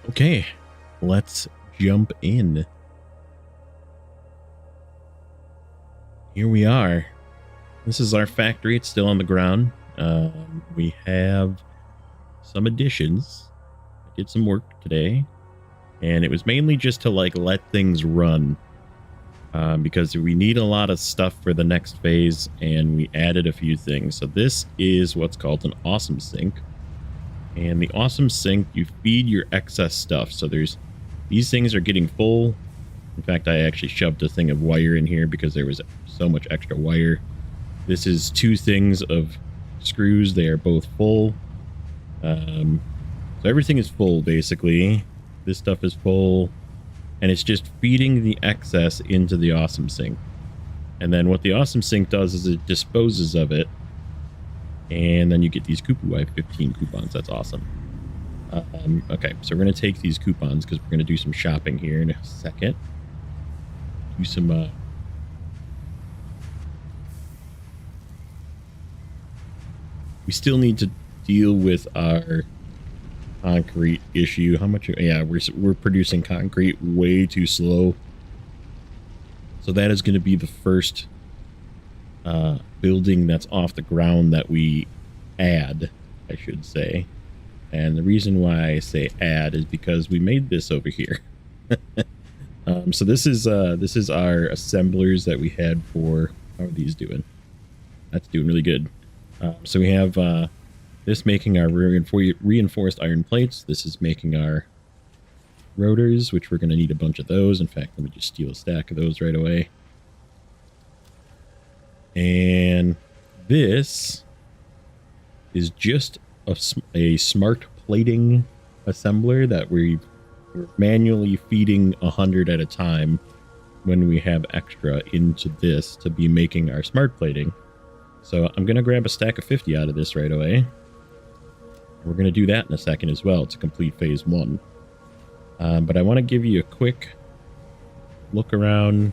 Okay, let's jump in. Here we are. This is our factory. It's still on the ground. We have some additions. I did some work today, and it was mainly just to let things run because we need a lot of stuff for the next phase, and we added a few things. So this is what's called an awesome sink. And the awesome sink, you feed your excess stuff. So these things are getting full. In fact, I actually shoved a thing of wire in here because there was so much extra wire. This is 2 things of screws. They are both full. So everything is full, basically. This stuff is full. And it's just feeding the excess into the awesome sink. And then what the awesome sink does is it disposes of it. And then you get these coupons. I have 15 coupons. That's awesome. Okay, so we're going to take these coupons because we're going to do some shopping here in a second. Do some... we still need to deal with our concrete issue. How much... yeah, we're producing concrete way too slow. So that is going to be the first... building that's off the ground that we add, I should say. And the reason why I say add is because we made this over here. So this is our assemblers that we had for... how are these doing? That's doing really good. So we have this making our reinforced iron plates. This is making our rotors, which we're going to need a bunch of those. In fact, let me just steal a stack of those right away. And this is just a smart plating assembler that we're manually feeding 100 at a time when we have extra into this to be making our smart plating. So I'm going to grab a stack of 50 out of this right away. We're going to do that in a second as well to complete phase 1. But I want to give you a quick look around.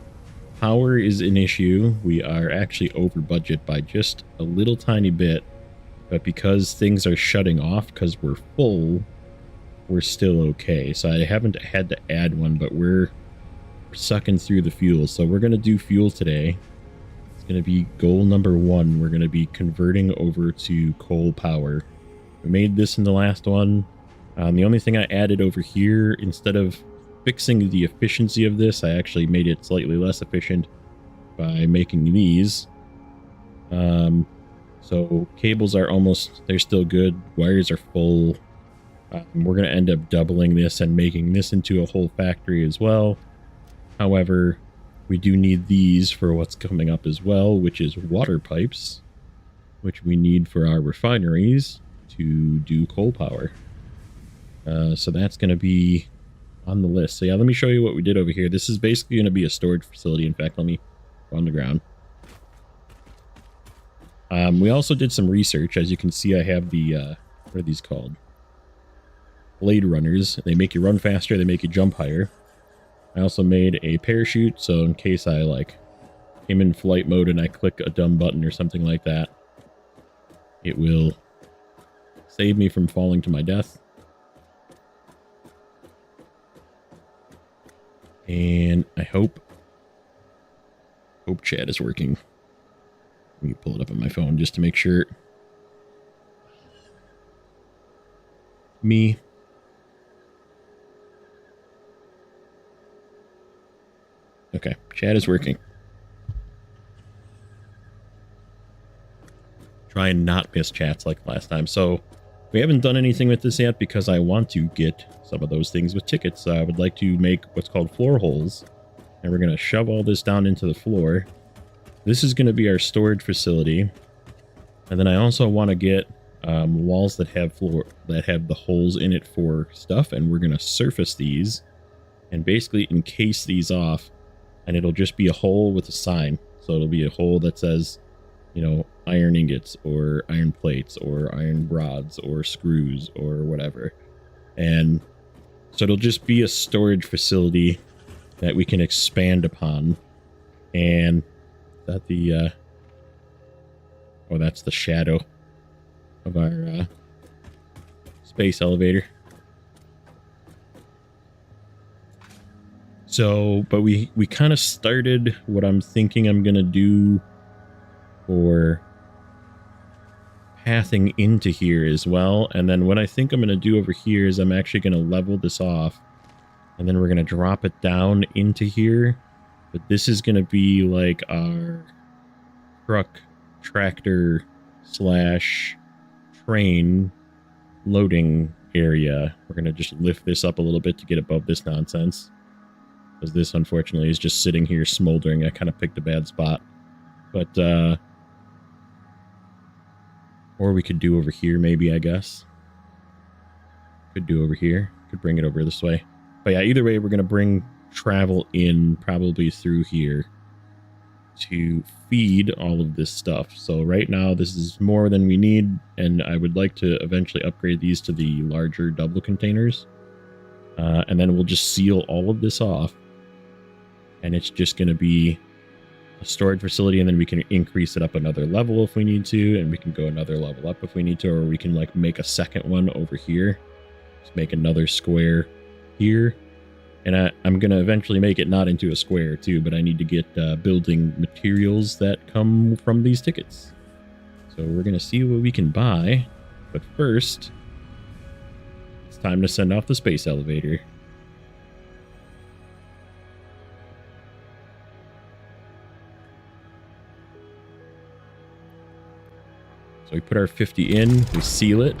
Power is an issue. We are actually over budget by just a little tiny bit, but because things are shutting off because we're full, we're still okay. So I haven't had to add one, but we're sucking through the fuel. So we're going to do fuel today. It's going to be goal number 1. We're going to be converting over to coal power. We made this in the last one. The only thing I added over here, instead of fixing the efficiency of this, I actually made it slightly less efficient by making these. So cables are almost, they're still good. Wires are full. We're going to end up doubling this and making this into a whole factory as well. However, we do need these for what's coming up as well, which is water pipes, which we need for our refineries to do coal power. So that's going to be on the list. So yeah, let me show you what we did over here. This is basically going to be a storage facility. In fact, let me go on the ground. We also did some research. As you can see, I have the what are these called? Blade runners. They make you run faster. They make you jump higher. I also made a parachute, so in case I came in flight mode and I click a dumb button or something like that, it will save me from falling to my death. And I hope chat is working. Let me pull it up on my phone just to make sure. Me. Okay, chat is working. Try and not miss chats like last time. So we haven't done anything with this yet because I want to get some of those things with tickets. I would like to make what's called floor holes. And we're going to shove all this down into the floor. This is going to be our storage facility. And then I also want to get walls that have the holes in it for stuff. And we're going to surface these and basically encase these off. And it'll just be a hole with a sign. So it'll be a hole that says, you know, iron ingots or iron plates or iron rods or screws or whatever. And so it'll just be a storage facility that we can expand upon. And that the oh, that's the shadow of our space elevator. So, but we kind of started what I'm thinking I'm going to do for pathing into here as well. And then what I think I'm going to do over here is I'm actually going to level this off, and then we're going to drop it down into here. But this is going to be like our truck, tractor / train loading area. We're going to just lift this up a little bit to get above this nonsense, because this unfortunately is just sitting here smoldering. I kind of picked a bad spot. But or we could do over here maybe, I guess. Could do over here. Could bring it over this way. But yeah, either way, we're going to bring travel in probably through here to feed all of this stuff. So right now this is more than we need, and I would like to eventually upgrade these to the larger double containers. And then we'll just seal all of this off, and it's just going to be a storage facility, and then we can increase it up another level if we need to, and we can go another level up if we need to, or we can like make a second one over here. Just make another square here. And I'm going to eventually make it not into a square too, but I need to get building materials that come from these tickets. So we're going to see what we can buy. But first, it's time to send off the space elevator. So we put our 50 in, we seal it.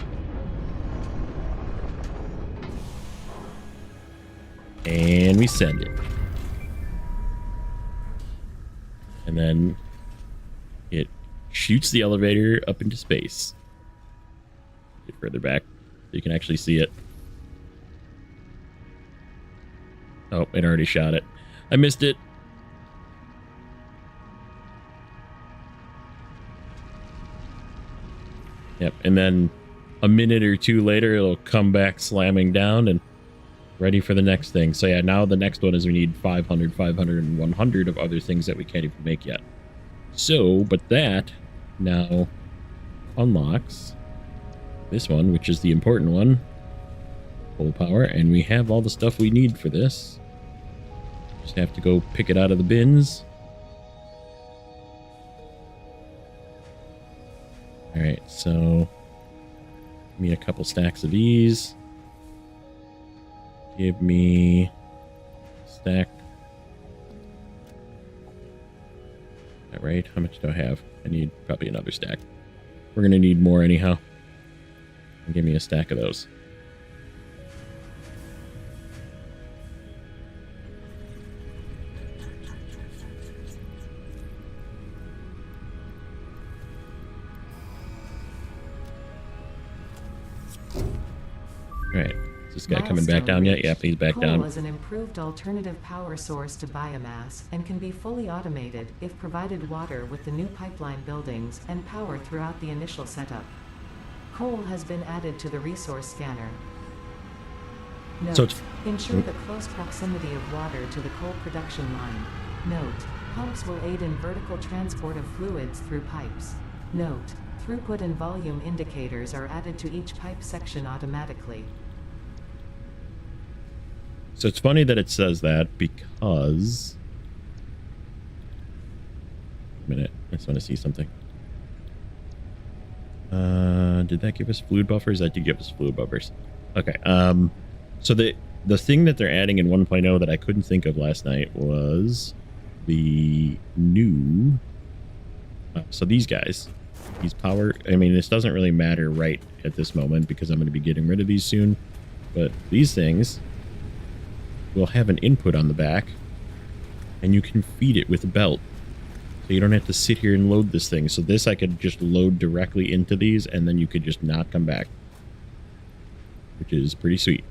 And we send it. And then it shoots the elevator up into space. Get further back so you can actually see it. Oh, it already shot it. I missed it. Yep, and then a minute or two later, it'll come back slamming down and ready for the next thing. So yeah, now the next one is we need 500, 500, and 100 of other things that we can't even make yet. So, but that now unlocks this one, which is the important one, full power, and we have all the stuff we need for this. Just have to go pick it out of the bins. All right, so give me a couple stacks of these. Give me a stack. All right, how much do I have? I need probably another stack. We're going to need more anyhow. And give me a stack of those. All right. This guy coming back down yet? Yeah, please back down. Coal is an improved alternative power source to biomass and can be fully automated if provided water with the new pipeline buildings and power throughout the initial setup. Coal has been added to the resource scanner. Note, So it's ensure the close proximity of water to the coal production line. Note, pumps will aid in vertical transport of fluids through pipes. Note, throughput and volume indicators are added to each pipe section automatically. So it's funny that it says that because... A minute, I just want to see something. Did that give us fluid buffers? That did give us fluid buffers. Okay, so the thing that they're adding in 1.0 that I couldn't think of last night was the new... so these guys, these power... I mean, this doesn't really matter right at this moment because I'm going to be getting rid of these soon. But these things... will have an input on the back, and you can feed it with a belt, so you don't have to sit here and load this thing. So this I could just load directly into these, and then you could just not come back, which is pretty sweet.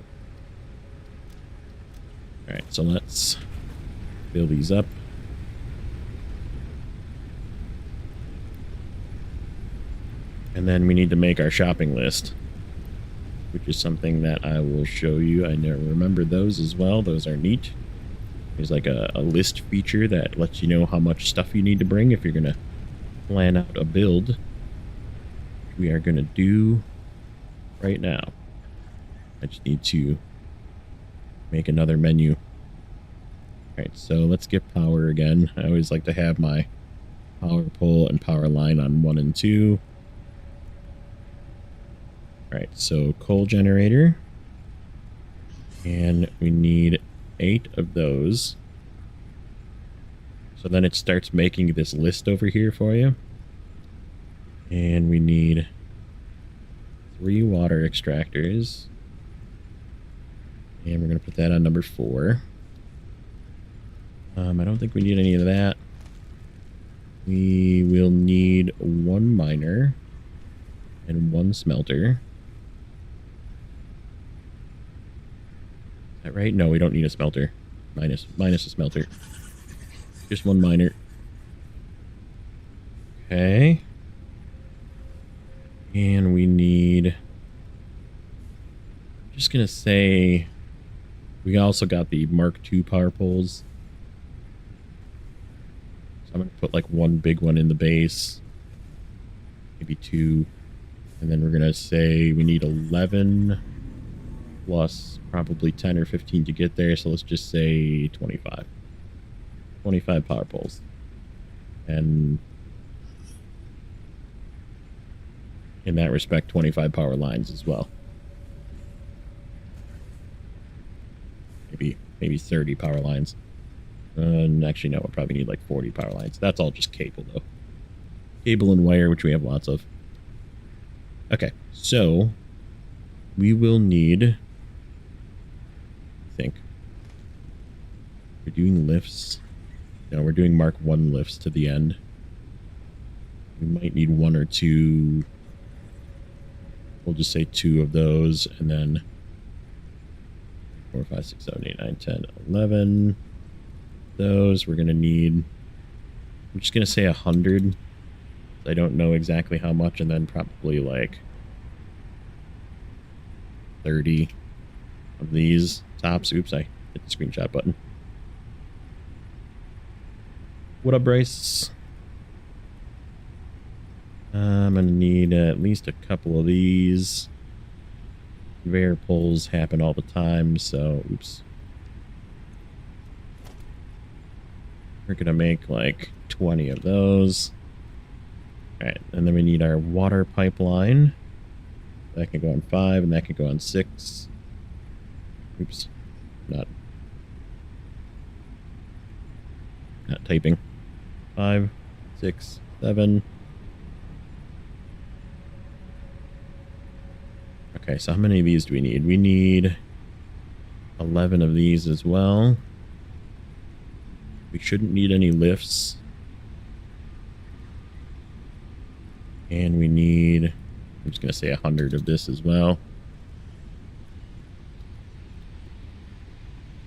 All right, so let's fill these up. And then we need to make our shopping list, which is something that I will show you. I never remember those as well. Those are neat. There's like a list feature that lets you know how much stuff you need to bring if you're going to plan out a build. We are going to do right now. I just need to make another menu. Alright, so let's get power again. I always like to have my power pole and power line on 1 and 2. Alright, so coal generator. And we need 8 of those. So then it starts making this list over here for you. And we need 3 water extractors. And we're going to put that on number 4. I don't think we need any of that. We will need 1 miner and 1 smelter. Is that right? No, we don't need a smelter. Minus a smelter. Just 1 miner. Okay. And we need... I'm just going to say... We also got the Mark II power poles. So I'm going to put like 1 big one in the base. Maybe 2. And then we're going to say we need 11 plus probably 10 or 15 to get there. So let's just say 25. 25 power poles. And in that respect, 25 power lines as well. Maybe 30 power lines. And actually, no, we'll probably need like 40 power lines. That's all just cable, though. Cable and wire, which we have lots of. Okay, so we will need... I think. We're doing lifts. No, we're doing Mark I lifts to the end. We might need 1 or 2. We'll just say 2 of those, and then 4, 5, 6, 7, 8, 9, 10, 11. Those we're going to need... I'm just going to say 100. I don't know exactly how much, and then probably like 30 of these tops. Oops, I hit the screenshot button. What up, Bryce? I'm going to need at least a couple of these. Conveyor pulls happen all the time, so oops. We're going to make like 20 of those. Alright, and then we need our water pipeline. That can go on 5, and that can go on 6. Oops. Not typing. 5, 6, 7. Okay, so how many of these do we need? We need 11 of these as well. We shouldn't need any lifts. And we need, I'm just going to say 100 of this as well.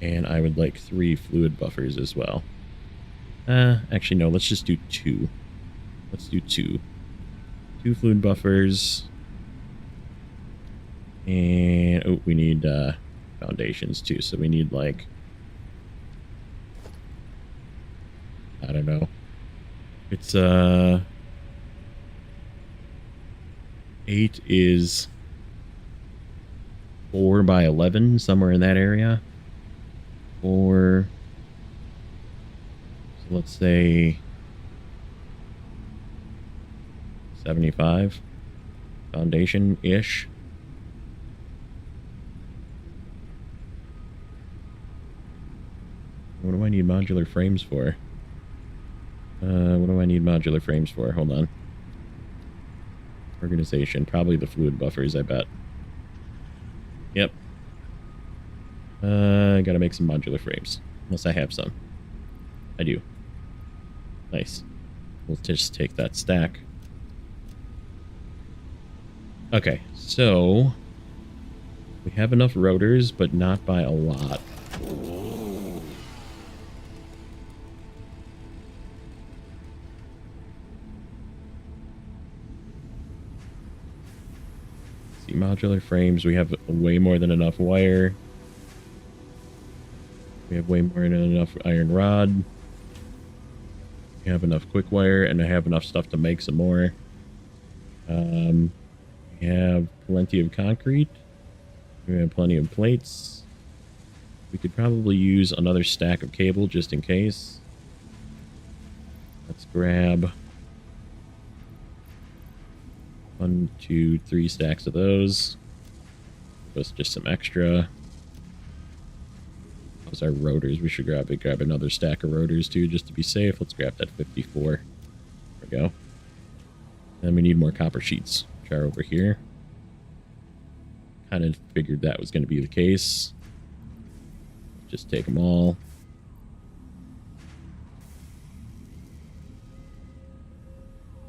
And I would like 3 fluid buffers as well. Actually, no, let's just do 2. Let's do 2. 2 fluid buffers. And, oh, we need foundations too. So we need like, I don't know. It's, 8 is 4 by 11, somewhere in that area. 4. So let's say 75 foundation-ish. What do I need modular frames for? What do I need modular frames for? Hold on. Organization. Probably the fluid buffers, I bet. Yep. I gotta make some modular frames. Unless I have some. I do. Nice. We'll just take that stack. Okay, so... we have enough rotors, but not by a lot. Modular frames, we have way more than enough wire. We have way more than enough iron rod. We have enough quick wire, and I have enough stuff to make some more. We have plenty of concrete. We have plenty of plates. We could probably use another stack of cable just in case. Let's grab 1, 2, 3 stacks of those. Plus just some extra. Those are rotors. We should grab another stack of rotors too, just to be safe. Let's grab that 54. There we go. Then we need more copper sheets, which are over here. Kind of figured that was going to be the case. Just take them all.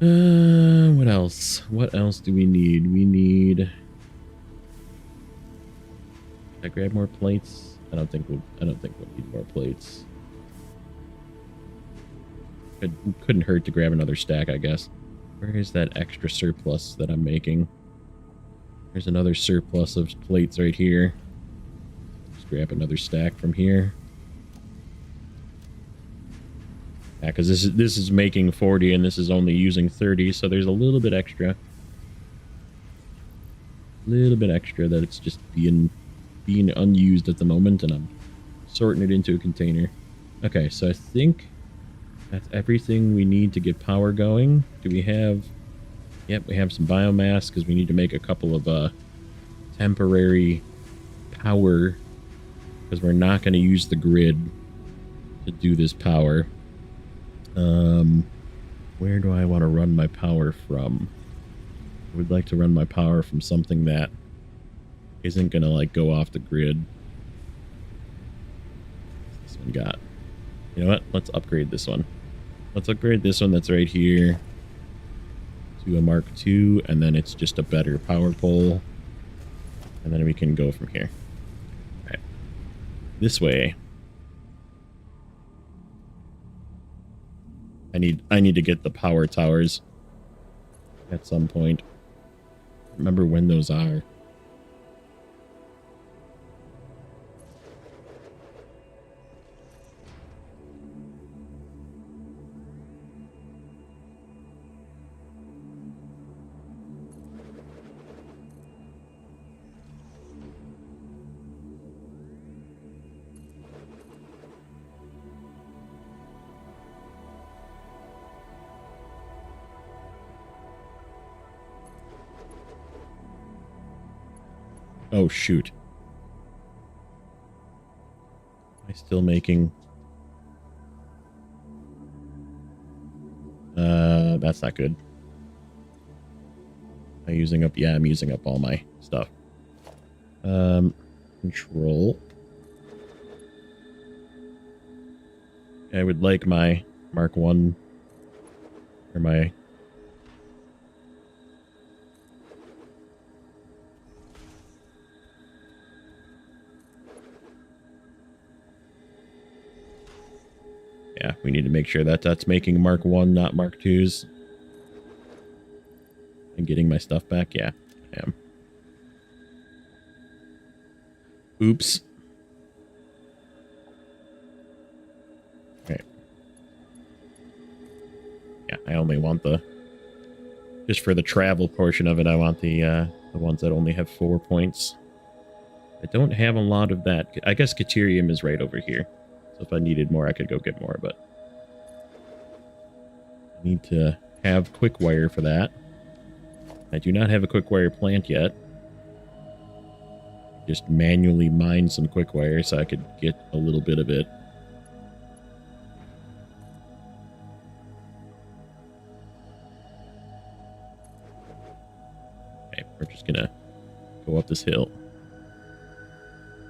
What else? What else do we need? We need... Did I grab more plates? I don't think we'll need more plates. It couldn't hurt to grab another stack, I guess. Where is that extra surplus that I'm making? There's another surplus of plates right here. Just grab another stack from here. Yeah, because this is making 40 and this is only using 30, so there's a little bit extra. A little bit extra that it's just being unused at the moment, and I'm sorting it into a container. Okay, so I think that's everything we need to get power going. Do we have... Yep, we have some biomass because we need to make a couple of temporary power because we're not going to use the grid to do this power. Where do I want to run my power from? I would like to run my power from something that isn't going to like go off the grid. What's this one got? You know what? Let's upgrade this one. Let's upgrade this one that's right here to a Mark II, and then it's just a better power pole. And then we can go from here. All right. This way. I need to get the power towers at some point. Remember when those are. Oh, shoot. Am I still making... that's not good. Am I using up... Yeah, I'm using up all my stuff. Control. I would like my Mark 1 or my... Yeah, we need to make sure that that's making Mark 1, not Mark 2s. And getting my stuff back? Yeah, I am. Oops. Alright. Yeah, I only want the... Just for the travel portion of it, I want the ones that only have 4 points. I don't have a lot of that. I guess Caterium is right over here. So if I needed more, I could go get more, but I need to have quick wire for that. I do not have a quick wire plant yet. Just manually mine some quick wire so I could get a little bit of it. Okay, we're just gonna go up this hill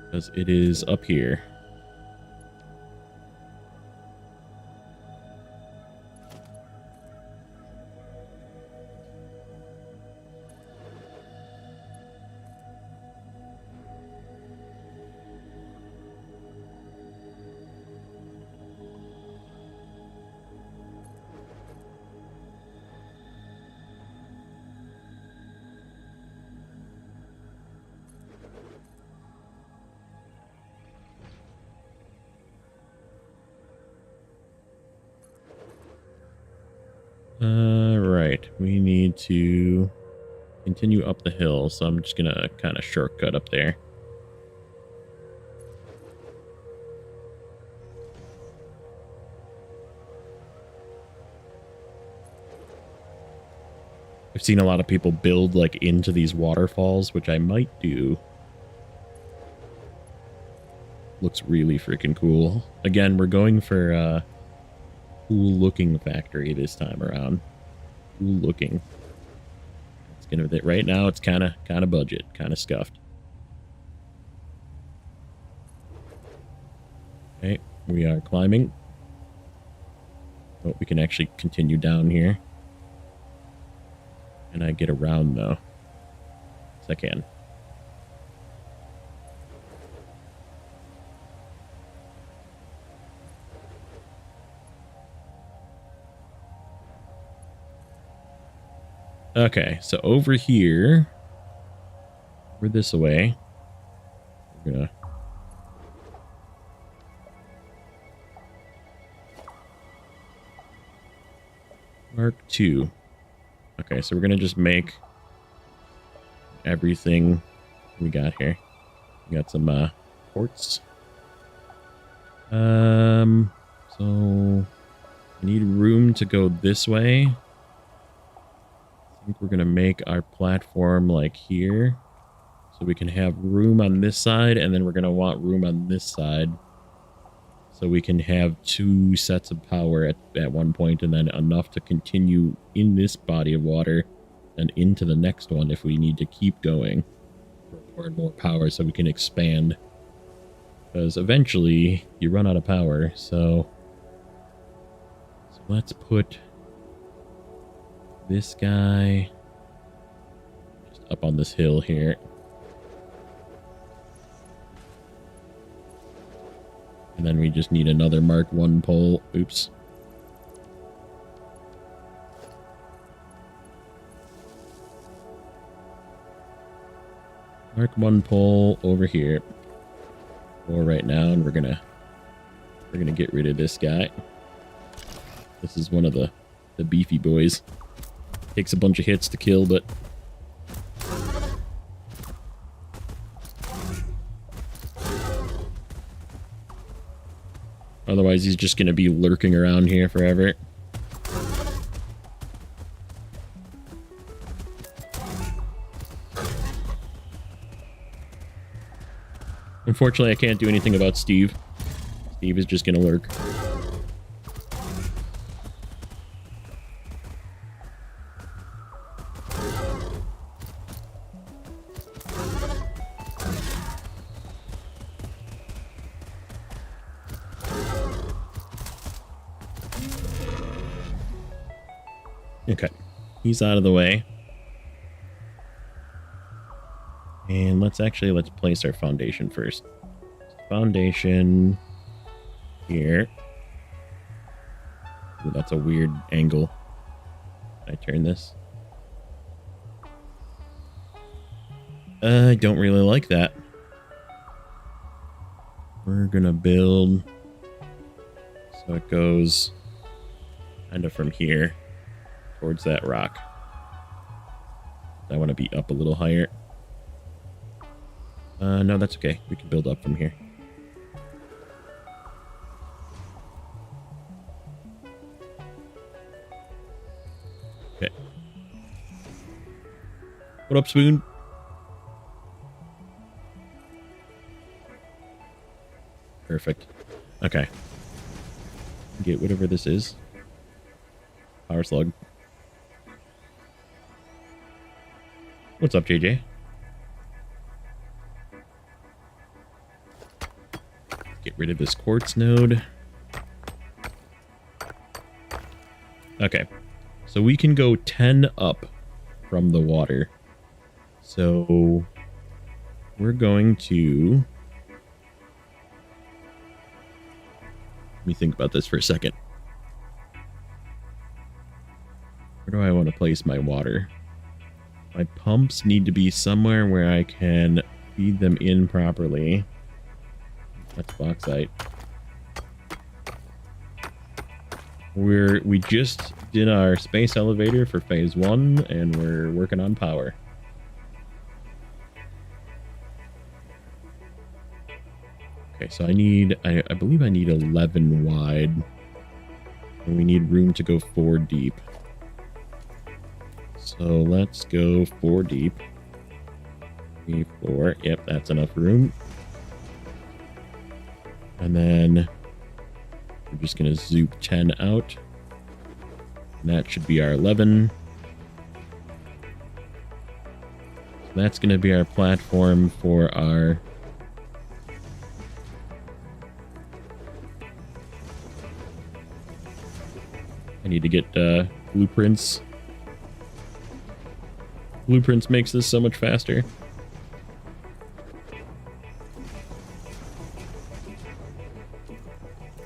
because it is up here. Right. We need to continue up the hill, so I'm just gonna kind of shortcut up there. I've seen a lot of people build like into these waterfalls, which I might do. Looks really freaking cool. Again, we're going for cool looking factory this time around. Cool looking. It's gonna right now it's kinda budget, kinda scuffed. Okay, we are climbing. Oh, we can actually continue down here. Can I get around though? Yes, I can. Okay, so over here, we're this way. We're gonna Mark 2. Okay, so we're gonna just make everything we got here. We got some quartz. So we need room to go this way. I think we're gonna make our platform like here, so we can have room on this side, and then we're gonna want room on this side, so we can have 2 sets of power at one point, and then enough to continue in this body of water and into the next one if we need to keep going for more and more power, so we can expand. Because eventually you run out of power, so let's put this guy just up on this hill here. And then we just need another Mark 1 pole. Oops. Mark 1 pole over here. For right now, and we're gonna get rid of this guy. This is one of the beefy boys. Takes a bunch of hits to kill, but otherwise he's just gonna be lurking around here forever. Unfortunately, I can't do anything about Steve. Steve is just gonna lurk. Okay, he's out of the way. And let's place our foundation first. Foundation here. Ooh, that's a weird angle. Can I turn this? I don't really like that. We're gonna build so it goes kind of from here towards that rock. I want to be up a little higher. No, that's okay. We can build up from here. Okay. What up, Spoon? Perfect. Okay. Get whatever this is. Power slug. What's up, JJ? Get rid of this quartz node. Okay. So we can go 10 up from the water. So we're going to... Let me think about this for a second. Where do I want to place my water? My pumps need to be somewhere where I can feed them in properly. That's bauxite. We just did our space elevator for phase 1, and we're working on power. Okay, so I believe I need 11 wide. And we need room to go 4 deep. So let's go 4 deep. 3, 4. Yep, that's enough room. And then we're just going to zoop 10 out. And that should be our 11. So that's going to be our platform for our... I need to get blueprints. Blueprints makes this so much faster.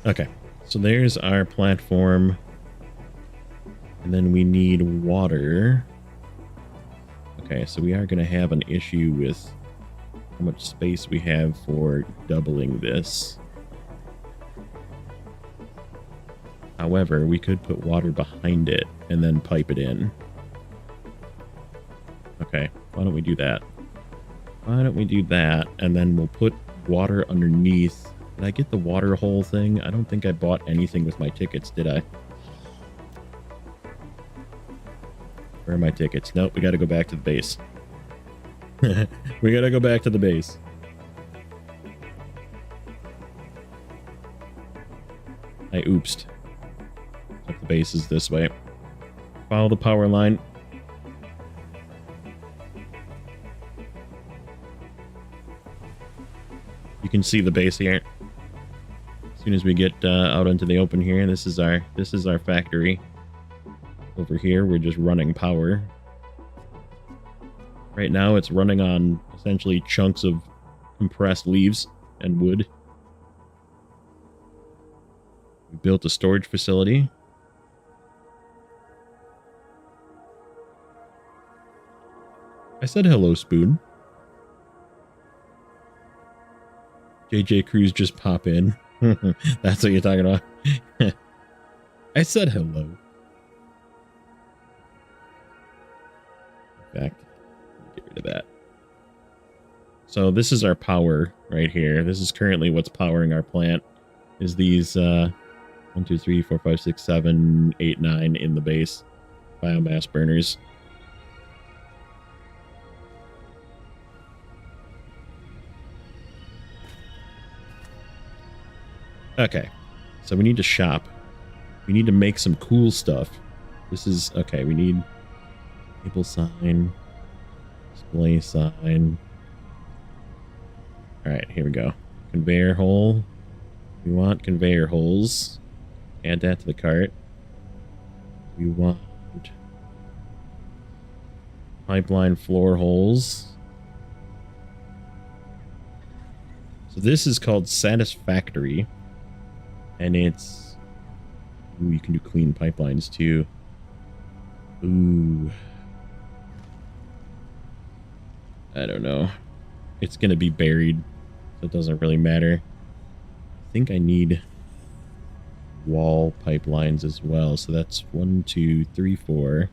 Okay, so there's our platform. And then we need water. Okay, so we are going to have an issue with how much space we have for doubling this. However, we could put water behind it and then pipe it in. Okay, why don't we do that? Why don't we do that, and then we'll put water underneath. Did I get the water hole thing? I don't think I bought anything with my tickets, did I? Where are my tickets? Nope, we gotta go back to the base. We gotta go back to the base. I oopsed. If the base is this way. Follow the power line. You can see the base here. As soon as we get out into the open here, this is our factory. Over here, we're just running power. Right now, it's running on essentially chunks of compressed leaves and wood. We built a storage facility. I said hello, Spoon. JJ Cruz just pop in. That's what you're talking about. I said hello. In fact, get rid of that. So this is our power right here. This is currently what's powering our plant. Is these 1, 2, 3, 4, 5, 6, 7, 8, 9 in the base biomass burners. Okay, so we need to shop. We need to make some cool stuff. This is, okay, we need label sign, display sign. All right, here we go. Conveyor hole. We want conveyor holes. Add that to the cart. We want pipeline floor holes. So this is called Satisfactory. And it's... Ooh, you can do clean pipelines too. Ooh. I don't know. It's going to be buried, so it doesn't really matter. I think I need wall pipelines as well. So that's 1, 2, 3, 4,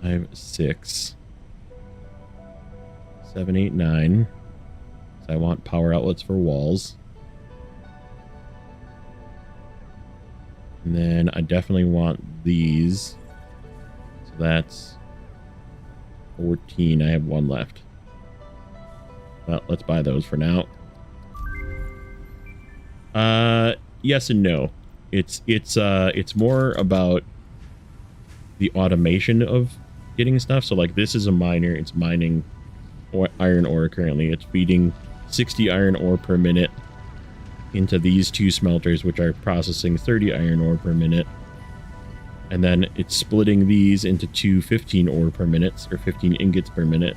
5, 6, 7, 8, 9. So I want power outlets for walls. And then I definitely want these. So that's 14. I have 1 left. Well, let's buy those for now. Yes and no. It's more about the automation of getting stuff. So like this is a miner. It's mining iron ore currently. It's feeding 60 iron ore per minute into these 2 smelters, which are processing 30 iron ore per minute. And then it's splitting these into 2 15 ore per minute, or 15 ingots per minute.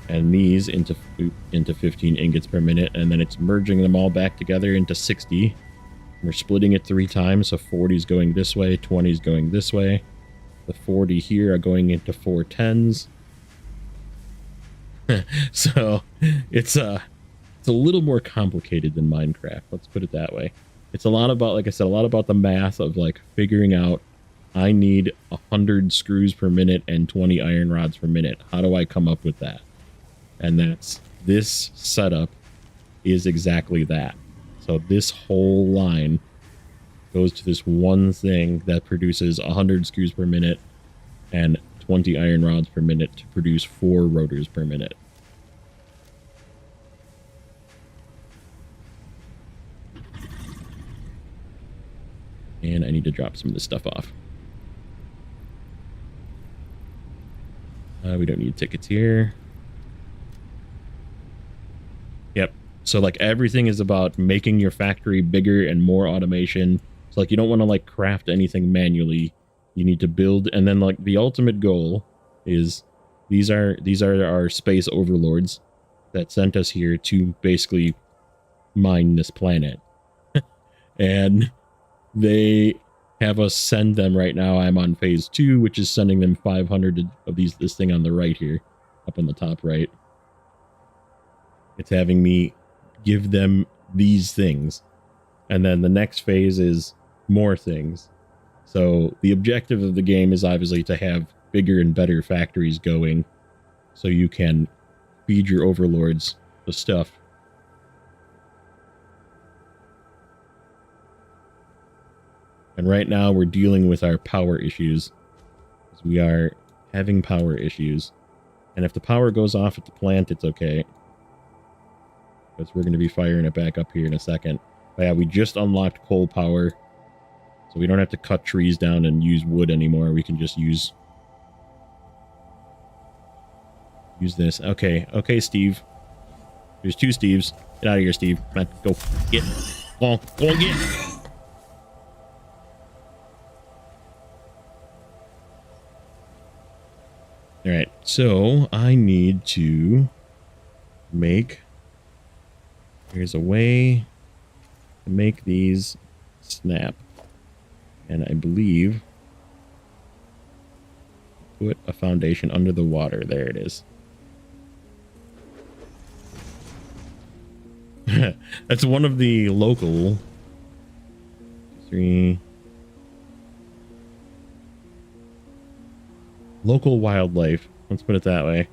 And these into 15 ingots per minute. And then it's merging them all back together into 60. We're splitting it 3 times, so 40 is going this way, 20 is going this way. The 40 here are going into 4 10s. So it's a little more complicated than Minecraft. Let's put it that way. It's a lot about, like I said, a lot about the math of like figuring out I need 100 screws per minute and 20 iron rods per minute. How do I come up with that? And this setup is exactly that. So this whole line goes to this one thing that produces 100 screws per minute and 20 iron rods per minute to produce 4 rotors per minute. And I need to drop some of this stuff off. We don't need tickets here. Yep. So like everything is about making your factory bigger and more automation. So like you don't want to like craft anything manually. You need to build, and then like the ultimate goal is these are our space overlords that sent us here to basically mine this planet. And they have us send them right now. I'm on phase 2, which is sending them 500 of this thing on the right here, up on the top right. It's having me give them these things. And then the next phase is more things. So the objective of the game is obviously to have bigger and better factories going so you can feed your overlords the stuff. And right now we're dealing with our power issues. We are having power issues. And if the power goes off at the plant, it's okay. Because we're going to be firing it back up here in a second. But yeah, we just unlocked coal power. So we don't have to cut trees down and use wood anymore. We can just use this. Okay. Okay, Steve. There's 2 Steves. Get out of here, Steve. Come on, go. Get. Go on. Go on, get. All right. So I need to make... Here's a way to make these snap. And I believe put a foundation under the water. There it is. That's one of the local 3 local wildlife. Let's put it that way.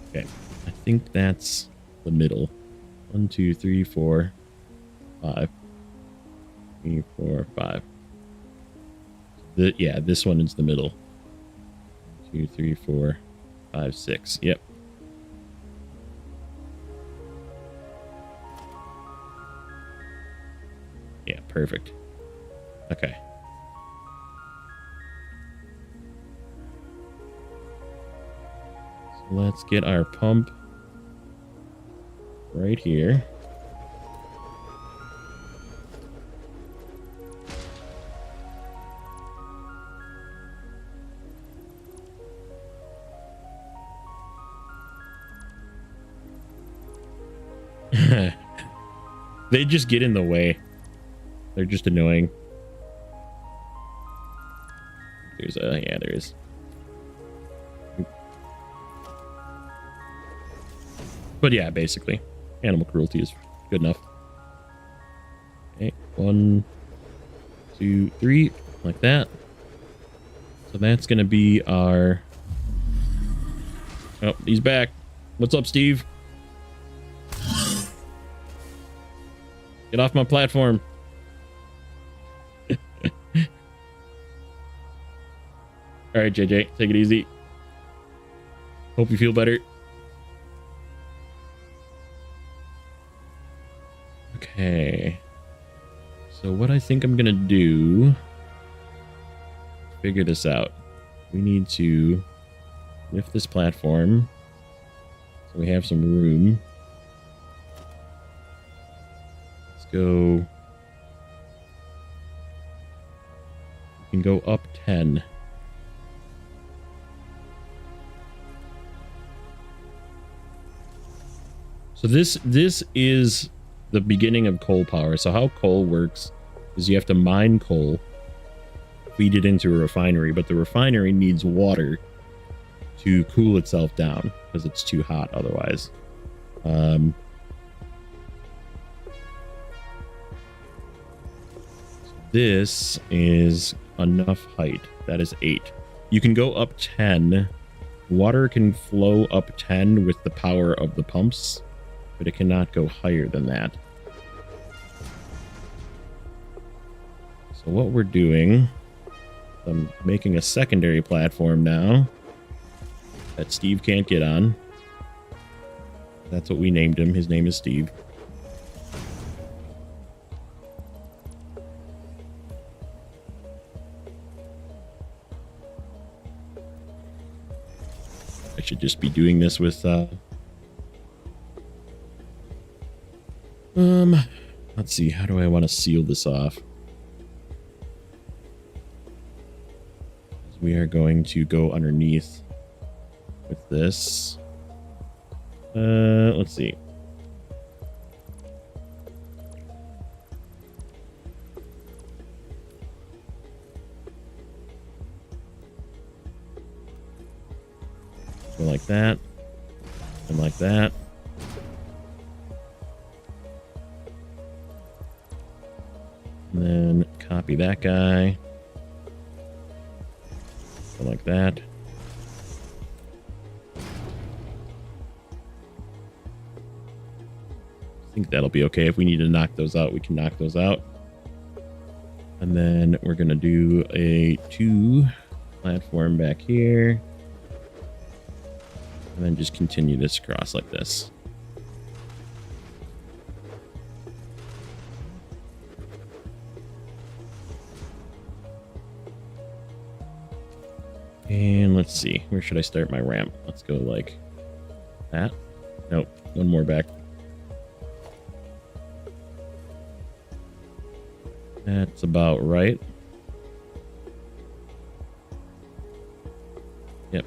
Okay. I think that's the middle. 1, 2, 3, 4, 5. 3, 4, 5. Yeah, this one is the middle. 2, 3, 4, 5, 6. Yep. Yeah, perfect. Okay. So let's get our pump right here. They just get in the way. They're just annoying. There's a... Yeah, there is. But yeah, basically. Animal cruelty is good enough. Okay, 1, 2, 3. Like that. So that's going to be our... Oh, he's back. What's up, Steve? Get off my platform. All right, JJ, take it easy. Hope you feel better. Okay. So what I think I'm gonna do, figure this out. We need to lift this platform so we have some room. Let's go. We can go up 10. So this is the beginning of coal power. So how coal works is you have to mine coal, feed it into a refinery, but the refinery needs water to cool itself down because it's too hot otherwise. This is enough height. That is 8. You can go up 10. Water can flow up 10 with the power of the pumps, but it cannot go higher than that. So what we're doing, I'm making a secondary platform now that Steve can't get on. That's what we named him. His name is Steve. I should just be doing this with let's see, how do I want to seal this off? We are going to go underneath with this. Let's see. Go like that. And like that. And then copy that guy. Go like that. I think that'll be okay. If we need to knock those out, we can knock those out. And then we're going to do a 2 platform back here. And then just continue this across like this. And let's see, where should I start my ramp? Let's go like that. Nope, one more back. That's about right. Yep.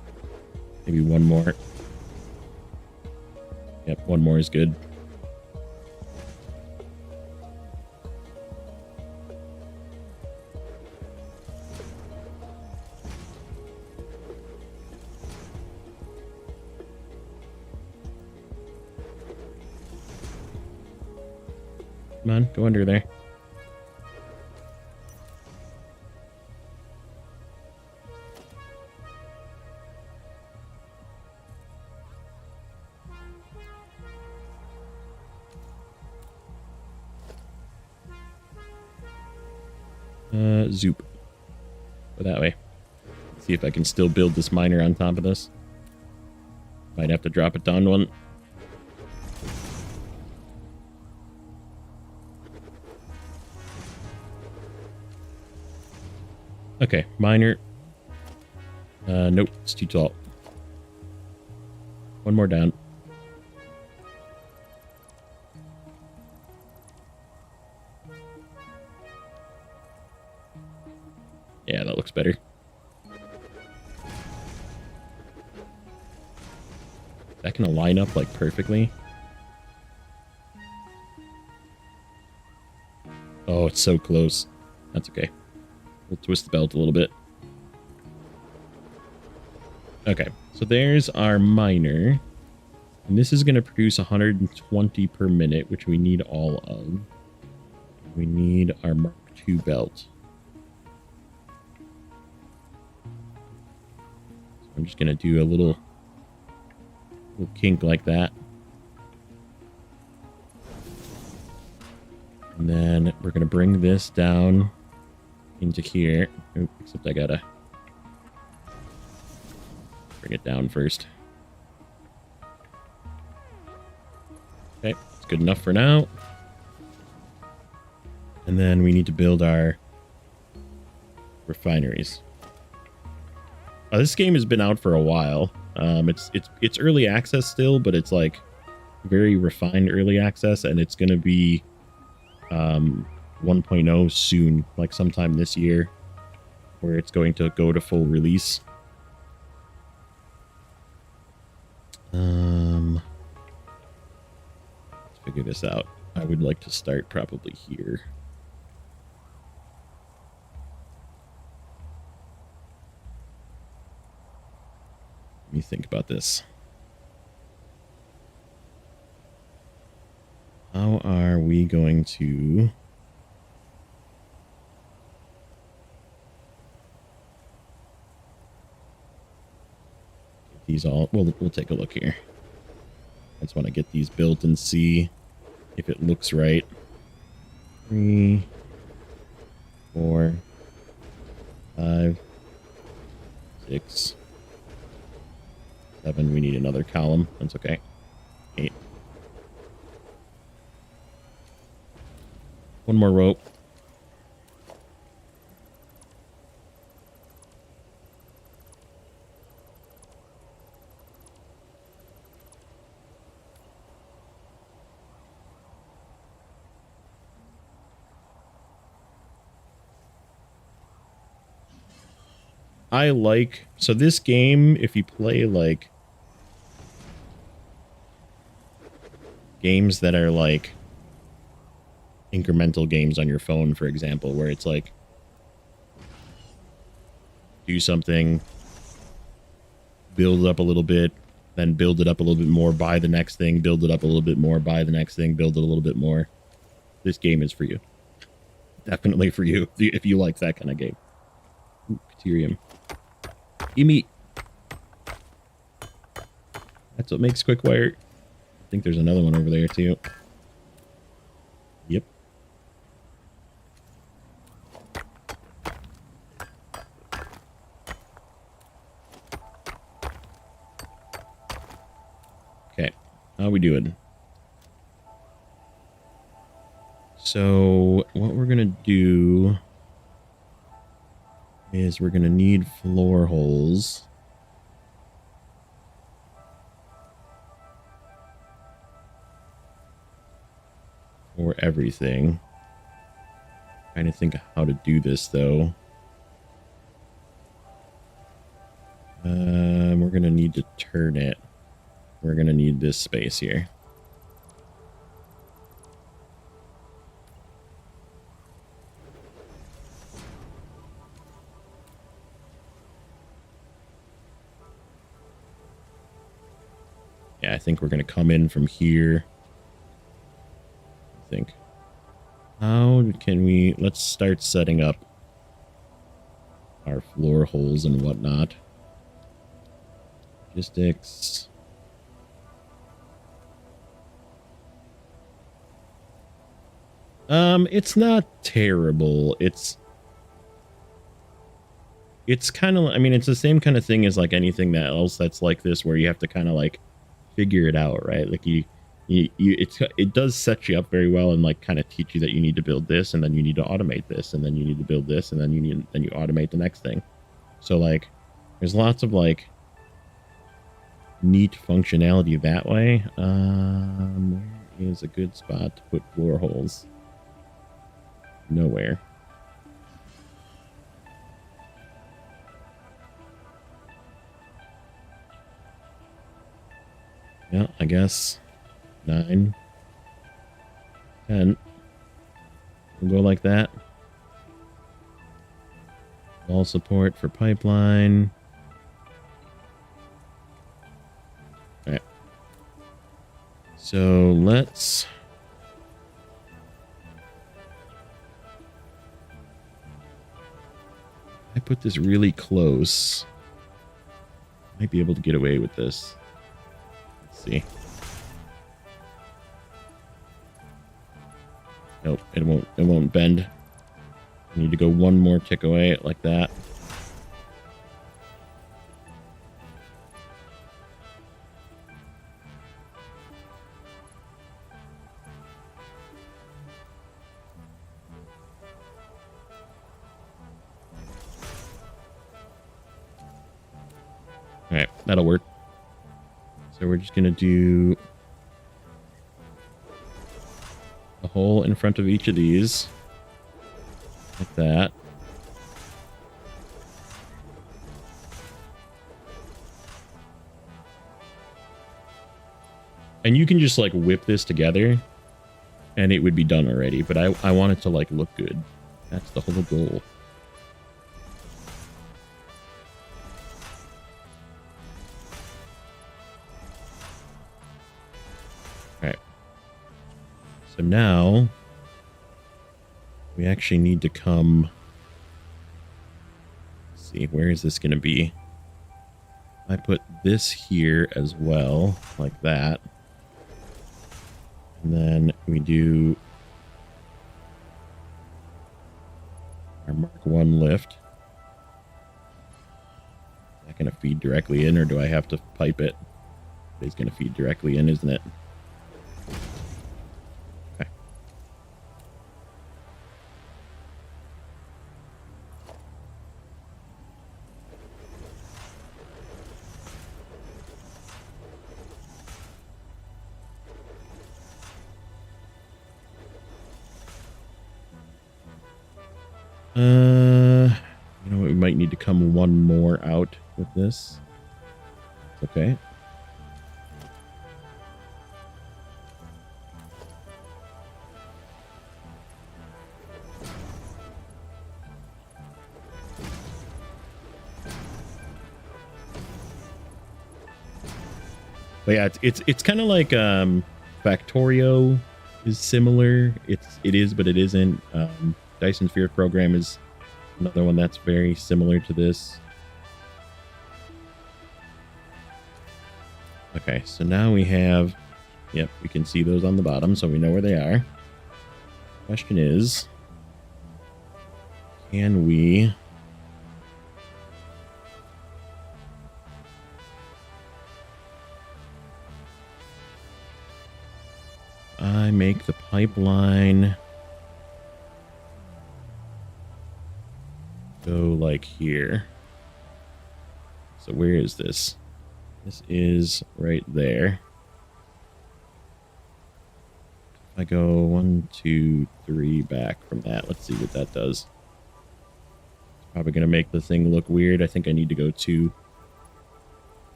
Maybe one more. Yep, one more is good. Come on, go under there. Zoop. Go that way. See if I can still build this miner on top of this. Might have to drop it down one. Okay, miner. Nope, it's too tall. One more down. Yeah, that looks better. That can line up like perfectly. Oh, it's so close. That's okay. We'll twist the belt a little bit. Okay, so there's our miner. And this is going to produce 120 per minute, which we need all of. We need our Mark II belt. So I'm just going to do a little kink like that. And then we're going to bring this down into here. Oop, except I gotta bring it down first. Okay, it's good enough for now. And then we need to build our refineries. This game has been out for a while. It's early access still, but it's like very refined early access, and it's gonna be 1.0 soon, like sometime this year, where it's going to go to full release. Let's figure this out. I would like to start probably here. Let me think about this. How are we going to get these all? We'll take a look here. I just want to get these built and see if it looks right. 3, 4, 5, 6, 7. We need another column. That's okay. 8. One more rope. I like, so this game, if you play like games that are like incremental games on your phone, for example, where it's like do something, build it up a little bit, then build it up a little bit more, buy the next thing, build it up a little bit more, buy the next thing, build it a little bit more. This game is for you. Definitely for you if you like that kind of game. Ooh, Ethereum. Give me. That's what makes quick wire. I think there's another one over there too. Yep. Okay. How we doing? So what we're gonna do is we're gonna need floor holes. For everything. Trying to think of how to do this though. We're gonna need to turn it. We're gonna need this space here. Yeah, I think we're gonna come in from here. I think. How can we... Let's start setting up our floor holes and whatnot. Logistics. It's not terrible. It's kind of... I mean, it's the same kind of thing as like anything that else that's like this, where you have to kind of like figure it out, right? Like it does set you up very well and like kind of teach you that you need to build this, and then you need to automate this, and then you need to build this, and then you automate the next thing. So like there's lots of like neat functionality that way. Where is a good spot to put floor holes? Nowhere. Yeah, I guess 9, 10. We'll go like that. Wall support for pipeline. All right. So let's... I put this really close. Might be able to get away with this. Let's see. Nope, it won't bend. I need to go one more tick away like that. All right, that'll work. So we're just gonna do a hole in front of each of these, like that. And you can just like whip this together and it would be done already, but I want it to like look good. That's the whole goal. So now we actually need to come... Let's see, where is this going to be? I put this here as well, like that. And then we do Our Mark 1 lift. Is that going to feed directly in, or do I have to pipe it? It's going to feed directly in, isn't it? Okay. You know what? We might need to come one more out with this. It's okay. But yeah, it's kind of like Factorio is similar. It is, but it isn't. Dyson Sphere program is another one that's very similar to this. Okay, so now we have, yep, we can see those on the bottom, so we know where they are. Question is, can we make the pipeline go like here? So where is this? This is right there. If I go 1, 2, 3 back from that, let's see what that does. It's probably going to make the thing look weird. I think I need to go 2.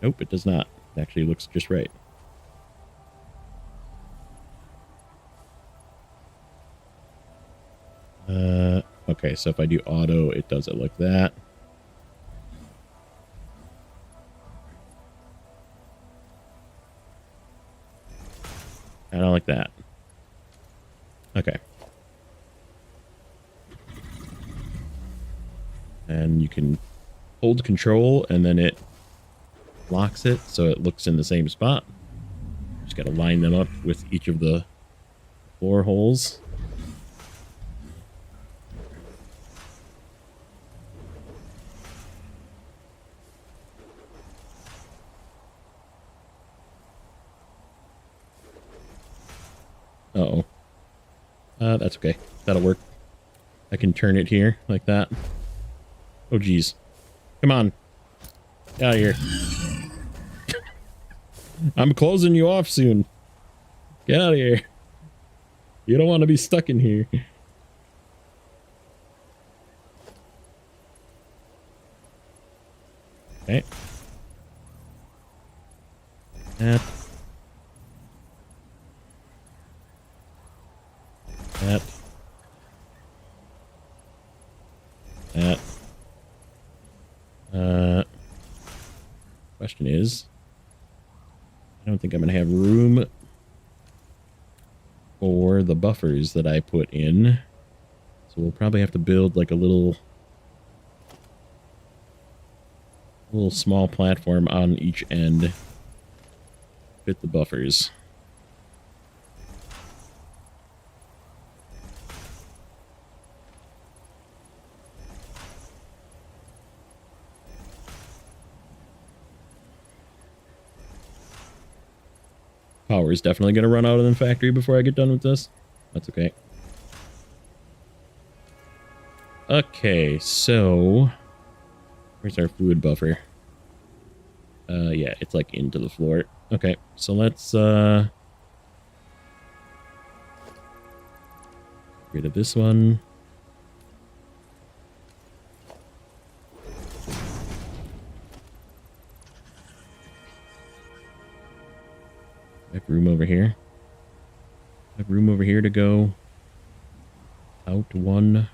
Nope, it does not. It actually looks just right. Okay, so if I do auto, it does it like that. I don't like that. Okay. And you can hold control and then it locks it so it looks in the same spot. Just got to line them up with each of the floor holes. Uh-oh. That's okay. That'll work. I can turn it here like that. Oh, geez. Come on. Get out of here. I'm closing you off soon. Get out of here. You don't want to be stuck in here. Okay. That. That. That. Question is, I don't think I'm going to have room for the buffers that I put in. So we'll probably have to build like a little small platform on each end. Fit the buffers. Power is definitely going to run out of the factory before I get done with this. That's okay. Okay, so where's our fluid buffer? Yeah, it's like into the floor. Okay, so let's get rid of this one. I have room over here. I have room over here to go out one.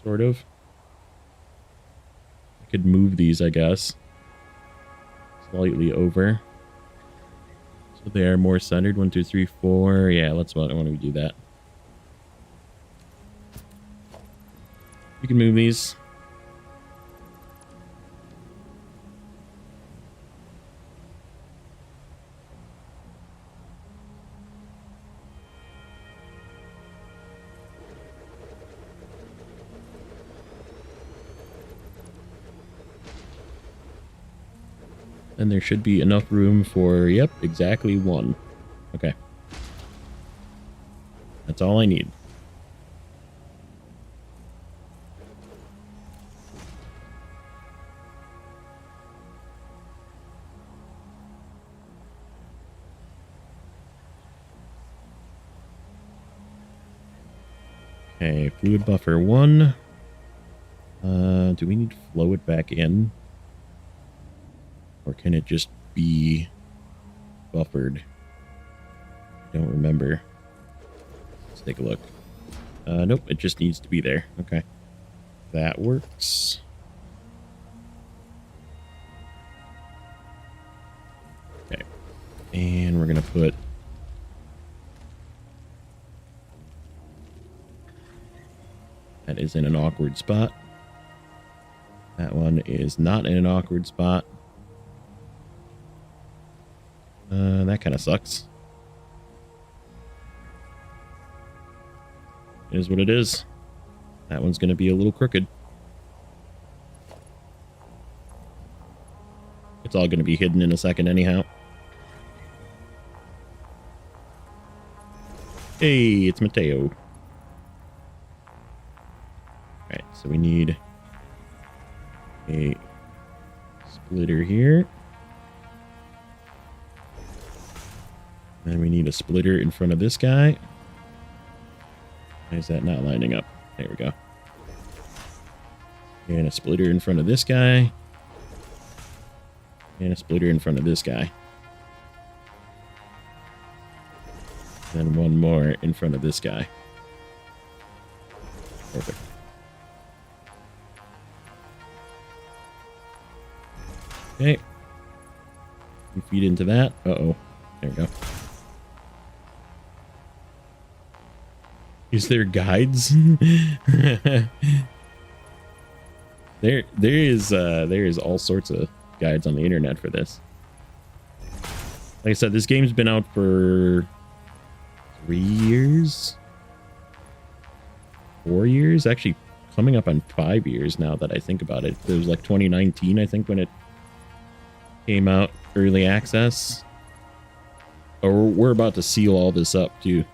Sort of. I could move these, I guess. Slightly over. So they are more centered. 1, 2, 3, 4. Yeah, let's why don't we do that? You can move these. then there should be enough room for, yep, exactly one. Okay. That's all I need. Okay, fluid buffer 1. Do we need to flow it back in? Or can it just be buffered? I don't remember. Let's take a look. Nope, it just needs to be there. Okay. That works. Okay. And we're going to put... That is in an awkward spot. That one is not in an awkward spot. That kind of sucks. It is what it is. That one's going to be a little crooked. It's all going to be hidden in a second anyhow. Hey, it's Mateo. Alright, so we need a splitter here. And we need a splitter in front of this guy. Why is that not lining up? There we go. And a splitter in front of this guy. And a splitter in front of this guy. And one more in front of this guy. Perfect. Okay. You feed into that. Uh-oh. There we go. Is there guides? there is all sorts of guides on the internet for this. Like I said, this game's been out for 3 years, 4 years, actually coming up on 5 years now that I think about it. It was like 2019, I think, when it came out early access. Or we're about to seal all this up too.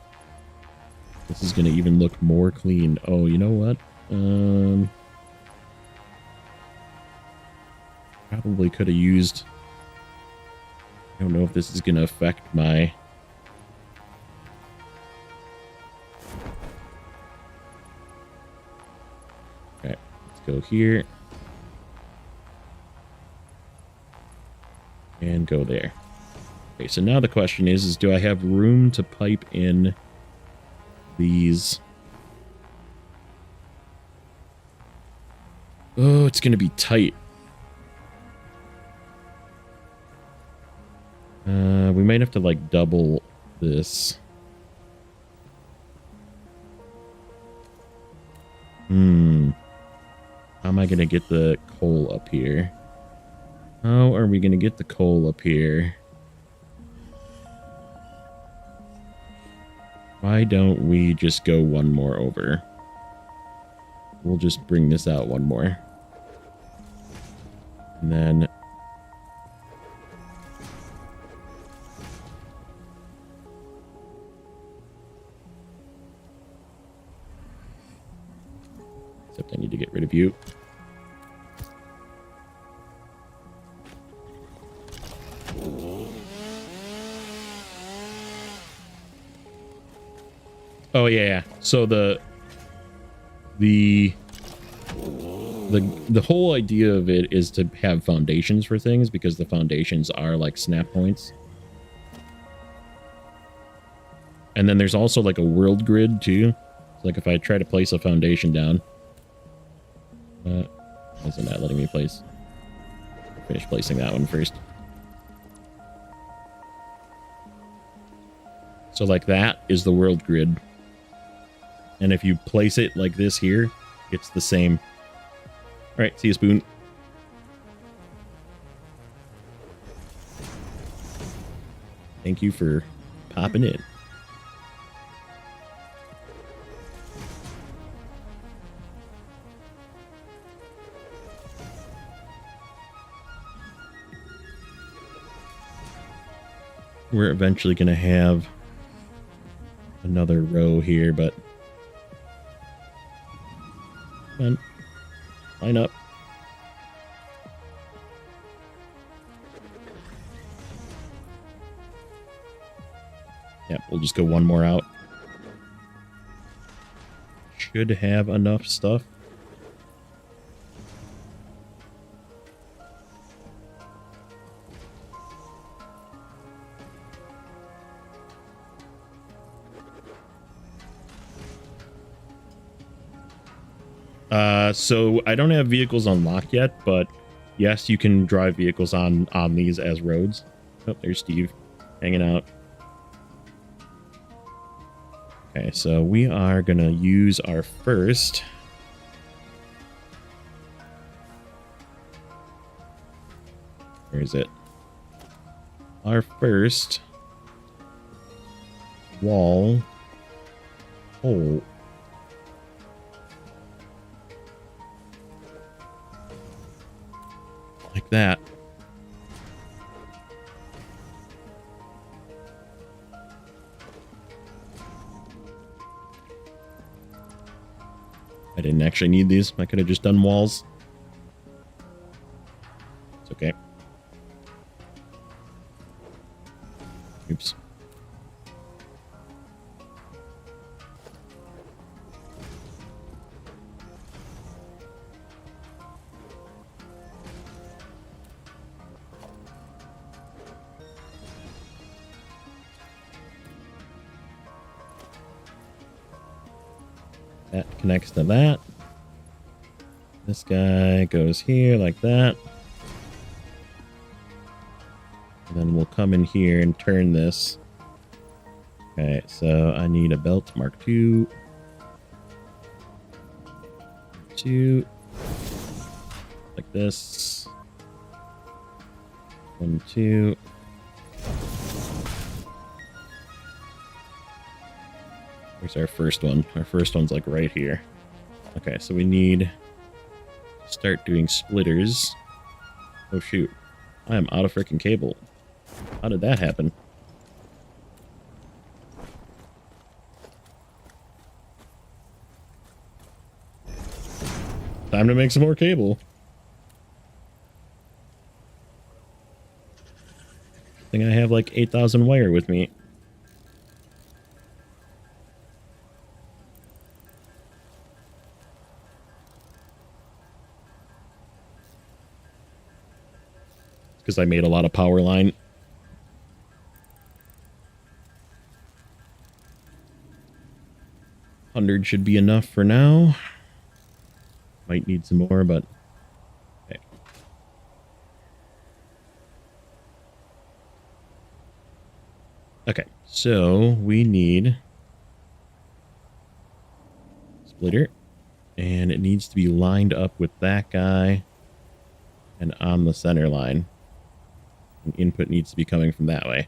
This is going to even look more clean. Oh, you know what? Probably could have used... I don't know if this is going to affect my... Okay, let's go here. And go there. Okay, so now the question is do I have room to pipe in these? Oh, it's going to be tight. We might have to, like, double this. How am I going to get the coal up here? How are we going to get the coal up here? Why don't we just go one more over? We'll just bring this out one more. And then... Except I need to get rid of you. Oh yeah. So the whole idea of it is to have foundations for things, because the foundations are like snap points. And then there's also like a world grid too. So like if I try to place a foundation down, why isn't that letting me place? Finish placing that one first. So like that is the world grid. And if you place it like this here, it's the same. All right, see you, Spoon. Thank you for popping in. we're eventually going to have another row here, but come on, line up. Yep, we'll just go one more out. Should have enough stuff. So I don't have vehicles unlocked yet, but yes, you can drive vehicles on these as roads. Oh, there's Steve hanging out. Okay, so we are gonna use our first. Where is it? Our first wall hole. Like that. I didn't actually need these. I could have just done walls. It's okay. Oops. That connects to that. This guy goes here like that. And then we'll come in here and turn this. Okay, so I need a belt Mark II. 2. Like this. 1, 2. Where's our first one? Our first one's like right here. Okay, so we need to start doing splitters. Oh shoot. I am out of freaking cable. How did that happen? Time to make some more cable. I think I have like 8,000 wire with me. Because I made a lot of power line. $100 should be enough for now. Might need some more, but okay. Okay, so we need splitter, and it needs to be lined up with that guy and on the center line. And input needs to be coming from that way.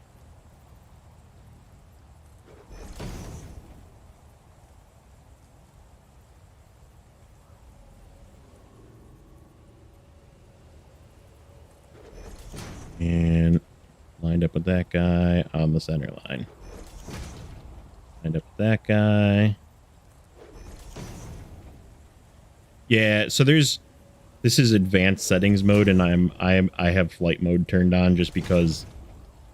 And lined up with that guy on the center line. Lined up with that guy. Yeah, so this is advanced settings mode, and I have flight mode turned on just because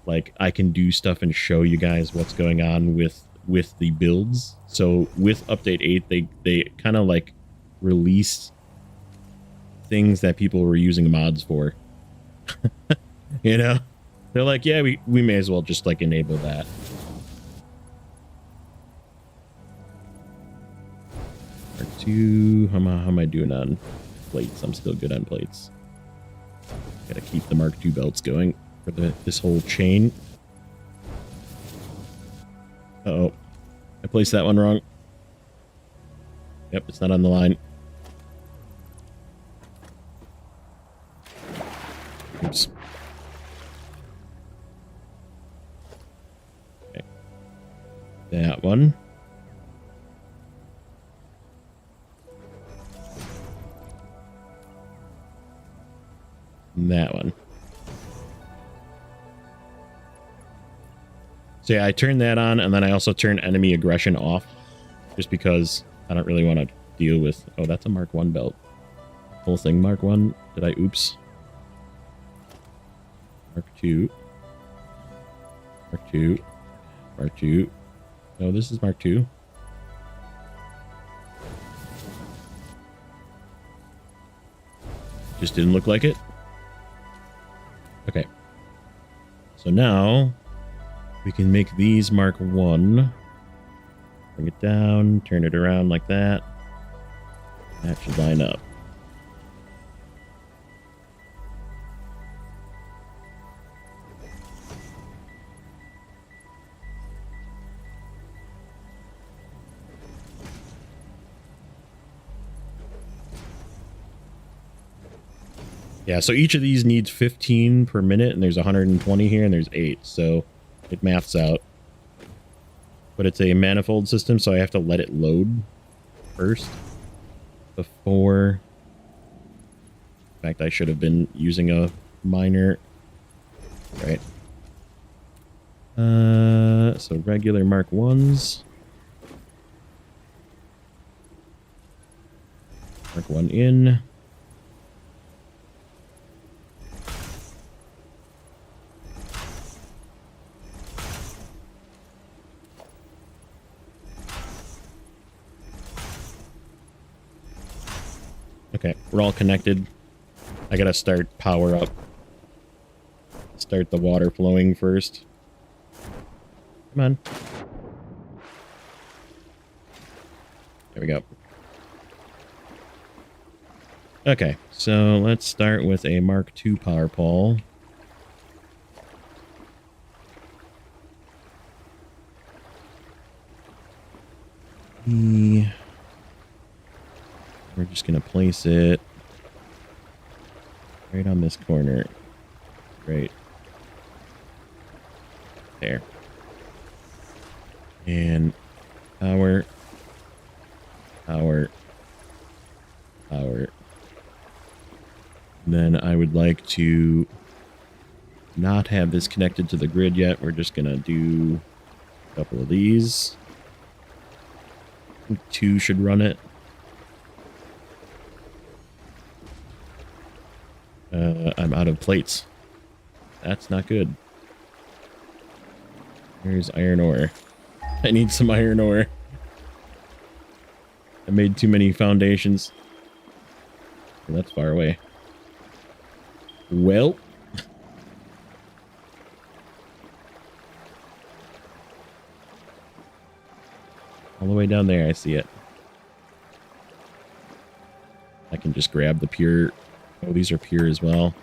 like I can do stuff and show you guys what's going on with the builds. So with update 8, they kind of like released things that people were using mods for. You know, they're like, yeah, we may as well just like enable that. Mark II, how am I doing on plates? I'm still good on plates. Gotta keep the Mark II belts going for this whole chain. Uh-oh, I placed that one wrong. Yep, it's not on the line. Oops. Okay. That one. And that one. So yeah, I turned that on, and then I also turned enemy aggression off, just because I don't really want to deal with... Oh, that's a Mark 1 belt. Whole thing Mark 1. Did I? Oops. Mark 2. Mark 2. Mark 2. No, this is Mark 2. Just didn't look like it. Okay. So now we can make these Mark 1. Bring it down, turn it around like that. That should line up. Yeah, so each of these needs 15 per minute, and there's 120 here, and there's 8, so it maths out. But it's a manifold system, so I have to let it load first before... In fact, I should have been using a miner. Right. So regular Mark 1s. Mark 1 in. Okay, we're all connected. I gotta start power up. Start the water flowing first. Come on. There we go. Okay, so let's start with a Mark II power pole. We're just gonna place it right on this corner. Right there. And power. Then I would like to not have this connected to the grid yet. We're just gonna do a couple of these. I think 2 should run it. I'm out of plates. That's not good. Here's iron ore. I need some iron ore. I made too many foundations. Well, that's far away. Well. All the way down there, I see it. I can just grab the pure... Oh, these are pure as well.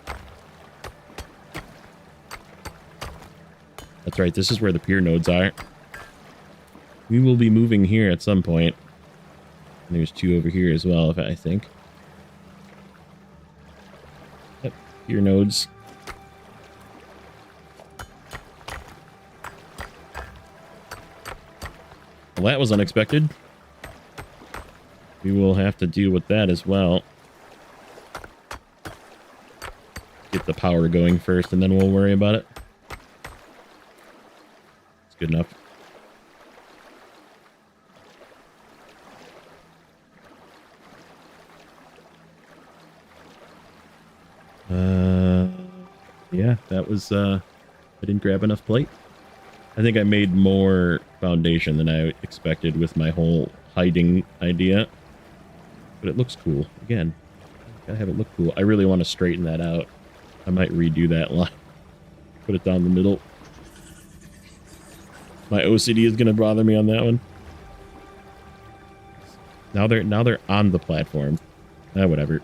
That's right, this is where the pure nodes are. We will be moving here at some point. And there's 2 over here as well, I think. Yep, pure nodes. Well, that was unexpected. We will have to deal with that as well. Get the power going first, and then we'll worry about it. It's good enough. Yeah, that was, I didn't grab enough plate. I think I made more foundation than I expected with my whole hiding idea. But it looks cool. Again, gotta have it look cool. I really want to straighten that out. I might redo that line. Put it down the middle. My OCD is gonna bother me on that one. Now they're on the platform. Whatever.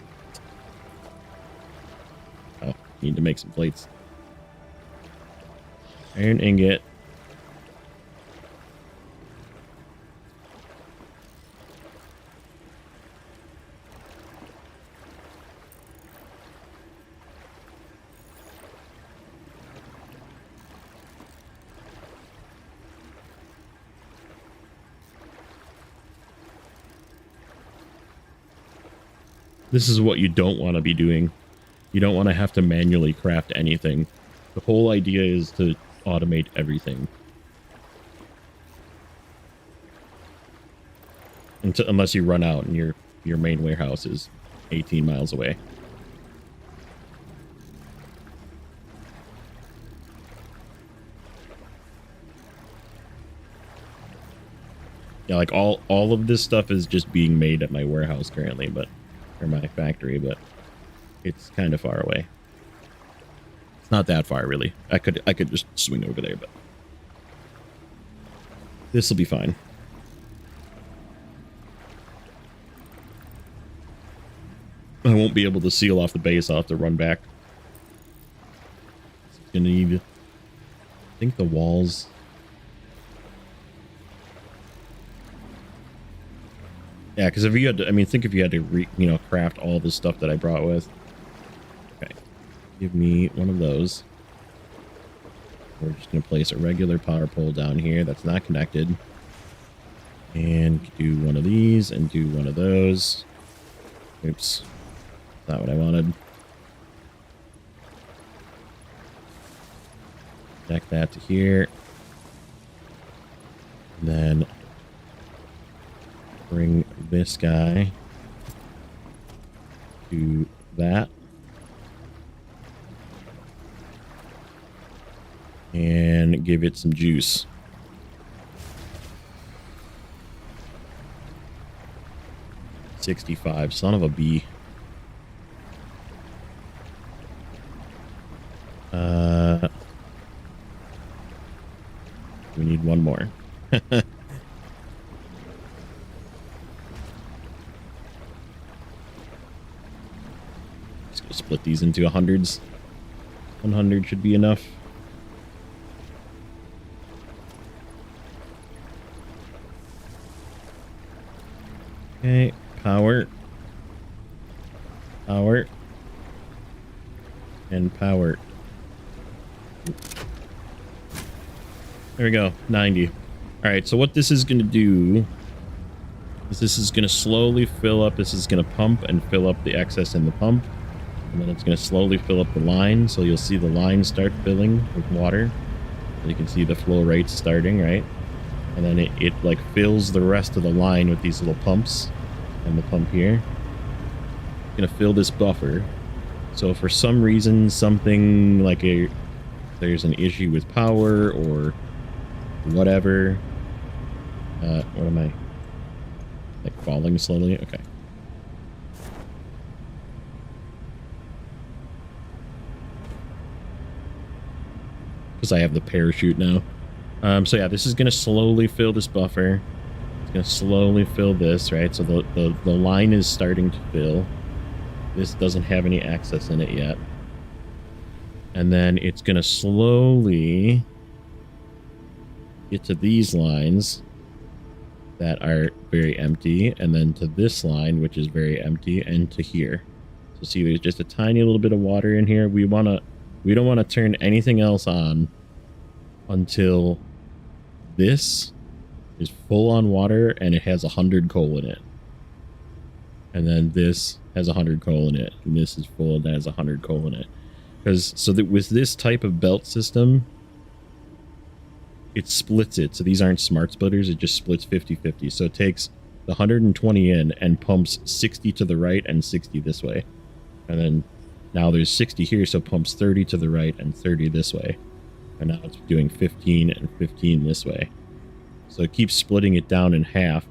Oh, need to make some plates. Iron ingot. This is what you don't want to be doing. You don't want to have to manually craft anything. The whole idea is to automate everything. unless you run out and your main warehouse is 18 miles away. Yeah, like all of this stuff is just being made at my warehouse currently, or my factory, but it's kind of far away. It's not that far really. I could just swing over there, but this will be fine. I won't be able to seal off the base. I'll have to run back. It's gonna need, I think, the walls. Yeah, because if you had to, I mean, think if you had to, craft all the stuff that I brought with. Okay, give me one of those. We're just gonna place a regular power pole down here that's not connected, and do one of these and do one of those. Oops, not what I wanted. Connect that to here, and then bring this guy to that. And give it some juice. $65, son of a bee. We need one more. Split these into 100s. 100 should be enough. Okay, power, and power. There we go, 90. All right, so what this is going to do is this is going to slowly fill up. This is going to pump and fill up the excess in the pump. And then it's going to slowly fill up the line. So you'll see the line start filling with water. You can see the flow rates starting, right? And then it like fills the rest of the line with these little pumps. And the pump here. It's going to fill this buffer. So for some reason, something like there's an issue with power or whatever. What am I? Like falling slowly? Okay. Because I have the parachute now. So yeah, this is going to slowly fill this buffer. It's going to slowly fill this, right? So the line is starting to fill. This doesn't have any access in it yet. And then it's going to slowly get to these lines that are very empty, and then to this line, which is very empty, and to here. So see, there's just a tiny little bit of water in here. We don't want to turn anything else on until this is full on water and it has 100 coal in it. And then this has 100 coal in it, and this is full and that has 100 coal in it. Because so that with this type of belt system, it splits it. So these aren't smart splitters, it just splits 50-50. So it takes the 120 in and pumps 60 to the right and 60 this way. And then now there's 60 here, so pumps 30 to the right and 30 this way. And now it's doing 15 and 15 this way. So it keeps splitting it down in half.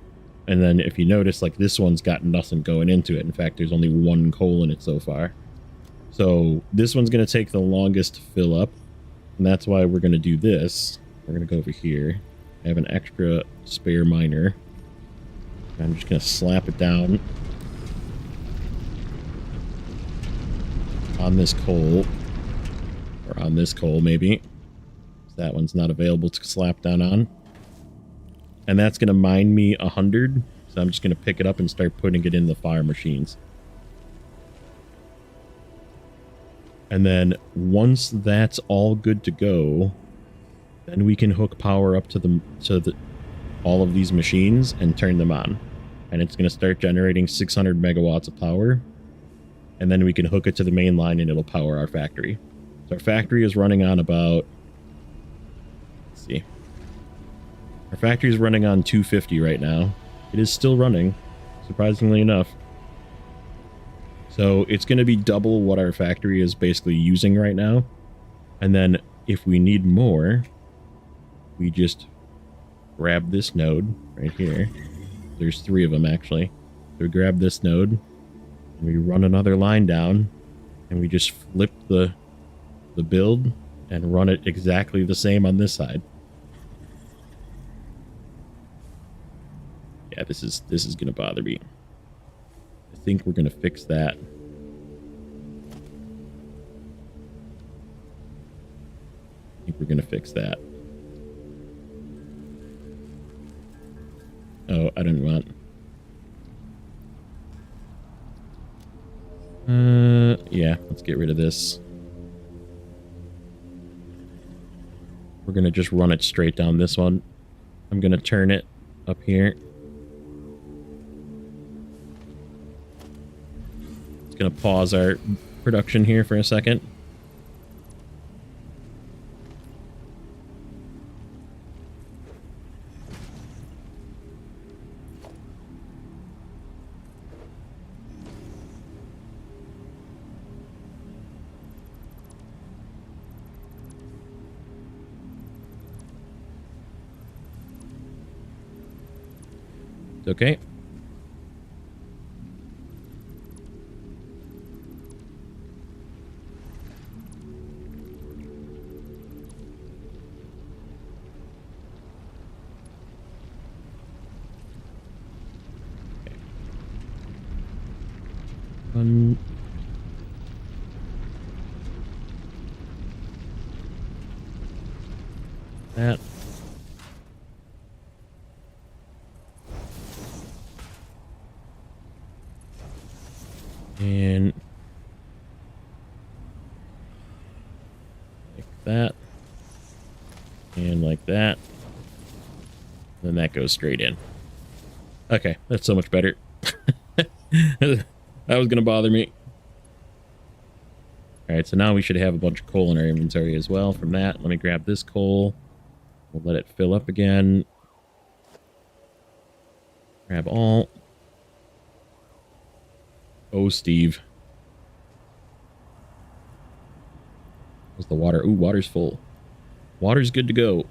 And then if you notice, like this one's got nothing going into it. In fact, there's only 1 coal in it so far. So this one's going to take the longest to fill up. And that's why we're going to do this. We're going to go over here. I have an extra spare miner. I'm just going to slap it down on this coal. Or on this coal, maybe. That one's not available to slap down on. And that's going to mine me 100. So I'm just going to pick it up and start putting it in the fire machines. And then once that's all good to go, then we can hook power up to all of these machines and turn them on. And it's going to start generating 600 megawatts of power. And then we can hook it to the main line and it'll power our factory. So our factory is running on about... Let's see. Our factory is running on 250 right now. It is still running, surprisingly enough. So it's going to be double what our factory is basically using right now. And then if we need more, we just grab this node right here. There's 3 of them actually. So we grab this node and we run another line down and we just flip the build and run it exactly the same on this side. Yeah, this is gonna bother me. I think we're gonna fix that. I think we're gonna fix that. Oh, I don't want. Yeah, let's get rid of this. We're gonna just run it straight down this one. I'm gonna turn it up here. It's gonna pause our production here for a second. Okay. That. And like that. And like that. Then that goes straight in. Okay, that's so much better. That was going to bother me. Alright, so now we should have a bunch of coal in our inventory as well from that. Let me grab this coal. We'll let it fill up again. Grab all. Oh, Steve. Where's the water? Ooh, water's full. Water's good to go.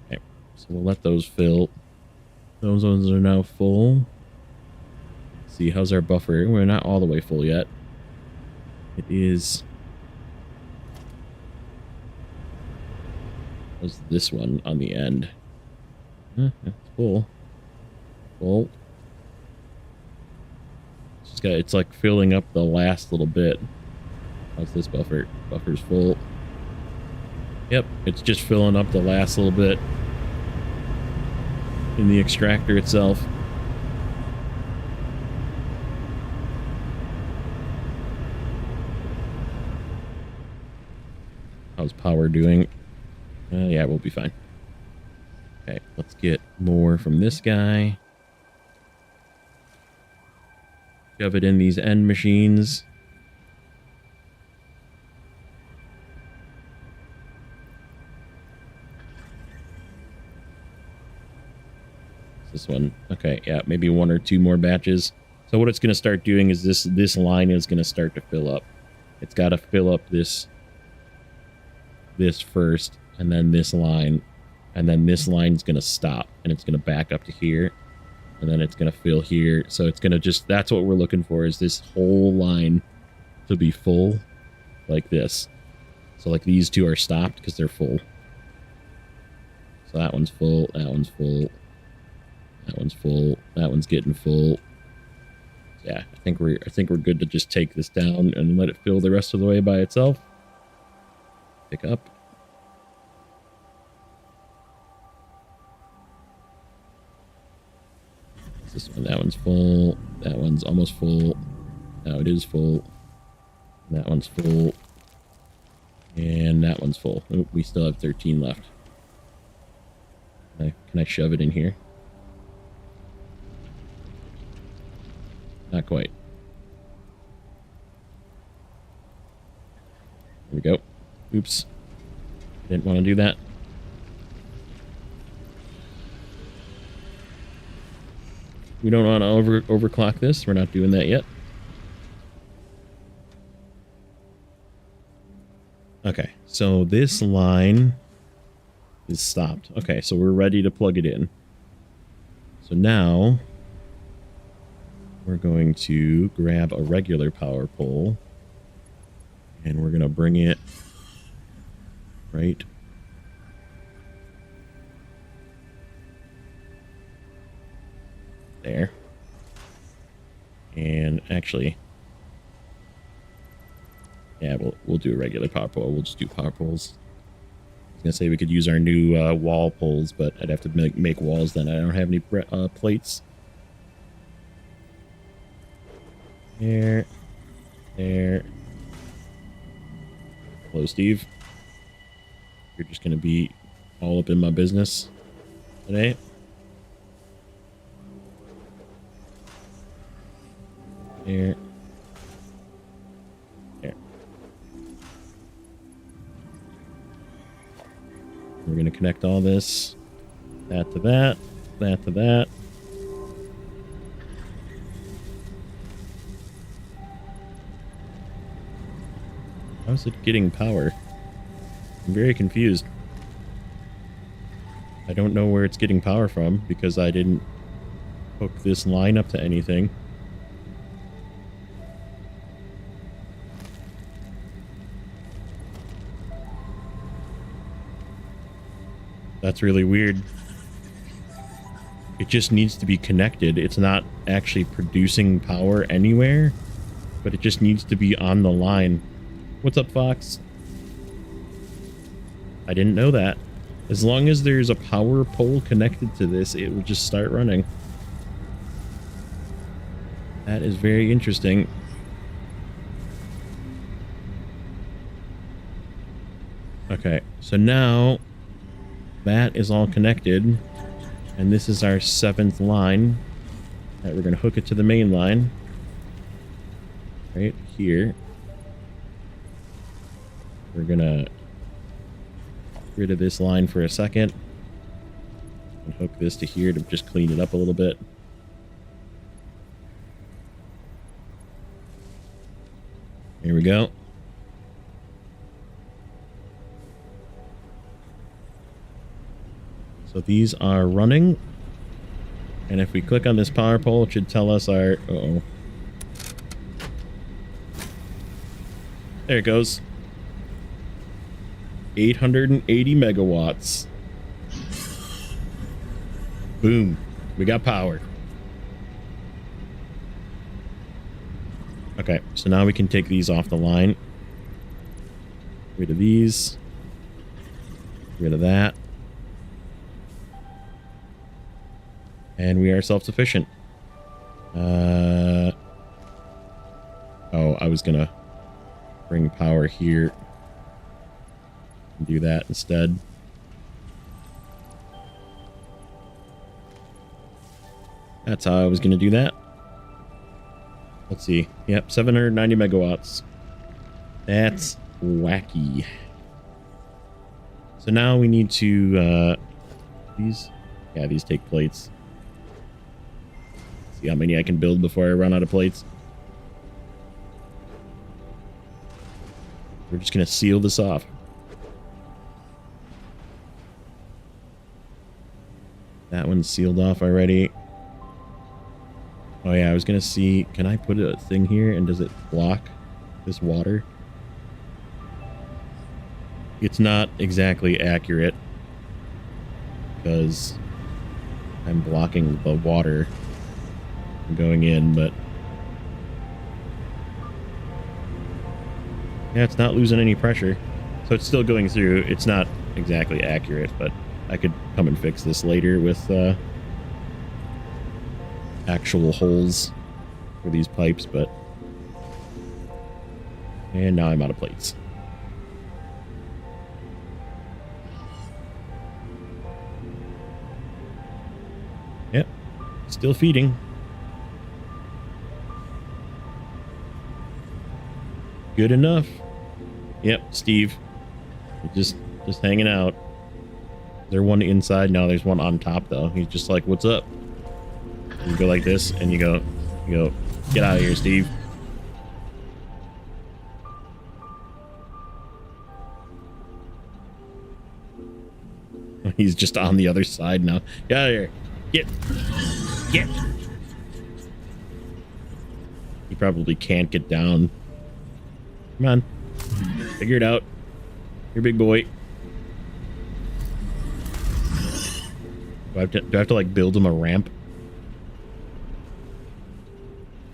Okay, so we'll let those fill. Those ones are now full. Let's see, how's our buffer? We're not all the way full yet. It is... How's this one on the end? It's full. Full. It's like filling up the last little bit. How's this buffer? Buffer's full. Yep, it's just filling up the last little bit in the extractor itself. How's power doing? Yeah, we'll be fine. Okay, let's get more from this guy. Shove it in these end machines. This one. Okay, yeah, maybe 1 or 2 more batches. So what it's going to start doing is this line is going to start to fill up. It's got to fill up this first, and then this line, and then this line's going to stop, and it's going to back up to here, and then it's going to fill here. So it's going to just, that's what we're looking for, is this whole line to be full like this. So like these 2 are stopped because they're full. So that one's full, that one's full, that one's full, that one's getting full. Yeah, I think we're good to just take this down and let it fill the rest of the way by itself. Pick up. This one, that one's full. That one's almost full. Now it is full. That one's full. And that one's full. Oh, we still have 13 left. Can I shove it in here? Not quite. There we go. Oops. Didn't want to do that. We don't want to overclock this. We're not doing that yet. Okay, so this line is stopped. Okay, so we're ready to plug it in. So now we're going to grab a regular power pole and we're going to bring it right there. And actually, yeah, we'll do a regular power pole. We'll just do power poles. I was gonna say we could use our new wall poles, but I'd have to make walls then. I don't have any plates. There. Hello, Steve. You're just gonna be all up in my business today. There. We're going to connect all this, that to that, that to that. How's it getting power? I'm very confused. I don't know where it's getting power from because I didn't hook this line up to anything. That's really weird. It just needs to be connected. It's not actually producing power anywhere, but it just needs to be on the line. What's up, Fox? I didn't know that. As long as there's a power pole connected to this, it will just start running. That is very interesting. Okay, so now that is all connected, and this is our 7th line that we're going to hook it to the main line right here. We're going to get rid of this line for a second and hook this to here to just clean it up a little bit. Here we go. So these are running, and if we click on this power pole, it should tell us our... Uh-oh. There it goes. 880 megawatts. Boom. We got power. Okay, so now we can take these off the line. Rid of these. Rid of that. And we are self-sufficient. Oh, I was gonna bring power here and do that instead. That's how I was gonna do that. Let's see. Yep, 790 megawatts. That's wacky. So now we need to these take plates. See how many I can build before I run out of plates. We're just gonna seal this off. That one's sealed off already. Oh yeah, I was gonna see, can I put a thing here and does it block this water? It's not exactly accurate because I'm blocking the water from going in, but yeah, it's not losing any pressure, so it's still going through. It's not exactly accurate, but I could come and fix this later with actual holes for these pipes. But and now I'm out of plates. Yep, still feeding. Good enough. Yep, Steve. Just hanging out. There's one inside now. There's one on top though. He's just like, "What's up?" You go like this, and you go, get out of here, Steve. He's just on the other side now. Get out of here. Get. He probably can't get down. Come on. Figure it out. You're a big boy. Do I have to like build him a ramp?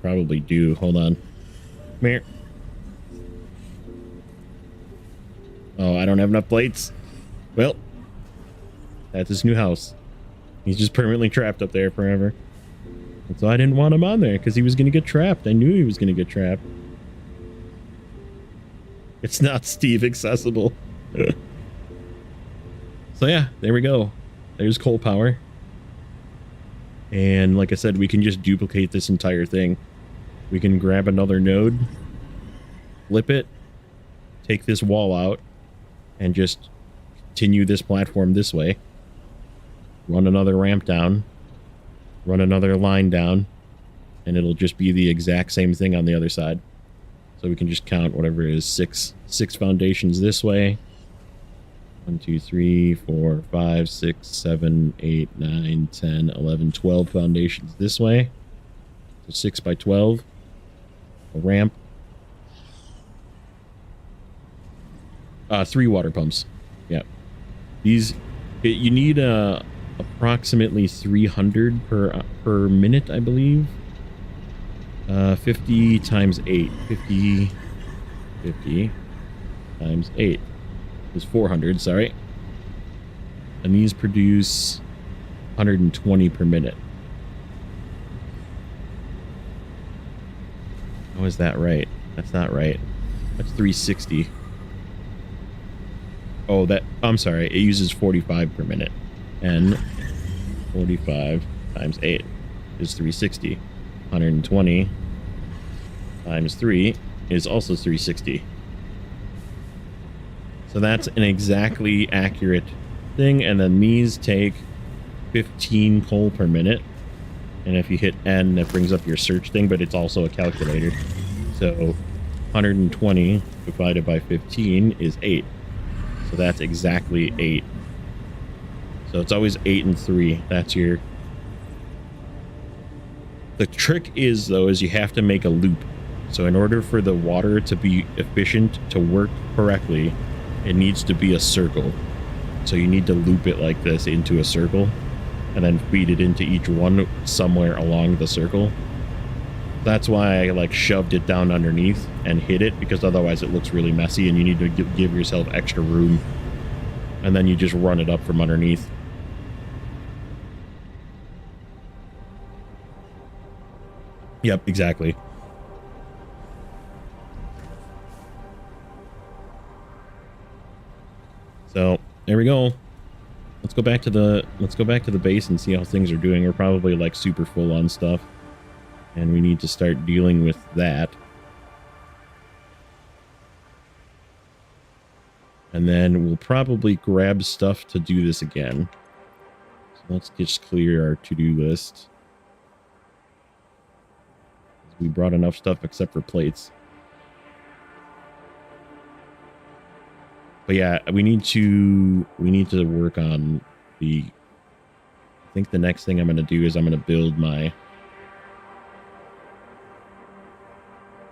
Probably do. Hold on. Come here. Oh, I don't have enough plates. Well, that's his new house. He's just permanently trapped up there forever. And so I didn't want him on there because he was going to get trapped. I knew he was going to get trapped. It's not Steve accessible. So yeah, there we go. There's coal power. And like I said, we can just duplicate this entire thing. We can grab another node, flip it, take this wall out, and just continue this platform this way. Run another ramp down, run another line down, and it'll just be the exact same thing on the other side. So we can just count whatever it is, six foundations this way. 1, 2, 3, 4, 5, 6, 7, 8, 9, 10, 11, 12 foundations this way. So 6 by 12. A ramp. 3 water pumps. Yeah. These, you need approximately 300 per minute, I believe. 50 times 8. 50 times 8 is 400, sorry. And these produce 120 per minute. How is that right? That's not right. That's 360. Oh, I'm sorry. It uses 45 per minute. And 45 times 8 is 360. 120 times 3 is also 360. So that's an exactly accurate thing. And then these take 15 coal per minute. And if you hit N, that brings up your search thing, but it's also a calculator. So 120 divided by 15 is 8. So that's exactly 8. So it's always 8 and 3. That's your... The trick is, though, is you have to make a loop. So in order for the water to be efficient, to work correctly, it needs to be a circle. So you need to loop it like this into a circle, and then feed it into each one somewhere along the circle. That's why I like shoved it down underneath and hit it, because otherwise it looks really messy and you need to give yourself extra room. And then you just run it up from underneath. Yep, exactly. So there we go. Let's go back to the base and see how things are doing. We're probably like super full on stuff, and we need to start dealing with that. And then we'll probably grab stuff to do this again. So let's just clear our to-do list. We brought enough stuff except for plates. But yeah, we need to work on the... I think the next thing I'm going to do is I'm going to build my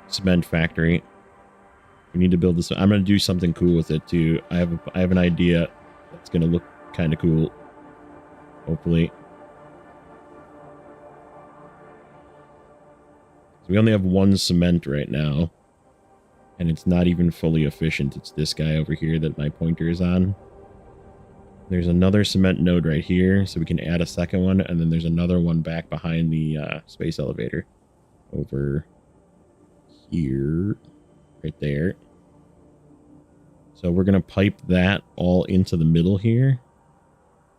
cement factory. We need to build this. I'm going to do something cool with it too. I have an idea that's going to look kind of cool. Hopefully. So we only have 1 cement right now. And it's not even fully efficient. It's this guy over here that my pointer is on. There's another cement node right here, so we can add a second one. And then there's another one back behind the space elevator. Over here. Right there. So we're going to pipe that all into the middle here.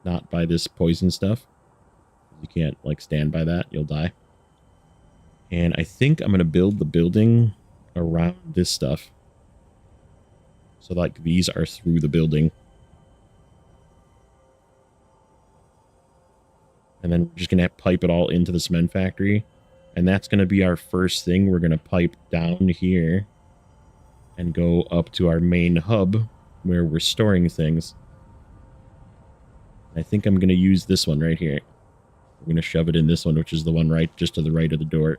Not by this poison stuff. You can't, like, stand by that. You'll die. And I think I'm going to build the building around this stuff. So, like, these are through the building. And then we're just going to pipe it all into the cement factory. And that's going to be our first thing. We're going to pipe down here and go up to our main hub where we're storing things. I think I'm going to use this one right here. We're going to shove it in this one, which is the one right just to the right of the door.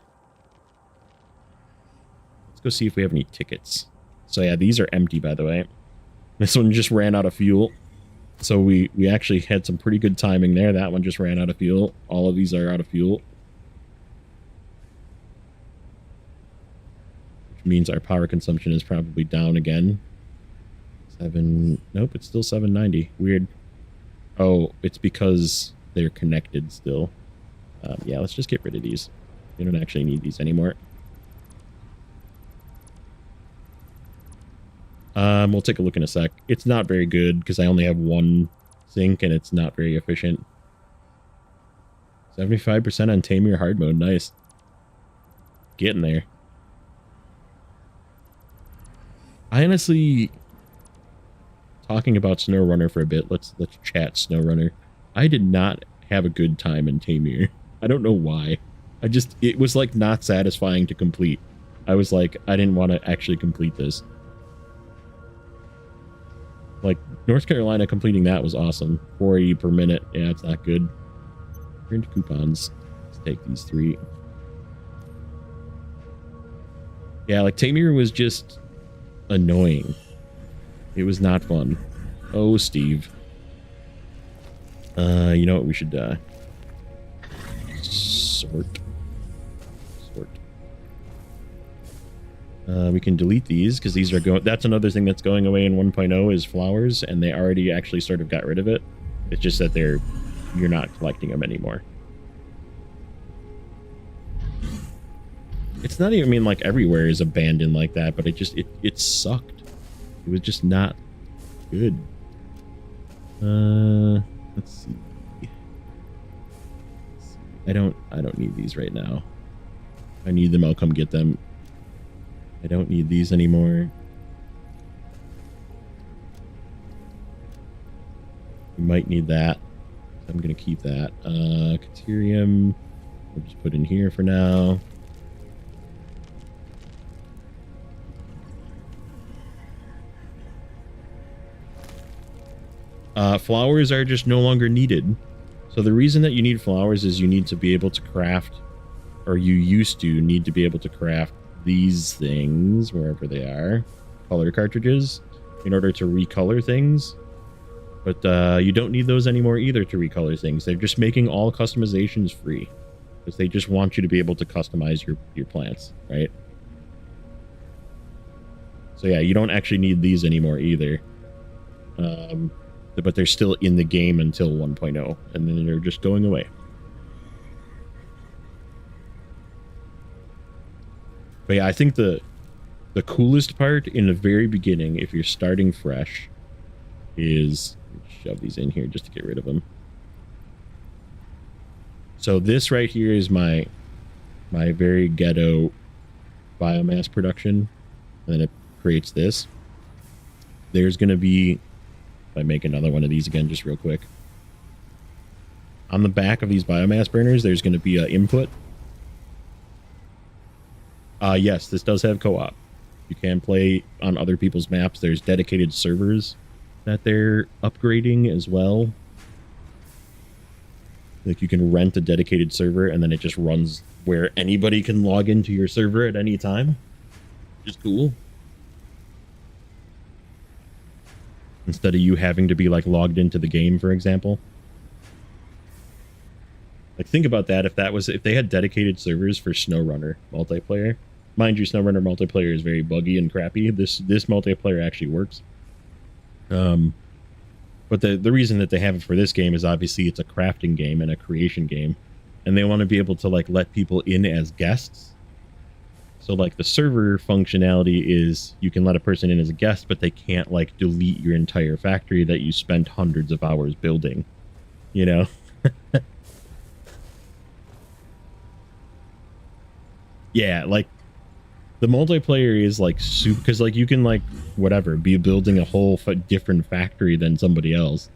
Let's go see if we have any tickets. So yeah, these are empty, by the way. This one just ran out of fuel. So we actually had some pretty good timing there. That one just ran out of fuel. All of these are out of fuel. Which means our power consumption is probably down again. Nope, it's still 790. Weird. Oh, it's because they're connected still. Yeah, let's just get rid of these. We don't actually need these anymore. We'll take a look in a sec. It's not very good because I only have one sink and it's not very efficient. 75% on Tamir hard mode. Nice. Getting there. I honestly, talking about SnowRunner for a bit, let's chat SnowRunner. I did not have a good time in Tamir. I don't know why. It was like not satisfying to complete. I was like, I didn't want to actually complete this. Like, North Carolina completing that was awesome. 480 per minute. Yeah, it's not good. Print coupons. Let's take these 3. Yeah, like, Tamir was just annoying. It was not fun. Oh, Steve. You know what we should, sort. We can delete these because these are going. That's another thing that's going away in 1.0 is flowers, and they already actually sort of got rid of it. It's just that you're not collecting them anymore. It's not even, I mean, like everywhere is abandoned like that, but it sucked. It was just not good. Let's see. I don't need these right now. If I need them, I'll come get them. I don't need these anymore. We might need that. I'm going to keep that. Caterium, we'll just put in here for now. Flowers are just no longer needed. So the reason that you need flowers is you need to be able to craft, or you used to need to be able to craft these things, wherever they are, color cartridges, in order to recolor things. But you don't need those anymore either to recolor things. They're just making all customizations free because they just want you to be able to customize your plants, right? So yeah, you don't actually need these anymore either. But they're still in the game until 1.0, and then they're just going away. But yeah, I think the coolest part in the very beginning, if you're starting fresh, is shove these in here just to get rid of them. So this right here is my very ghetto biomass production, and then it creates this. There's going to be, if I make another one of these again just real quick, on the back of these biomass burners there's going to be an input. Yes, this does have co-op. You can play on other people's maps. There's dedicated servers that they're upgrading as well. Like, you can rent a dedicated server and then it just runs where anybody can log into your server at any time, which is cool. Instead of you having to be like logged into the game, for example. Like, think about that. If they had dedicated servers for SnowRunner multiplayer, mind you, SnowRunner multiplayer is very buggy and crappy. This multiplayer actually works. But the reason that they have it for this game is obviously it's a crafting game and a creation game, and they want to be able to like let people in as guests. So like the server functionality is you can let a person in as a guest, but they can't like delete your entire factory that you spent hundreds of hours building, you know? Yeah, like the multiplayer is like super, because like you can like whatever be building a whole different factory than somebody else.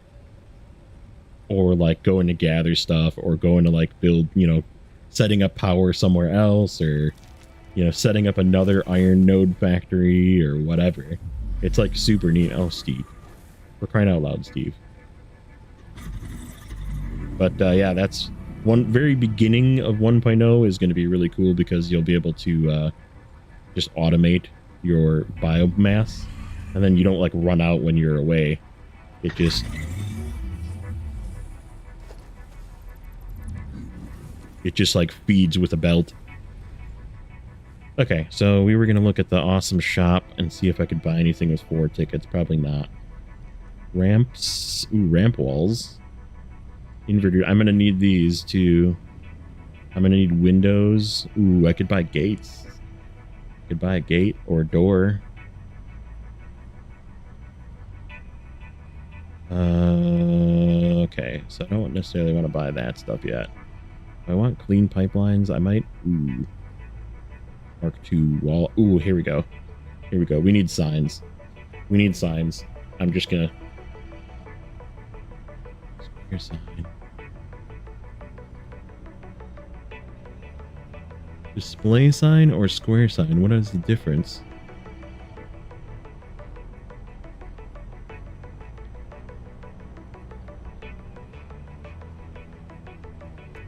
or like going to gather stuff, or going to like build, setting up power somewhere else, or setting up another iron node factory or whatever. It's like super neat. Oh, Steve, we're crying out loud, Steve. But yeah, that's one very beginning of 1.0 is going to be really cool, because you'll be able to just automate your biomass, and then you don't like run out when you're away. It just like feeds with a belt. Okay, so we were going to look at the awesome shop and see if I could buy anything with 4 tickets. Probably not. Ramps. Ooh, ramp walls. Inverter. I'm going to need these too. I'm going to need windows. Ooh, I could buy gates. I could buy a gate or a door. Okay, so I don't necessarily want to buy that stuff yet. If I want clean pipelines, I might. Ooh. Mark II wall. Ooh, here we go. Here we go. We need signs. We need signs. I'm just gonna. Square sign. Display sign or square sign? What is the difference?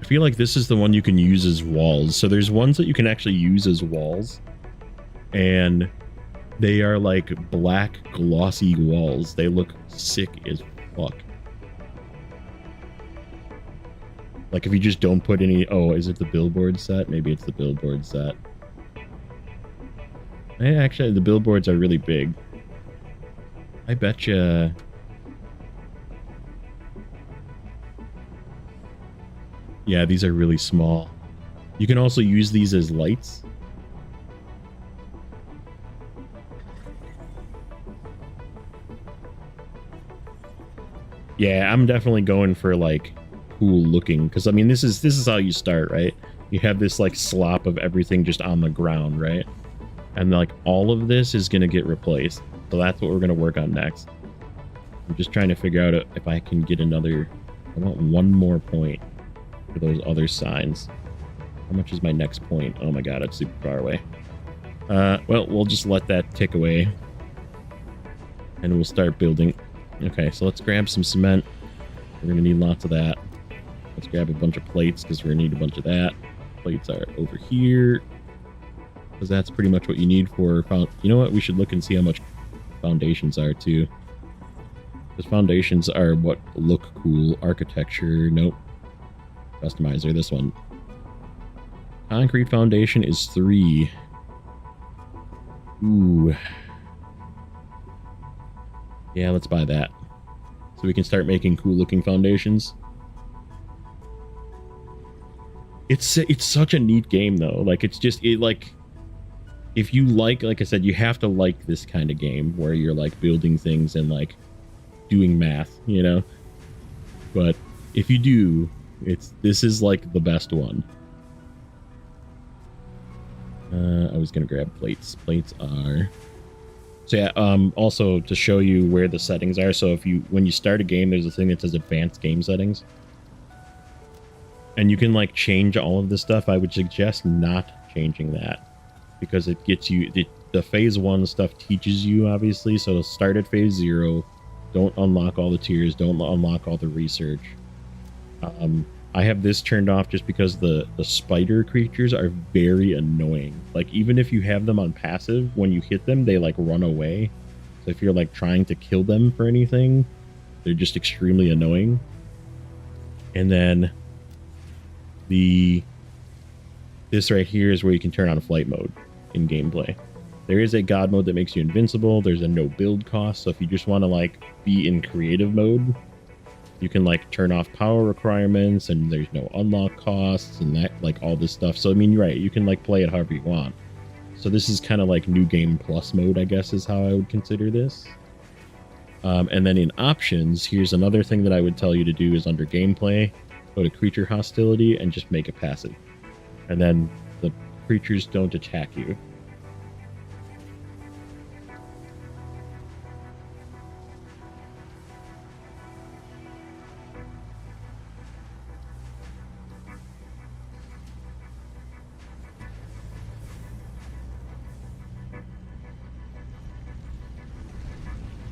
I feel like this is the one you can use as walls. So there's ones that you can actually use as walls, and they are like black glossy walls. They look sick as fuck. Like if you just don't put any... Oh, is it the billboard set? Maybe it's the billboard set. Actually, the billboards are really big. I betcha... Yeah, these are really small. You can also use these as lights. Yeah, I'm definitely going for like cool looking, because I mean this is how you start, right? You have this like slop of everything just on the ground, right? And like all of this is going to get replaced. So that's what we're going to work on next. I'm just trying to figure out if I can get another... I want one more point for those other signs. How much is my next point? Oh my god, it's super far away. Well, we'll just let that tick away, and we'll start building. Okay, so let's grab some cement. We're gonna need lots of that. Let's grab a bunch of plates, because we're gonna need a bunch of that. Plates are over here, because that's pretty much what you need for... You know what? We should look and see how much foundations are too, because foundations are what look cool. Architecture, nope. Customizer, this one. Concrete foundation is 3. Ooh. Yeah, let's buy that, so we can start making cool looking foundations. It's such a neat game though. Like it's just like if you like I said, you have to like this kind of game where you're like building things and like doing math, you know. But if you do, this is like the best one. I was gonna grab plates. Plates are... So yeah, also to show you where the settings are. So when you start a game, there's a thing that says advanced game settings, and you can like change all of this stuff. I would suggest not changing that, because it gets you... The phase 1 stuff teaches you, obviously. So start at phase 0. Don't unlock all the tiers. Don't unlock all the research. I have this turned off just because the spider creatures are very annoying. Like even if you have them on passive, when you hit them, they like run away. So if you're like trying to kill them for anything, they're just extremely annoying. And then this right here is where you can turn on flight mode in gameplay. There is a god mode that makes you invincible. There's a no build cost. So if you just want to like be in creative mode, you can like turn off power requirements, and there's no unlock costs and that, like all this stuff. So I mean, you're right, you can like play it however you want. So this is kind of like new game plus mode, I guess, is how I would consider this. And then in options, here's another thing that I would tell you to do is under gameplay, go to creature hostility and just make it passive. And then the creatures don't attack you.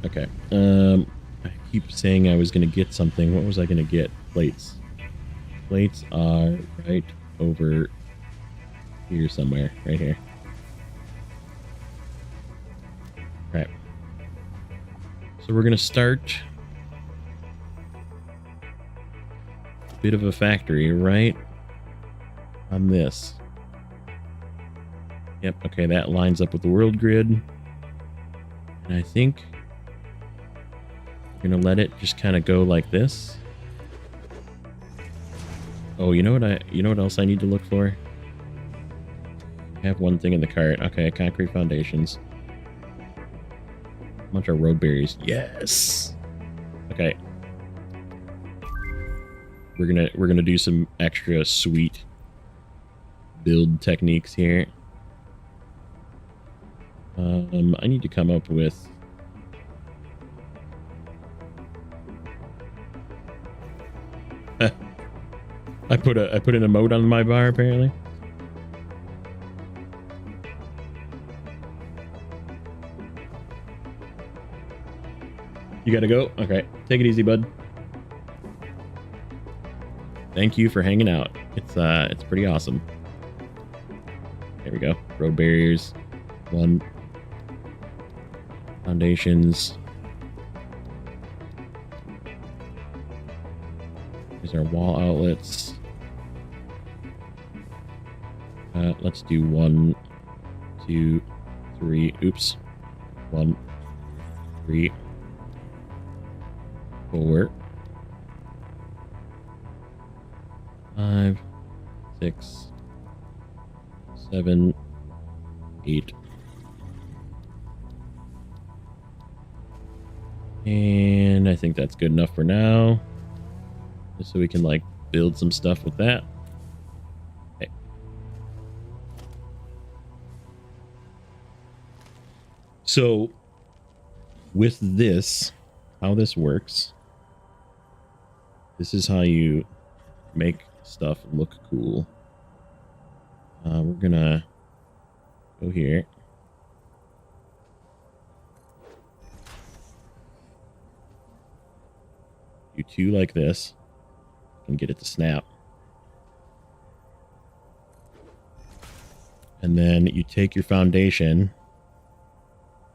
Okay. I keep saying I was going to get something. What was I going to get? Plates. Plates are right over here somewhere. Right here. All right. So we're going to start a bit of a factory right on this. Yep. Okay. That lines up with the world grid. And I think we're going to let it just kind of go like this. Oh, you know what else I need to look for? I have one thing in the cart. Okay, concrete foundations. A bunch of road berries. Yes. Okay. We're gonna do some extra sweet build techniques here. I need to come up with I put an emote on my bar apparently. You gotta go? Okay. Take it easy, bud. Thank you for hanging out. It's pretty awesome. There we go. Road barriers. 1. Foundations. These are wall outlets. Let's do 1, 2, 3. Oops. 1, 3. 4. 5, 6, 7, 8. And I think that's good enough for now. Just so we can like build some stuff with that. Okay. So with this, how this works, this is how you make stuff look cool. We're gonna go here. Do 2 like this and get it to snap. And then you take your foundation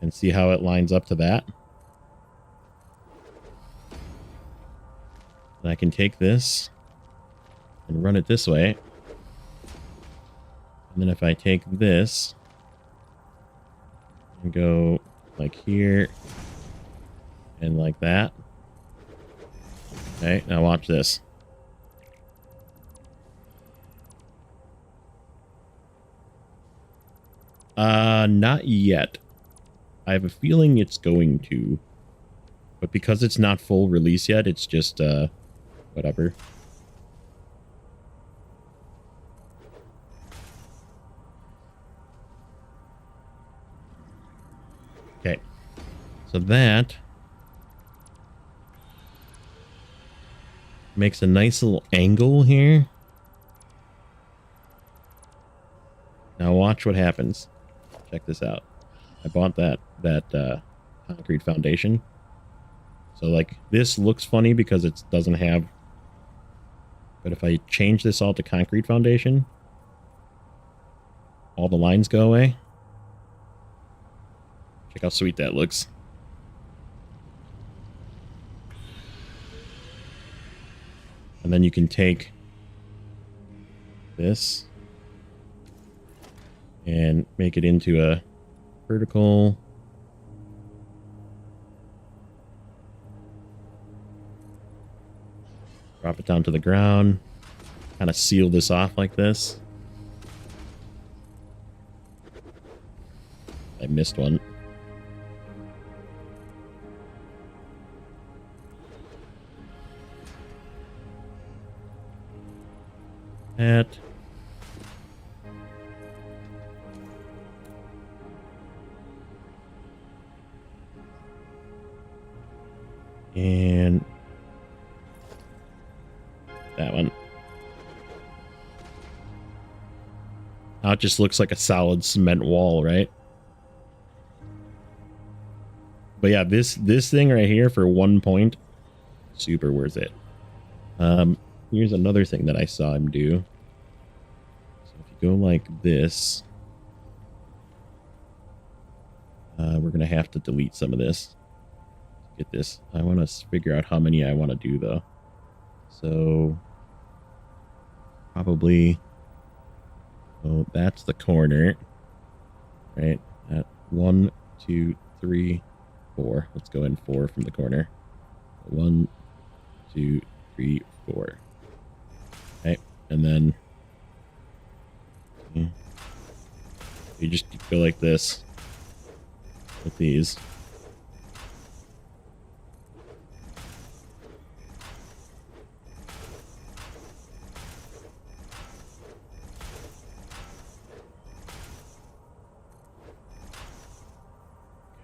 and see how it lines up to that. And I can take this and run it this way. And then if I take this and go like here and like that. Okay, now watch this. Not yet. I have a feeling it's going to. But because it's not full release yet, it's just, whatever. Okay. So that makes a nice little angle here. Now watch what happens. Check this out. I bought that concrete foundation. So like this looks funny because it doesn't have, but if I change this all to concrete foundation, all the lines go away. Check how sweet that looks. And then you can take this and make it into a vertical. Drop it down to the ground. Kind of seal this off like this. I missed one. That. And that one. Now it just looks like a solid cement wall, right? But yeah, this thing right here for 1 point, super worth it. Here's another thing that I saw him do. So if you go like this, we're gonna have to delete some of this. Get this. I want to figure out how many I want to do though. So probably, oh, that's the corner, right? At 1, 2, 3, 4. Let's go in 4 from the corner. 1, 2, 3, 4. Okay, and then you just go like this with these.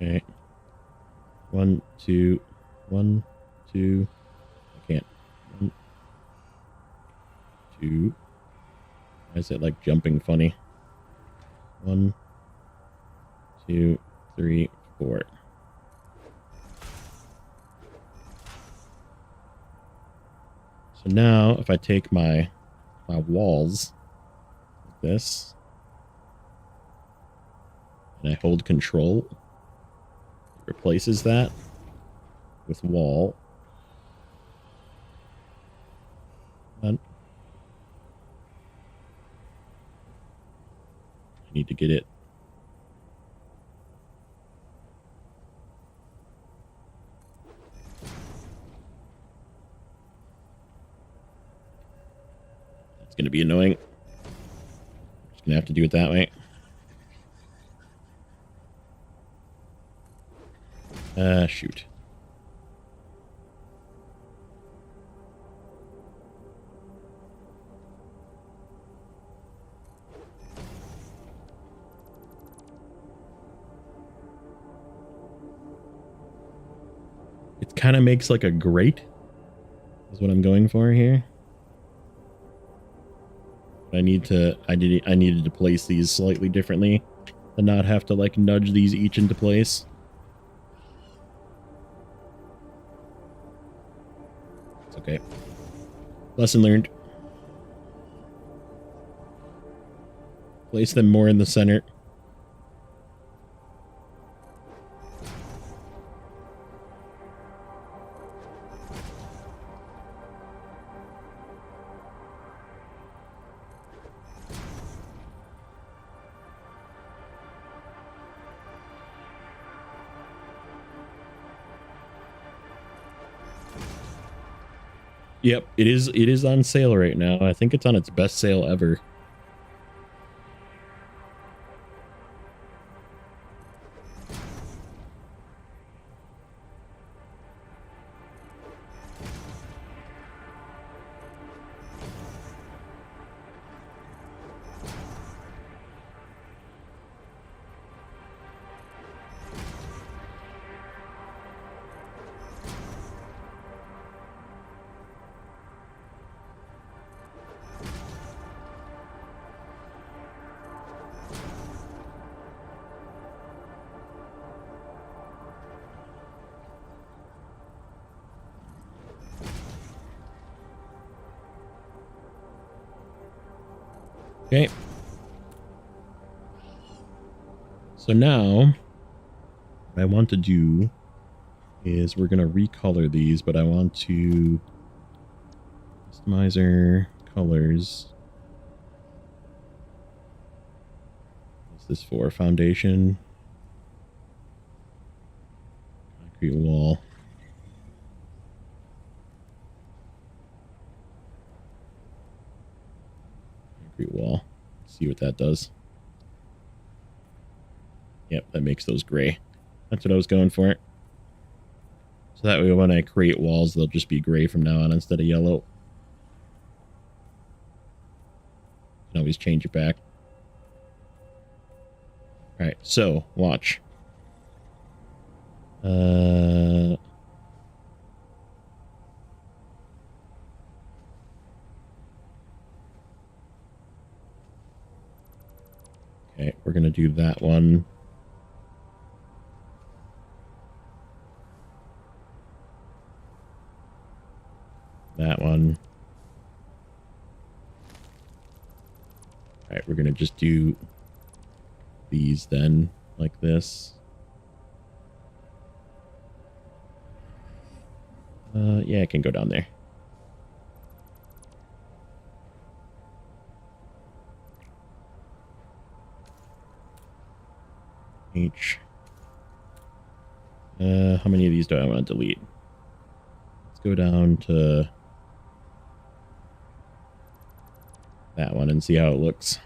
Okay. 1, 2, 1, 2. I can't. 1, 2. Why is it like jumping funny? 1, 2, 3, 4. So now if I take my walls like this and I hold control, it replaces that with wall. I need to get it. That's going to be annoying. Just going to have to do it that way. Shoot. It kind of makes like a grate is what I'm going for here. I needed to place these slightly differently and not have to like nudge these each into place. It's okay. Lesson learned. Place them more in the center. Yep, it is on sale right now. I think it's on its best sale ever. Okay. So now what I want to do is we're going to recolor these, but I want to customizer colors. What's this for? Foundation. Concrete wall. Wall. See what that does. Yep, that makes those gray. That's what I was going for. So that way when I create walls, they'll just be gray from now on instead of yellow. You can always change it back. Alright, so watch. Okay, we're going to do that one. going to just do these then, like this. Yeah, it can go down there. H. How many of these do I want to delete? Let's go down to that one and see how it looks.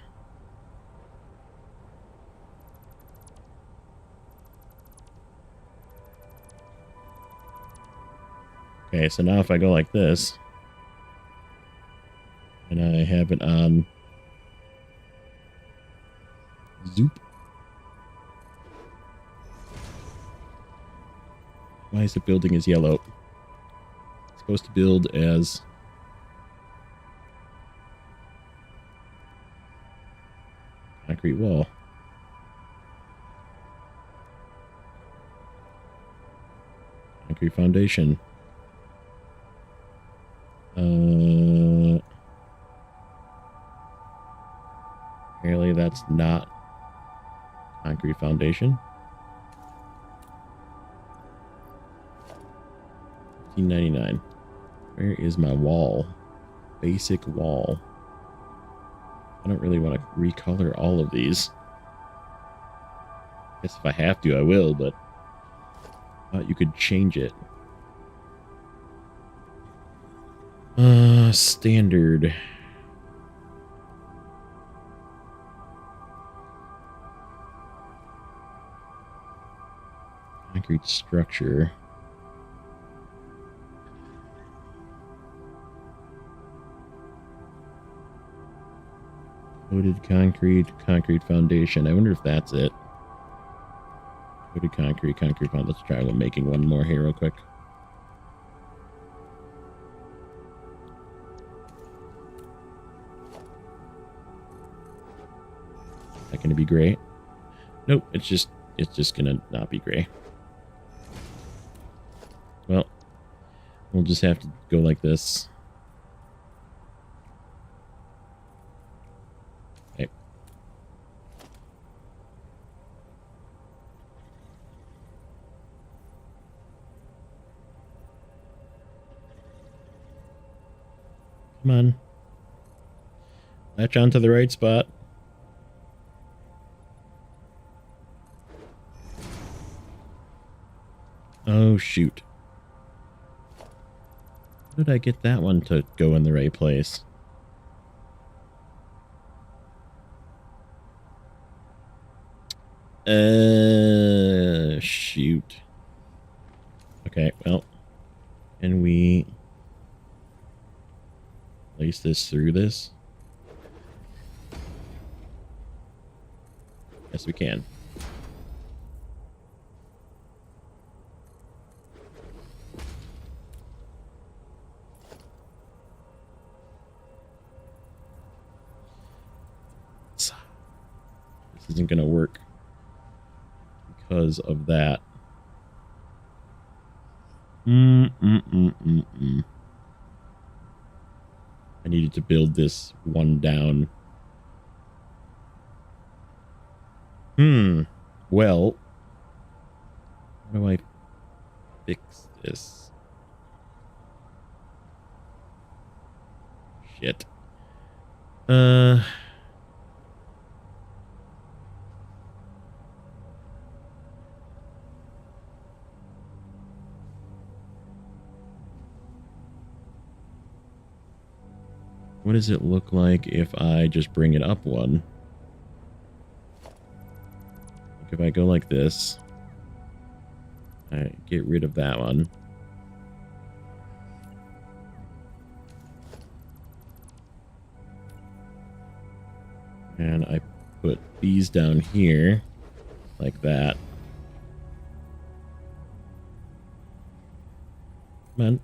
Okay, so now if I go like this, and I have it on Zoop. Why is the building is yellow? It's supposed to build as concrete wall. Concrete foundation. Apparently that's not concrete foundation. 1599. Where is my wall? Basic wall. I don't really want to recolor all of these. I guess if I have to, I will, but I thought you could change it. Standard. Concrete structure. Coated concrete, concrete foundation. I wonder if that's it. Coated concrete, concrete foundation. Let's try making one more here real quick. Is that gonna be gray? Nope, it's just gonna not be gray. Well, we'll just have to go like this. Okay. Come on. Latch onto the right spot. Oh, shoot. How did I get that one to go in the right place? Shoot. Okay, well, can we place this through this? Yes, we can. This isn't going to work because of that. I needed to build this one down. Well, how do I fix this? Shit. What does it look like if I just bring it up one? Like if I go like this, I get rid of that one. And I put these down here, like that. Come on.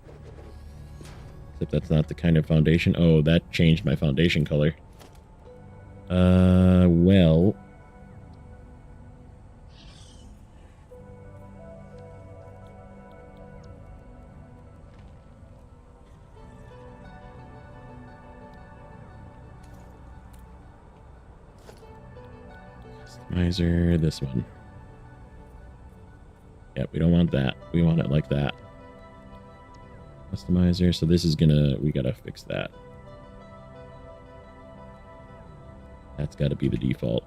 Except that's not the kind of foundation. Oh, that changed my foundation color. Well. Customizer, this one. Yep, we don't want that. We want it like that. Customizer, so this is gonna, we gotta fix that. That's gotta be the default.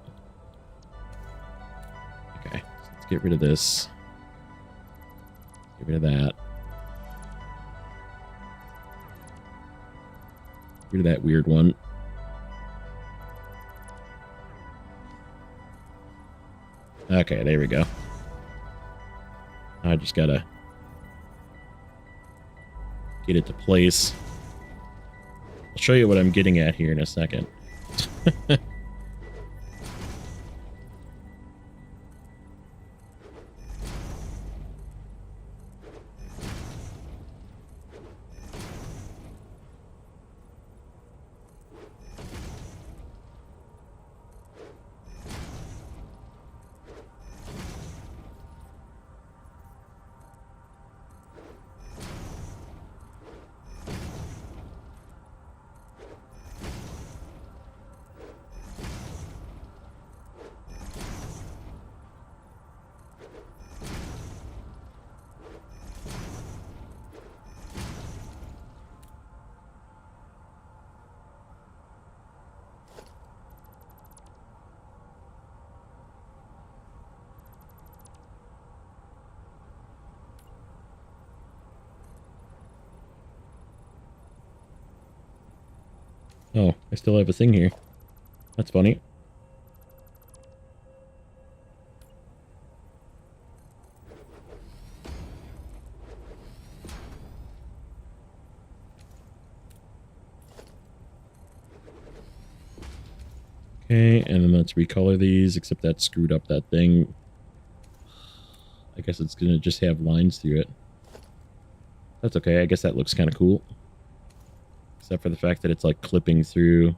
Okay, so let's get rid of this. Get rid of that. Get rid of that weird one. Okay, there we go. I just gotta get it to place. I'll show you what I'm getting at here in a second. Oh, I still have a thing here. That's funny. Okay, and then let's recolor these, except that screwed up that thing. I guess it's gonna just have lines through it. That's okay, I guess that looks kind of cool. Except for the fact that it's like clipping through.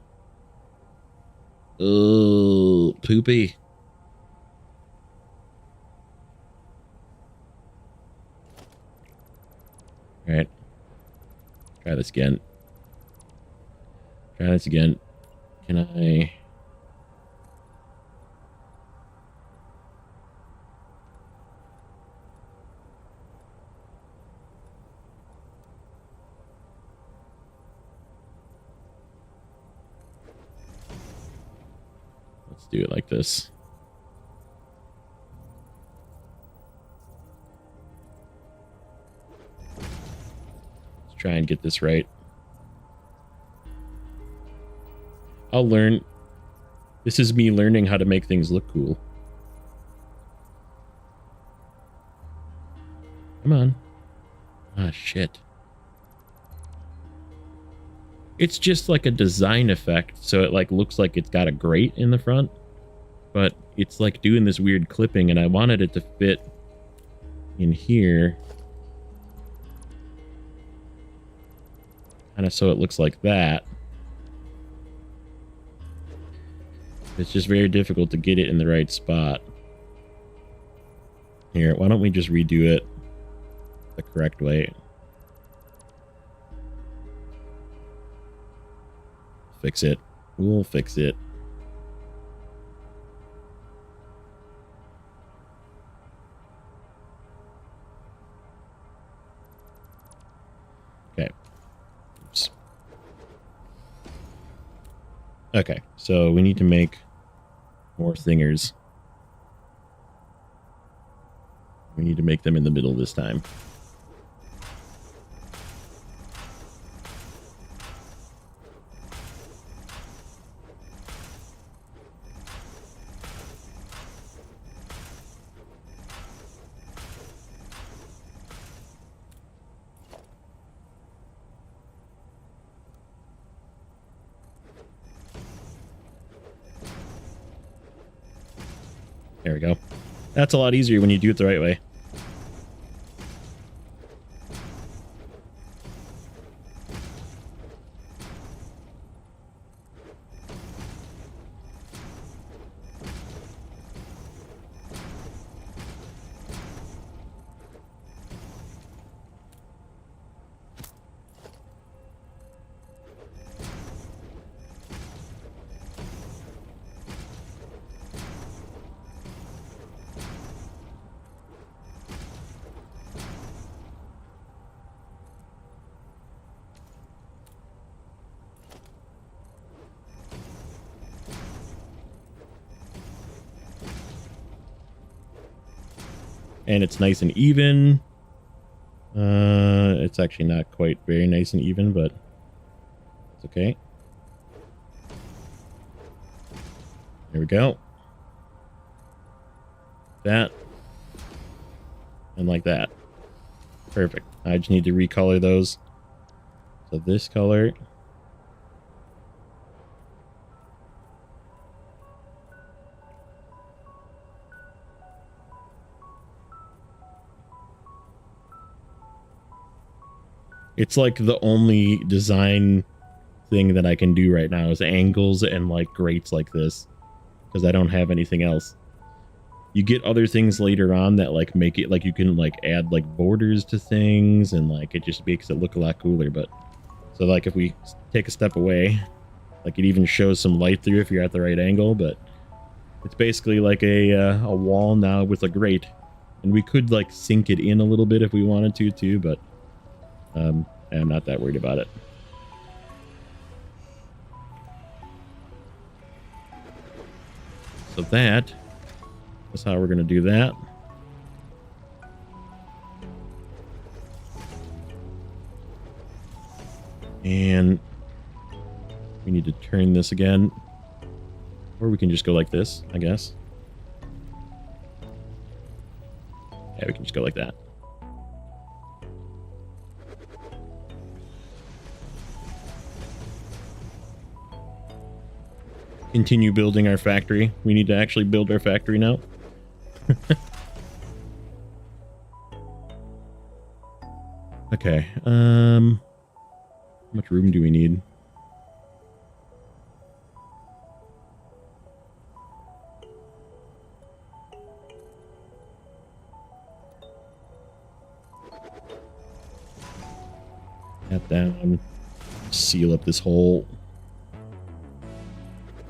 Oh, poopy. Alright. Try this again. Try this again. Can I... Let's do it like this. Let's try and get this right. I'll learn. This is me learning how to make things look cool. Come on. Ah, shit. It's just like a design effect, so it like looks like it's got a grate in the front, but it's like doing this weird clipping, and I wanted it to fit in here, kind of so it looks like that. It's just very difficult to get it in the right spot. Here, why don't we just redo it the correct way? Fix it. We'll fix it. Okay. Oops. Okay, so we need to make more thingers. We need to make them in the middle this time. There we go. That's a lot easier when you do it the right way. And it's nice and even. It's actually not quite very nice and even, but it's okay. There we go. That. And like that. Perfect. I just need to recolor those. So this color. It's like the only design thing that I can do right now is angles and like grates like this, because I don't have anything else. You get other things later on that like make it like you can like add like borders to things, and like it just makes it look a lot cooler. But so like if we take a step away, like it even shows some light through if you're at the right angle, but it's basically like a wall now with a grate, and we could like sink it in a little bit if we wanted to too, but I'm not that worried about it. So that's how we're going to do that. And we need to turn this again. Or we can just go like this, I guess. Yeah, we can just go like that. Continue building our factory. We need to actually build our factory now. Okay. How much room do we need? That down. Seal up this hole.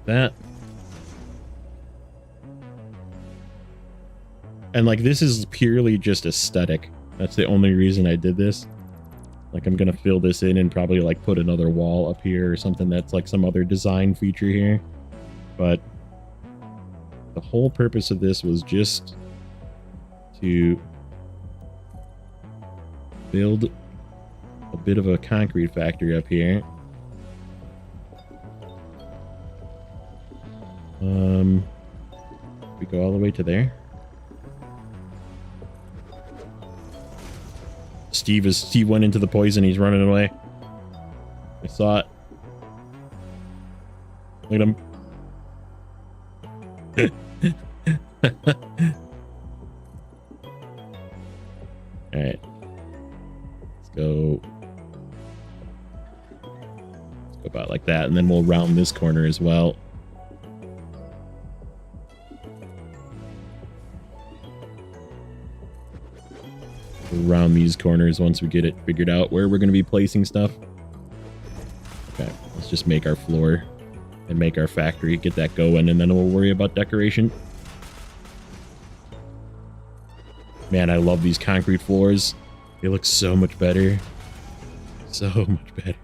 That. And like this is purely just aesthetic. That's the only reason I did this. Like I'm gonna fill this in and probably like put another wall up here or something that's like some other design feature here. But the whole purpose of this was just to build a bit of a concrete factory up here. We go all the way to there. Steve went into the poison. He's running away. I saw it. Look at him. All right. Let's go about like that, and then we'll round this corner as well. Around these corners once we get it figured out where we're going to be placing stuff. Okay, let's just make our floor and make our factory, get that going, and then we'll worry about decoration. Man, I love these concrete floors. They look so much better. So much better.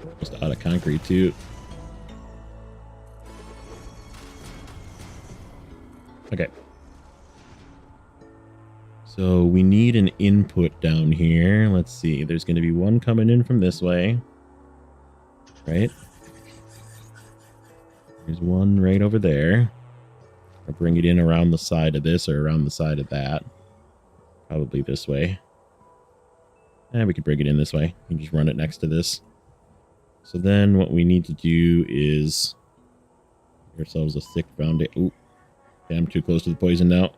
Almost out of concrete too. Okay. So we need an input down here. Let's see. There's going to be one coming in from this way. Right? There's one right over there. I'll bring it in around the side of this or around the side of that. Probably this way. And we could bring it in this way. You can just run it next to this. So then what we need to do is give ourselves a thick foundation. Ooh. Okay, I'm too close to the poison now.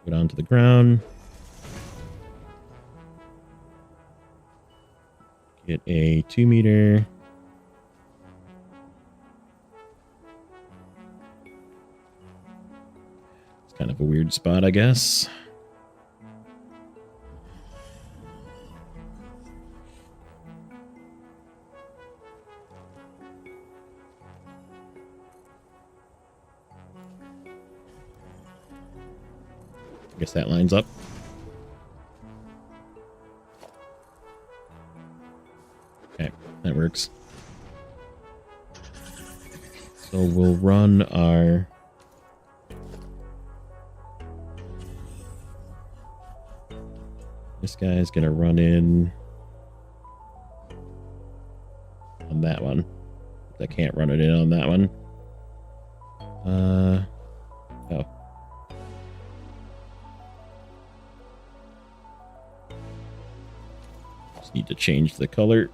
Go down to the ground. Get a 2 meter. It's kind of a weird spot, I guess. I guess that lines up. Okay, that works. So we'll run our This guy's gonna run in on that one. I can't run it in on that one. Oh. Just need to change the color.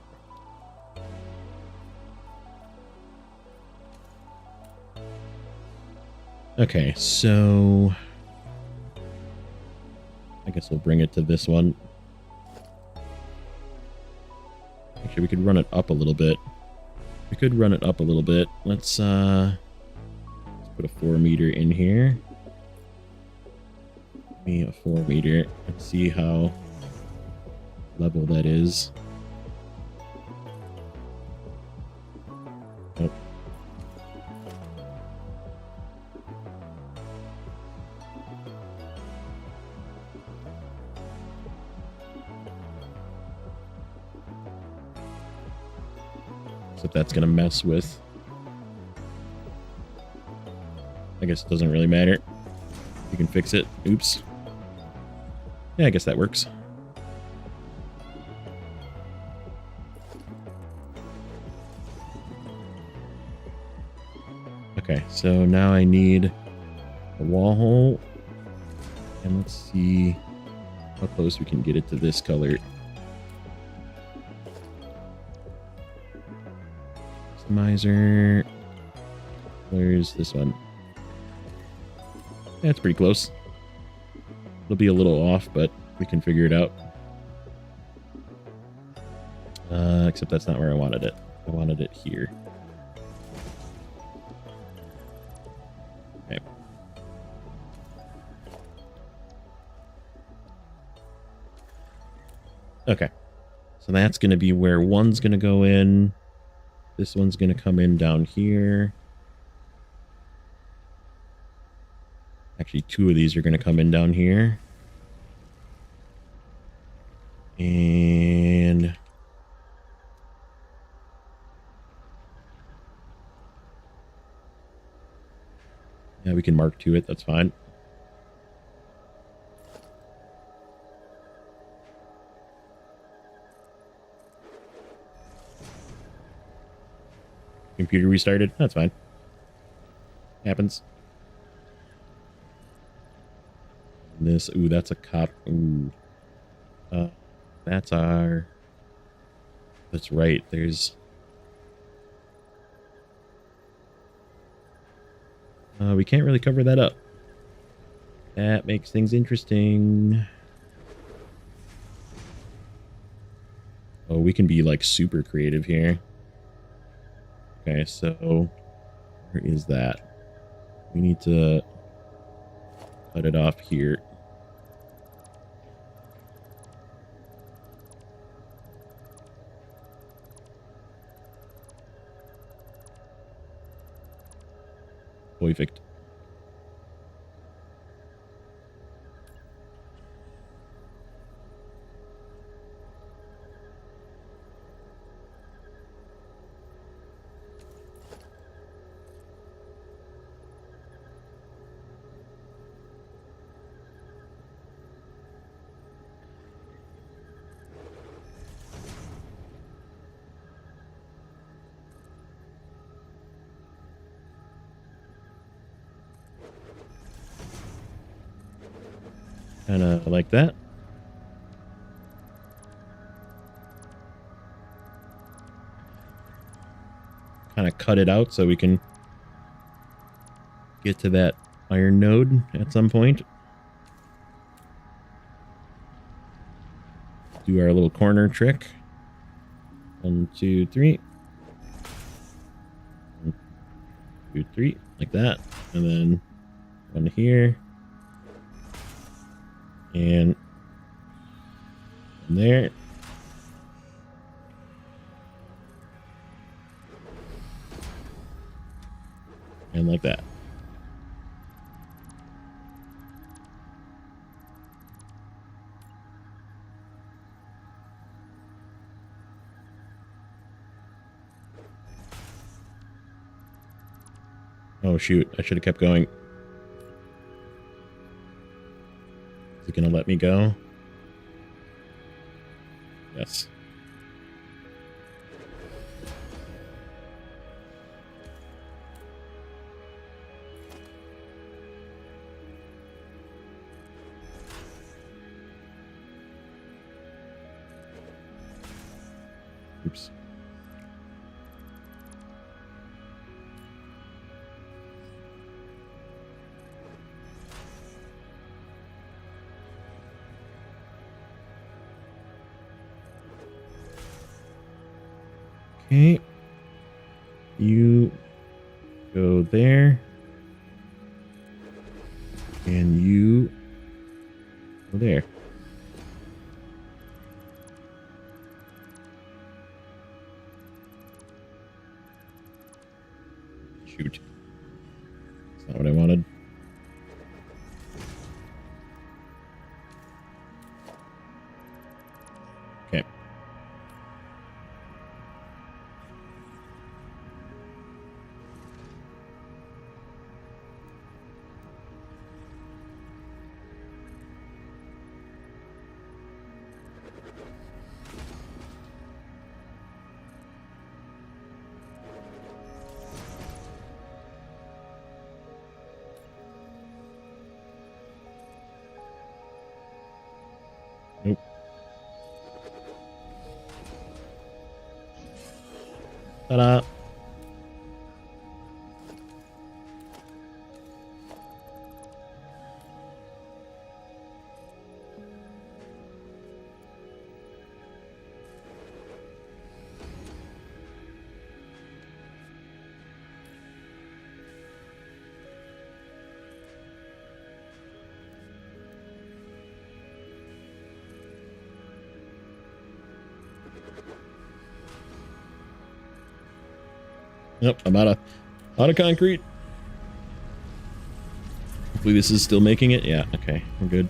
Okay, so I guess we'll bring it to this one. Actually, we could run it up a little bit. We could run it up a little bit. Let's put a 4 meter in here. Give me a 4 meter and see how level that is. Oh. So that's gonna mess with. I guess it doesn't really matter. You can fix it. Oops. Yeah, I guess that works. Okay, so now I need a wall hole. And let's see how close we can get it to this color. Customizer. Where's this one? Yeah, it's pretty close. It'll be a little off, but we can figure it out. Except that's not where I wanted it. I wanted it here. Okay. Okay. So that's going to be where one's going to go in. This one's going to come in down here. Actually, 2 of these are going to come in down here. And yeah, we can mark to it. That's fine. Computer restarted. That's fine. Happens. This, ooh, that's a cop. Ooh, that's our. That's right. There's. We can't really cover that up. That makes things interesting. Oh, we can be like super creative here. Okay, so where is that? We need to cut it off here. Perfect. Kind of like that. Kind of cut it out so we can get to that iron node at some point. Do our little corner trick. 1, 2, 3. 1, 2, 3, like that. And then one here. And there. And like that. Oh shoot, I should have kept going. Is it gonna let me go? Yes. Oops. Okay. You go there. And you go there. Shoot. That's not what I wanted. Okay. Nope. Ta-da. Yep, I'm out of concrete. Hopefully this is still making it. Yeah, okay, we're good.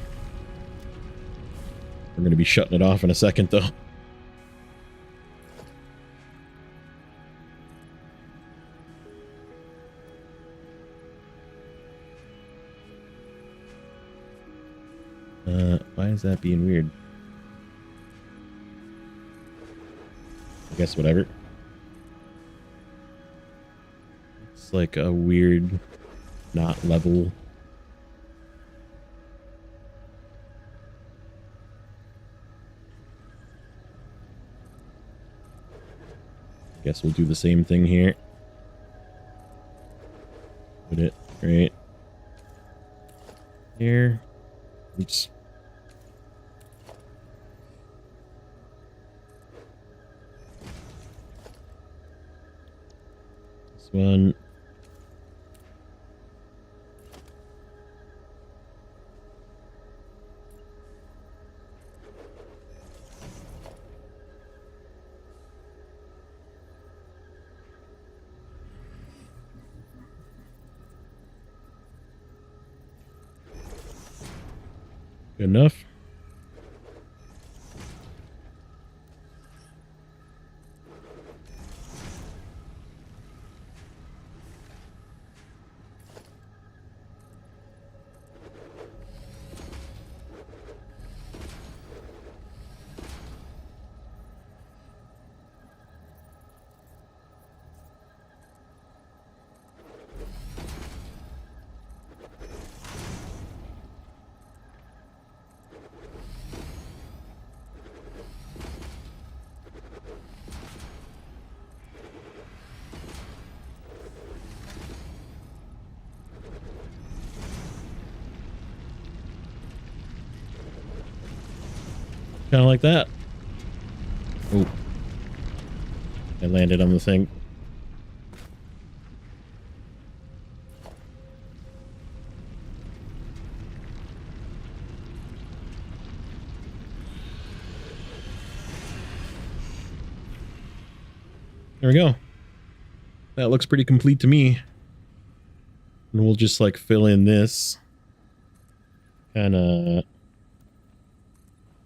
We're gonna be shutting it off in a second though. Why is that being weird? I guess whatever. It's like a weird, not level. Guess we'll do the same thing here. Put it right here. Oops. This one. Good enough. Kind of like that. Oh, I landed on the thing. There we go. That looks pretty complete to me. And we'll just like fill in this. Kind of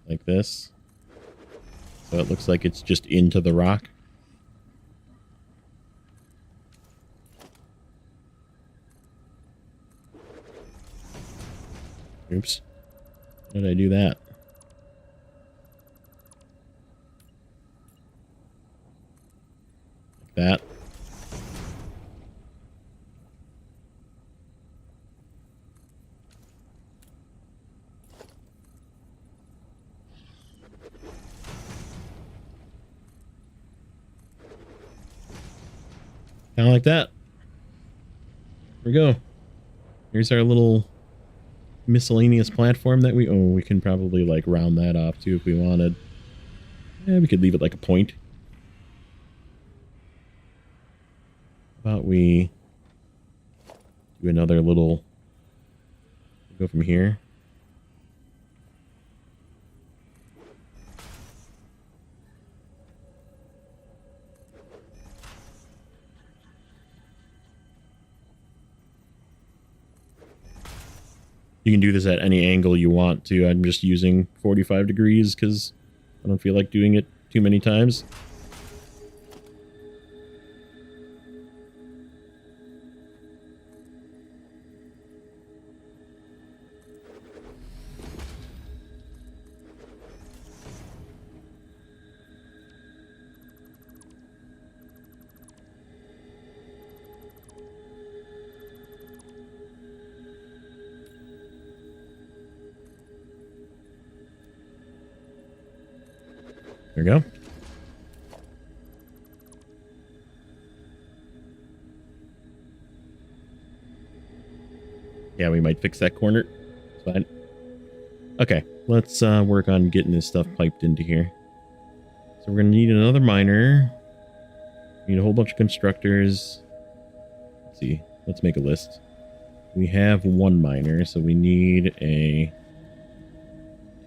like this. So it looks like it's just into the rock. Oops. How did I do that? Kind of like that. Here we go. Here's our little miscellaneous platform that we can probably like round that off too if we wanted. Yeah, we could leave it like a point. How about we do another little, go from here. You can do this at any angle you want to. I'm just using 45 degrees because I don't feel like doing it too many times. There we go. Yeah, we might fix that corner. It's fine. Okay, let's work on getting this stuff piped into here. So we're going to need another miner. We need a whole bunch of constructors. Let's see. Let's make a list. We have one miner, so we need two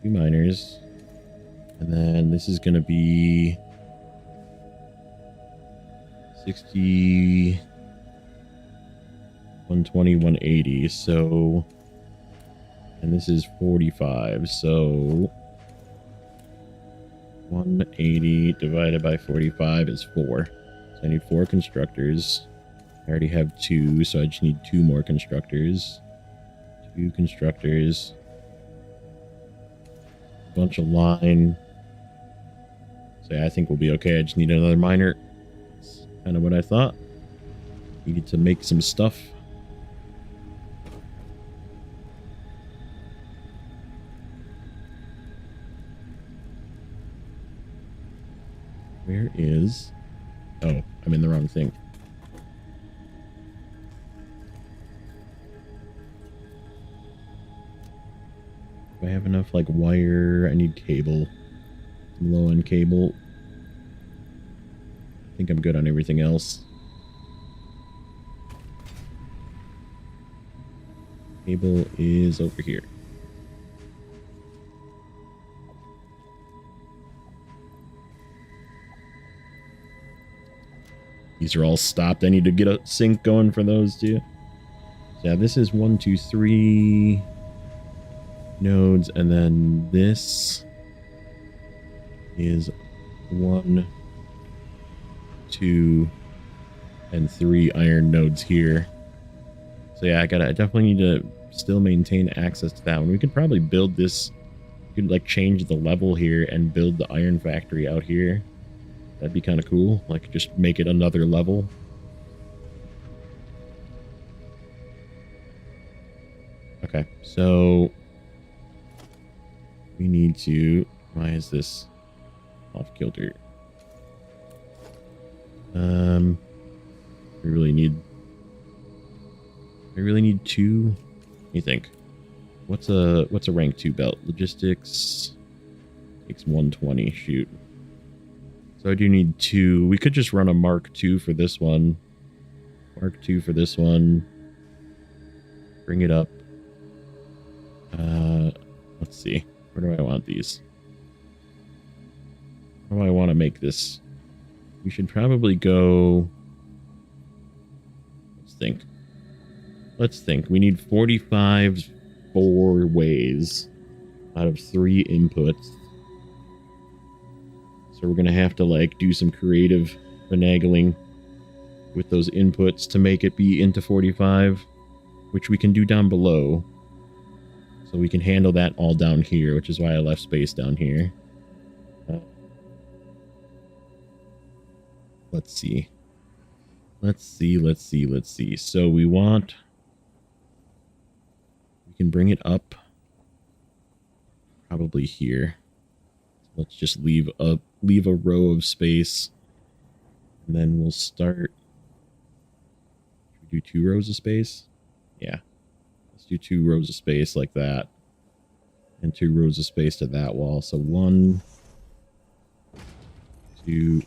miners. And then this is going to be 60, 120, 180. So, and this is 45. So 180 divided by 45 is 4. So I need 4 constructors. I already have 2, so I just need 2 more constructors. 2 constructors. A bunch of line. So yeah, I think we'll be okay. I just need another miner. That's kind of what I thought. Needed to make some stuff. Where is... Oh, I'm in the wrong thing. Do I have enough, like, wire? I need cable. Some low-end cable. I think I'm good on everything else. Cable is over here. These are all stopped. I need to get a sync going for those too. So yeah, this is 1, 2, 3 nodes, and then this is 1, 2, and 3 iron nodes here. So yeah, I definitely need to still maintain access to that one. We could probably build this. We could like change the level here and build the iron factory out here. That'd be kind of cool. Like just make it another level. Okay, so we need to. Why is this off kilter? We really need. I really need 2. What do you think? What's a rank 2 belt? Logistics takes 120. Shoot. So I do need 2. We could just run a Mark 2 for this one. Mark 2 for this one. Bring it up. Let's see. Where do I want these? How do I want to make this? We should probably go... Let's think. Let's think. We need 45 4 ways out of 3 inputs. So we're going to have to like do some creative finagling with those inputs to make it be into 45, which we can do down below. So we can handle that all down here, which is why I left space down here. Let's see. Let's see. So we want... We can bring it up probably here. Let's just leave a row of space, and then we'll start Do 2 rows of space. Yeah. Let's do 2 rows of space like that. And 2 rows of space to that wall. So 1, 2,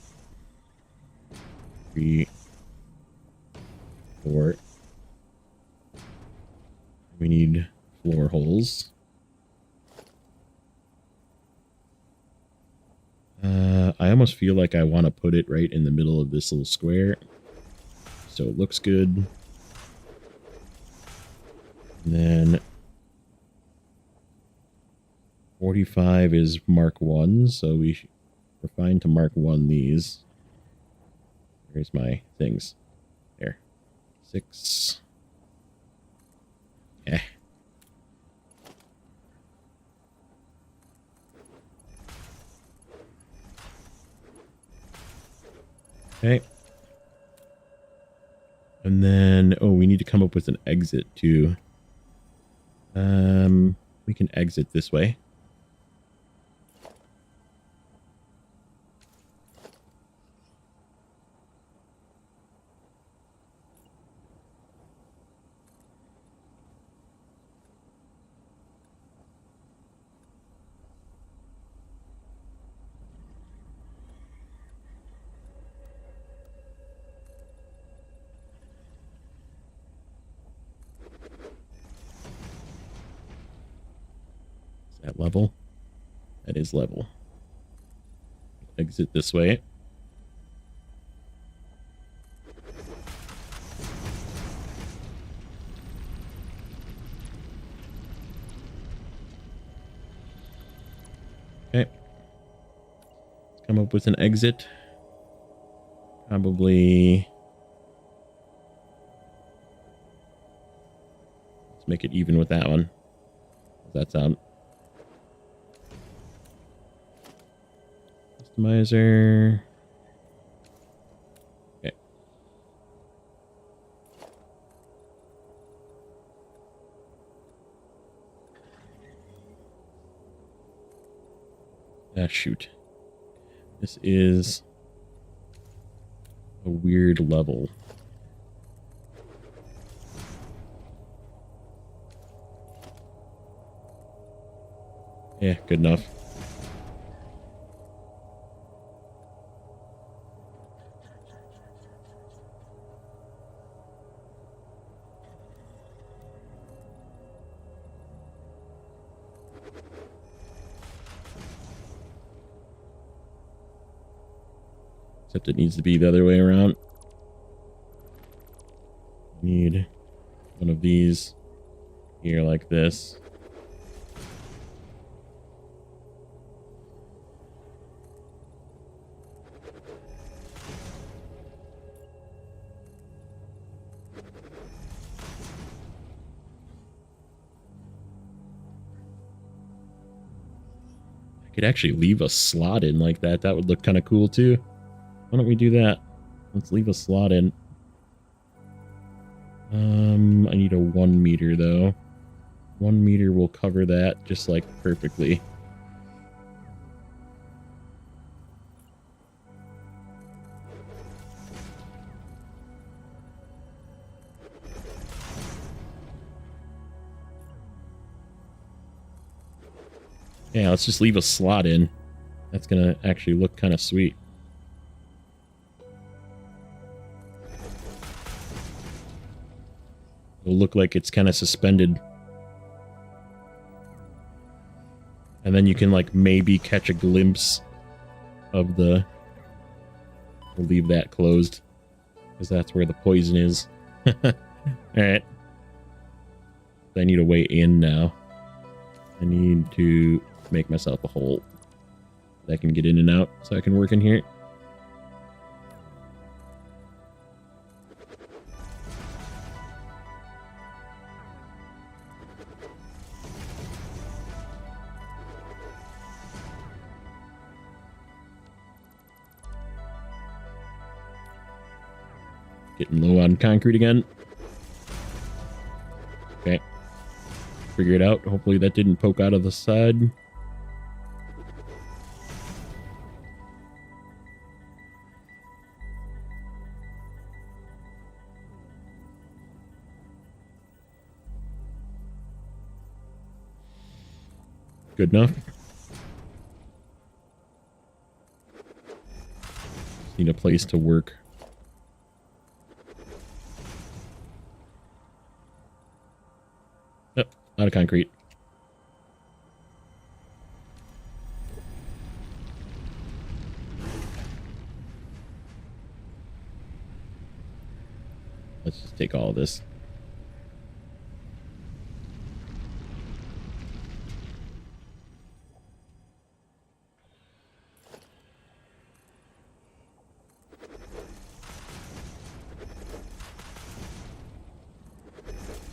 3, 4. We need floor holes. I almost feel like I want to put it right in the middle of this little square. So it looks good. And then 45 is Mark 1, so we're fine to Mark 1 these. Here's my things. There. 6. Eh. Okay. And then, oh, we need to come up with an exit too. We can exit this way. Is that level? That is level. Exit this way. Okay. Let's come up with an exit. Probably. Let's make it even with that one. How's that sound? Customizer. Okay. Ah, shoot. This is a weird level. Yeah, good enough. Except it needs to be the other way around. Need one of these here like this. I could actually leave a slot in like that. That would look kind of cool too. Why don't we do that? Let's leave a slot in. I need a 1 meter though. 1 meter will cover that just like perfectly. Yeah, let's just leave a slot in. That's gonna actually look kind of sweet. It'll look like it's kind of suspended. And then you can like maybe catch a glimpse of the... We'll leave that closed, because that's where the poison is. Alright. I need a way in now. I need to make myself a hole that I can get in and out so I can work in here. Getting low on concrete again. Okay. Figure it out. Hopefully that didn't poke out of the side. Good enough. Need a place to work. Yep, out of concrete. Let's just take all of this.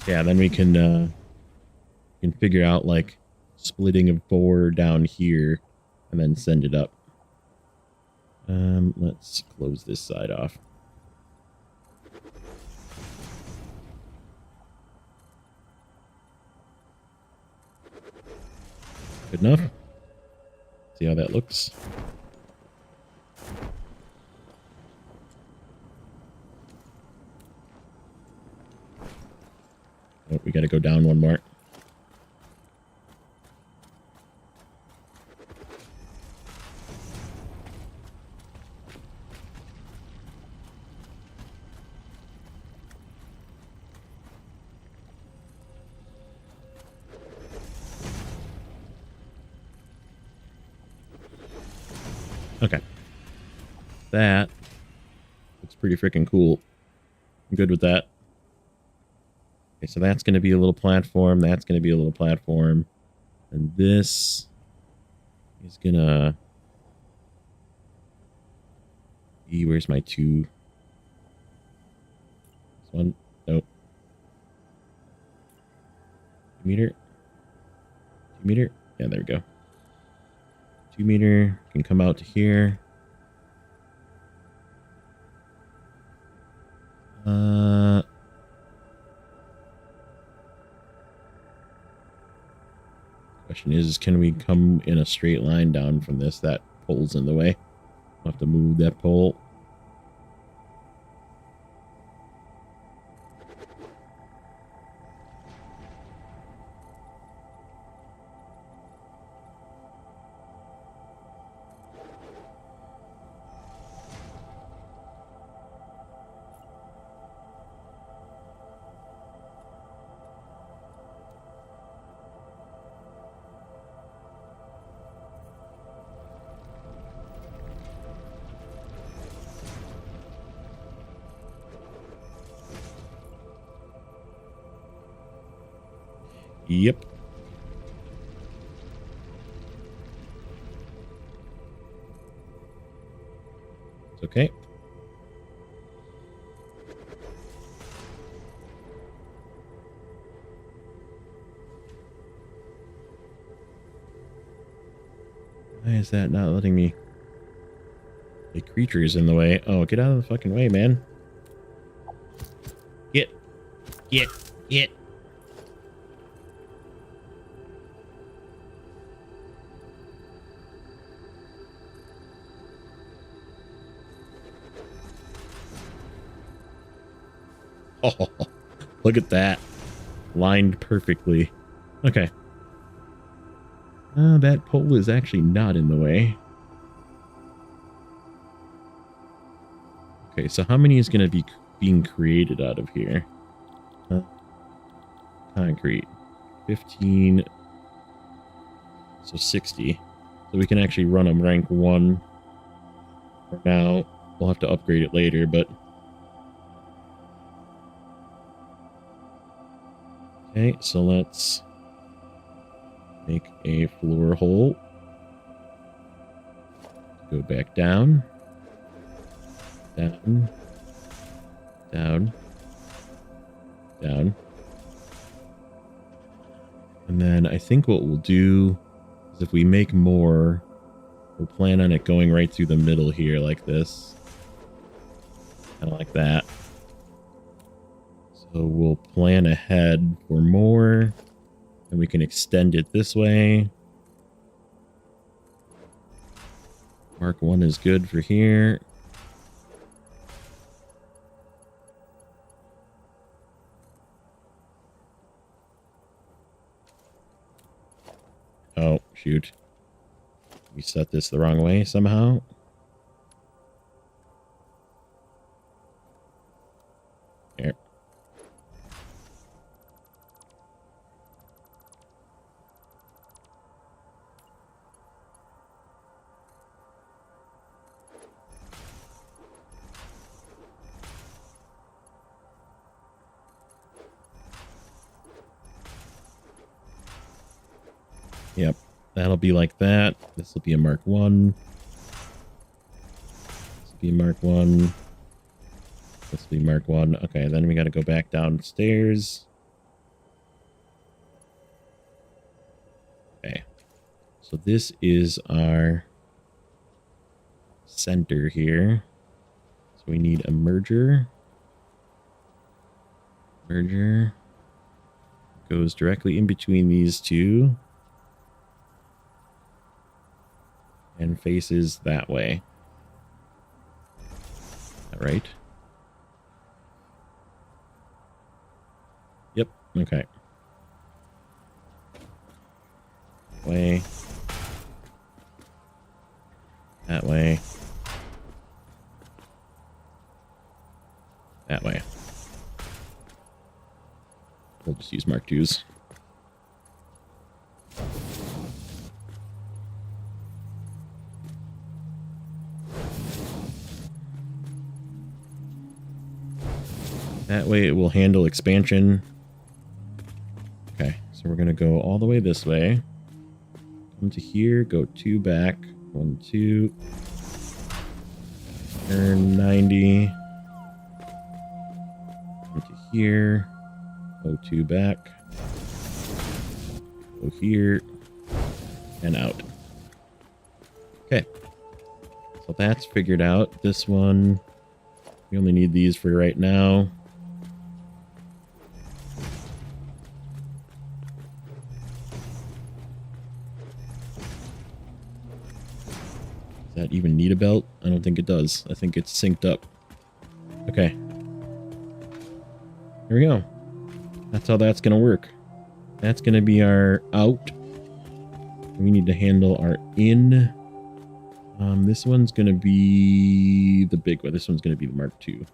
Yeah, then we can figure out like splitting of 4 down here and then send it up. Let's close this side off. Good enough. See how that looks. Oh, we got to go down one more. Okay. That looks pretty freaking cool. I'm good with that. Okay, so that's going to be a little platform. That's going to be a little platform. And this is going to be... Where's my 2? This one? Nope. 2 meter? 2 meter? Yeah, there we go. 2 meter can come out to here. Question is, can we come in a straight line down from this? That pole's in the way. I'll have to move that pole. Yep. It's okay. Why is that not letting me? The creature is in the way. Oh, get out of the fucking way, man. Get. Oh, look at that. Lined perfectly. Okay. That pole is actually not in the way. Okay, so how many is going to be being created out of here? Concrete. 15. So 60. So we can actually run them rank 1 for now. We'll have to upgrade it later, but... Okay, so let's make a floor hole. Go back down. Down. Down. Down. And then I think what we'll do is if we make more, we'll plan on it going right through the middle here like this. Kind of like that. So we'll plan ahead for more, and we can extend it this way. Mark 1 is good for here. Oh, shoot. We set this the wrong way somehow. Here. Yep, that'll be like that. This will be a Mark 1. This will be Mark 1. This will be Mark 1. Okay, then we got to go back downstairs. Okay, so this is our center here. So we need a merger. Merger goes directly in between these two. And faces that way. All right. Yep. Okay. Way. That way. That way. We'll just use Mark IIs. That way it will handle expansion. Okay, so we're going to go all the way this way. Come to here, go 2 back. 1, 2. Turn 90. Come to here. Go 2 back. Go here. And out. Okay. So that's figured out. This one, we only need these for right now. That even need a belt? I don't think it does. I think it's synced up. Okay. Here we go. That's how that's going to work. That's going to be our out. We need to handle our in. This one's going to be the big one. This one's going to be the Mark II.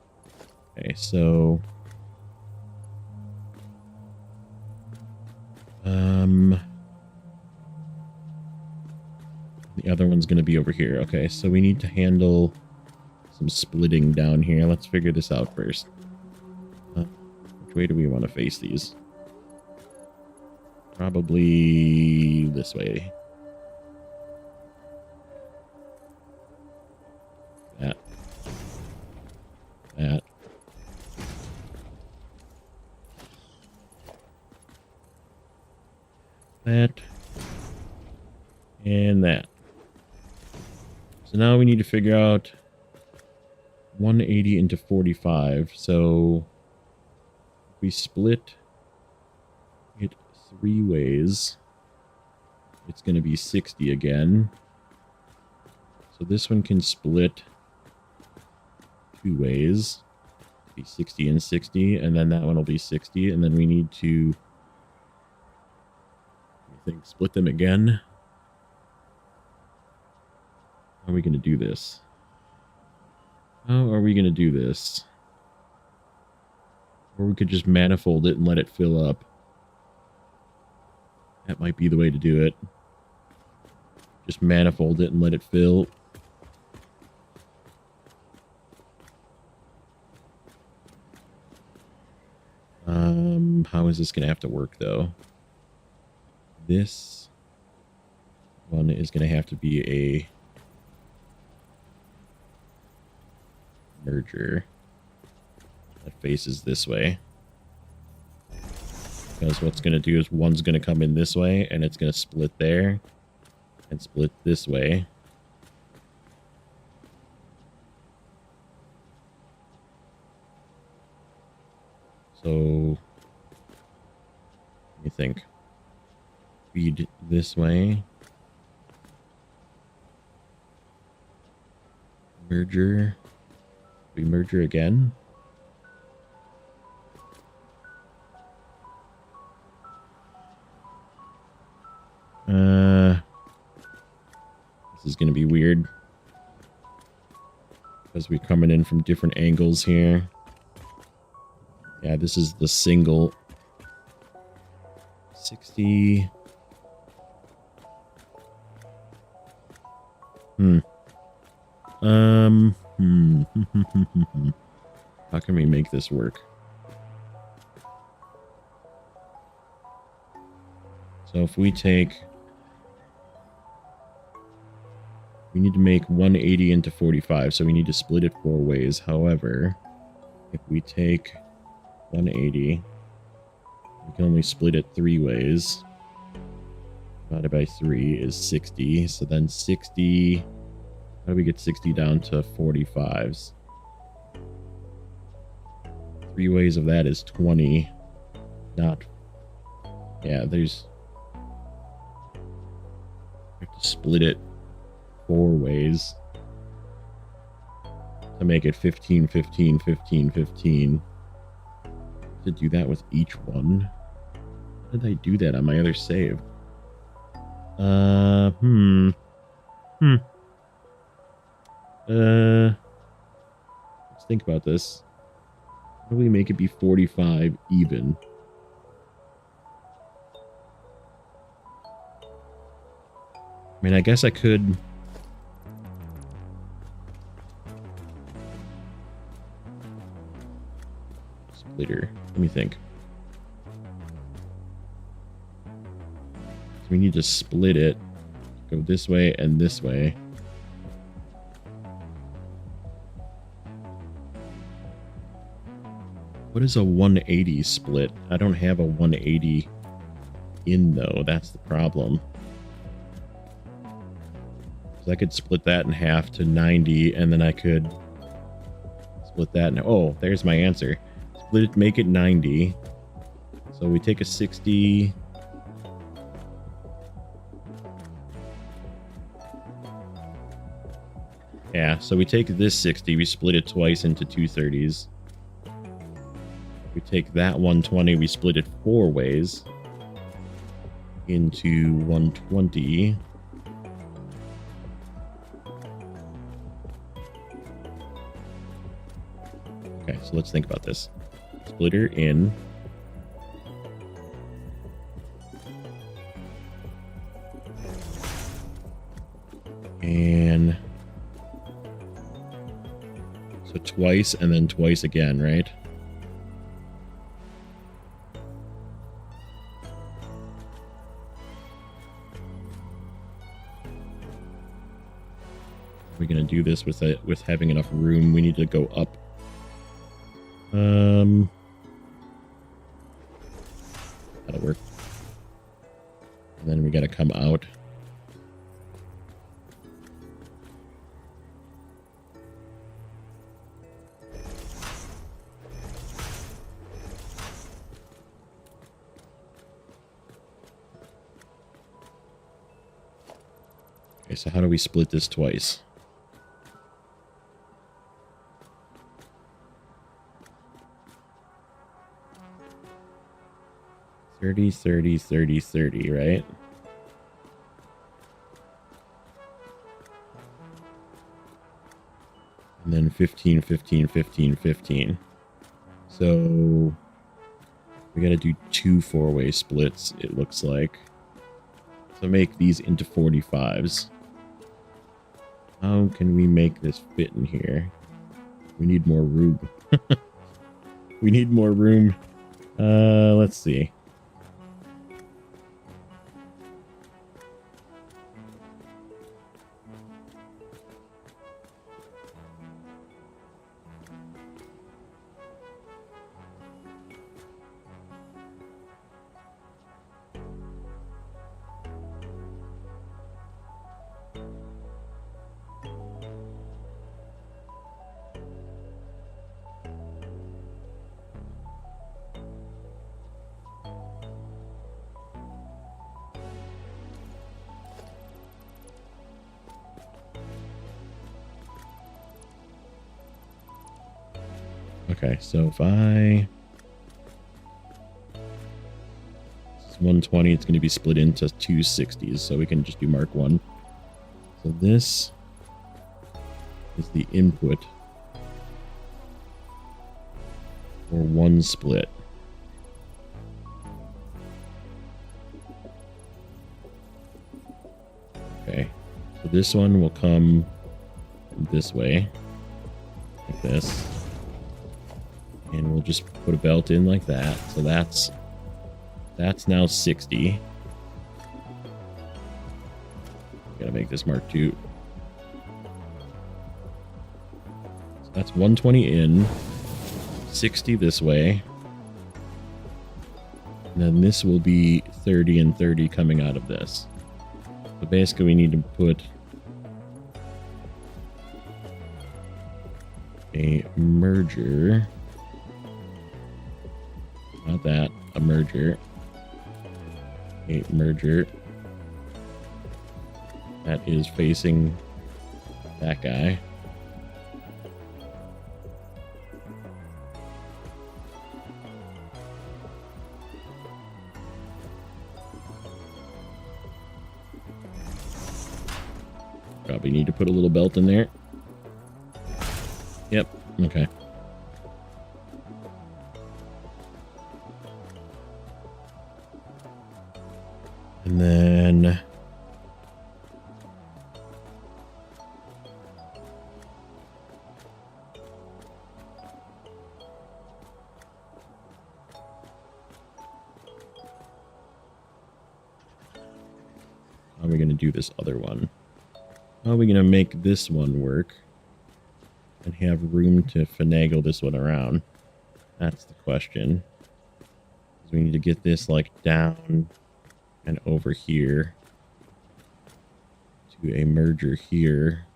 Okay, so... the other one's going to be over here. Okay, so we need to handle some splitting down here. Let's figure this out first. Which way do we want to face these? Probably this way. That. That. That. And that. So now we need to figure out 180 into 45. So if we split it 3 ways, it's going to be 60 again. So this one can split 2 ways. Be 60 and 60, and then that one will be 60, and then we need to, I think, split them again. How are we going to do this? How are we going to do this? Or we could just manifold it and let it fill up. That might be the way to do it. Just manifold it and let it fill. How is this going to have to work, though? This one is going to have to be a merger that faces this way. Because what's going to do is one's going to come in this way, and it's going to split there and split this way. So, let me think. Feed this way. Merger. We merger again. This is going to be weird. Because we're coming in from different angles here. Yeah, this is the single 60. How can we make this work? So if we take... We need to make 180 into 45, so we need to split it 4 ways. However, if we take 180, we can only split it 3 ways. Divided by 3 is 60. So then 60... How do we get 60 down to 45s? 3 ways of that is 20. Not... Yeah, there's... We have to split it 4 ways to make it 15, 15, 15, 15. To do that with each one. How did I do that on my other save? Let's think about this. How do we make it be 45 even? I mean, I guess I could... Splitter. Let me think. So we need to split it. Go this way and this way. What is a 180 split? I don't have a 180 in, though. That's the problem. So I could split that in half to 90, and then I could split that in... Oh, there's my answer. Split it, make it 90. So we take a 60... Yeah, so we take this 60, we split it twice into 230s. We take that 120, we split it 4 ways into 120. Okay, so let's think about this. Splitter in. And so twice and then twice again, right? We're gonna do this with having enough room. We need to go up. That'll work. And then we gotta come out. Okay, so how do we split this twice? 30, 30, 30, 30, right? And then 15, 15, 15, 15. So we got to do 2 4-way splits, it looks like. So make these into 45s. How can we make this fit in here? We need more room. We need more room. Let's see. Okay, so if I... This is 120, it's going to be split into 260s, so we can just do mark 1. So this is the input for one split. Okay, so this one will come this way, like this, and we'll just put a belt in like that. So that's now 60. Gotta make this Mark II. So that's 120 in, 60 this way, and then this will be 30 and 30 coming out of this. So basically we need to put a merger, not that, a merger, that is facing that guy. Probably need to put a little belt in there. Yep, okay. And then how are we going to do this other one? How are we going to make this one work and have room to finagle this one around? That's the question. Because we need to get this like down and over here to a merger here.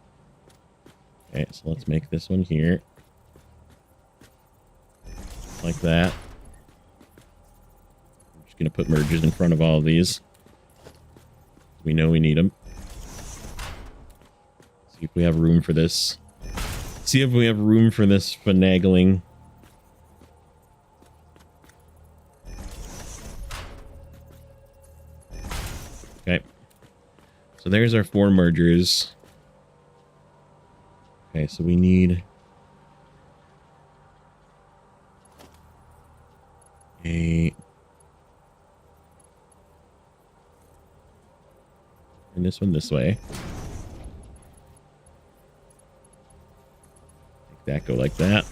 Okay, so let's make this one here. Like that. I'm just going to put mergers in front of all of these. We know we need them. See if we have room for this. See if we have room for this finagling. Okay. So there's our 4 mergers. Okay, so we need a... and this one this way. Make that go like that.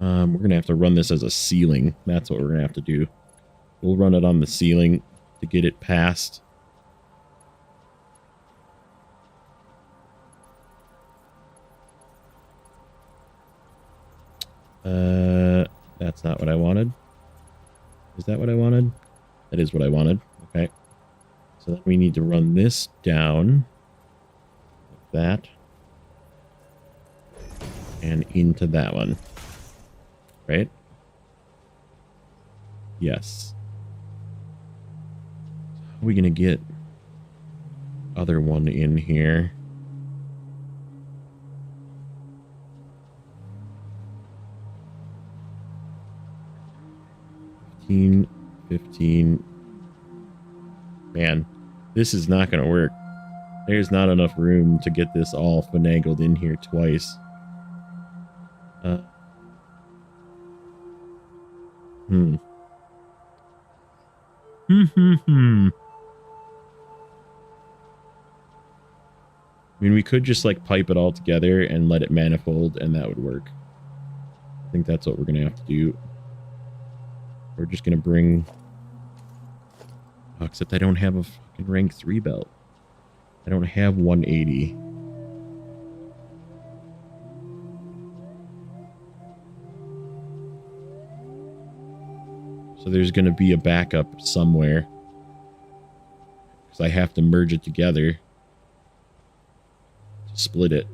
We're going to have to run this as a ceiling. That's what we're going to have to do. We'll run it on the ceiling to get it past. That's not what I wanted. Is that what I wanted? That is what I wanted. Okay. So then we need to run this down like that and into that one. Right? Yes. How are we going to get other one in here? $15, $15. Man, this is not going to work. There's not enough room to get this all finagled in here twice. I mean, we could just like pipe it all together and let it manifold, and that would work. I think that's what we're gonna have to do. We're just gonna bring... oh, except I don't have a fucking rank 3 belt. I don't have 180. So there's gonna be a backup somewhere. Because I have to merge it together to split it.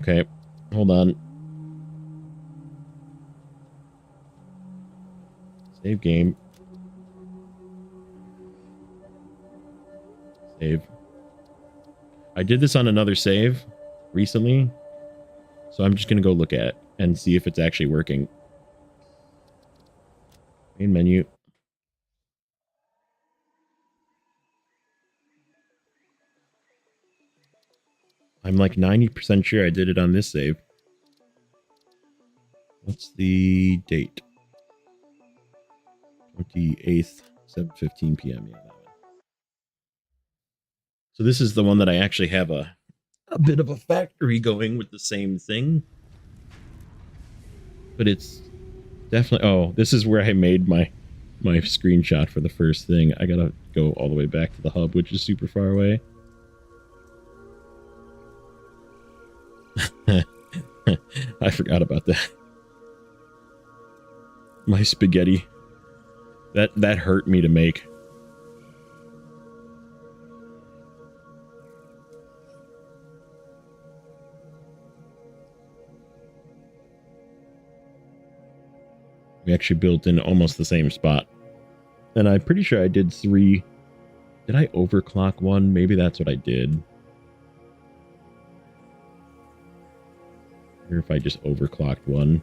Okay, hold on. Save game. Save. I did this on another save recently, so I'm just gonna go look at it and see if it's actually working. Main menu. I'm like 90% sure I did it on this save. What's the date? 28th, 7:15 p.m. Yeah, that one. So this is the one that I actually have a bit of a factory going with the same thing. But it's definitely... Oh, this is where I made my screenshot for the first thing. I gotta go all the way back to the hub, which is super far away. I forgot about that. My spaghetti. That hurt me to make. We actually built in almost the same spot. And I'm pretty sure I did 3. Did I overclock one? Maybe that's what I did. Or if I just overclocked one.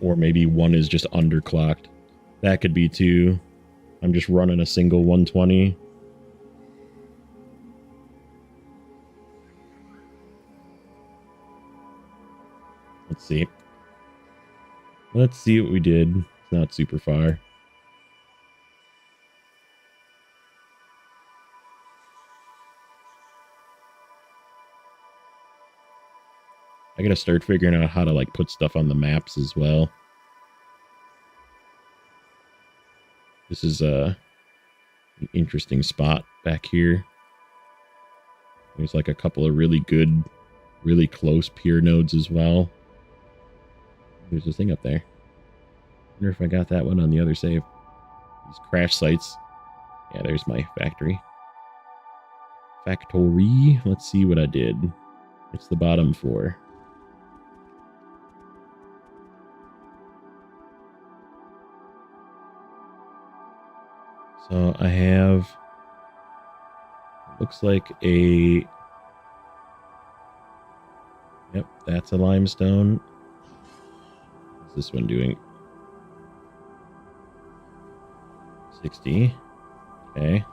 Or maybe one is just underclocked. That could be too. I'm just running a single 120. Let's see. Let's see what we did. It's not super far. I gotta start figuring out how to like put stuff on the maps as well. This is an interesting spot back here. There's like a couple of really good, really close pier nodes as well. There's a thing up there. I wonder if I got that one on the other save. These crash sites. Yeah, there's my factory. Factory. Let's see what I did. It's the bottom floor. So I have, looks like a, yep, that's a limestone. What's this one doing? 60. Okay.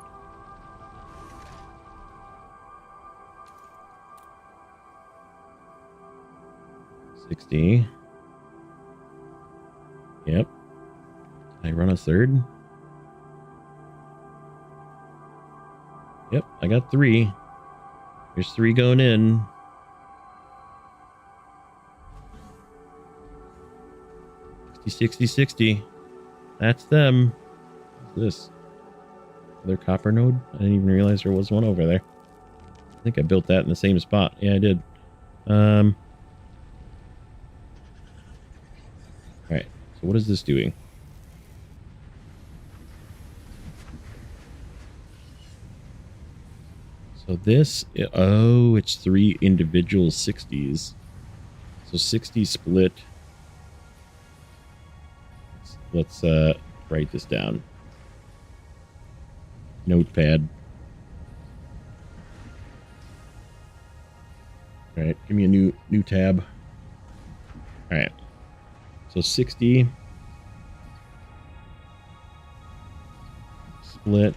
$60. Yep. Did I run a third? Yep, I got 3. There's 3 going in. $60. That's them. What's this? Another copper node? I didn't even realize there was one over there. I think I built that in the same spot. Yeah, I did. Alright. So what is this doing? So this... Oh, it's 3 individual 60s. So 60 split. Let's write this down. Notepad. All right, give me a new tab. All right. So 60 split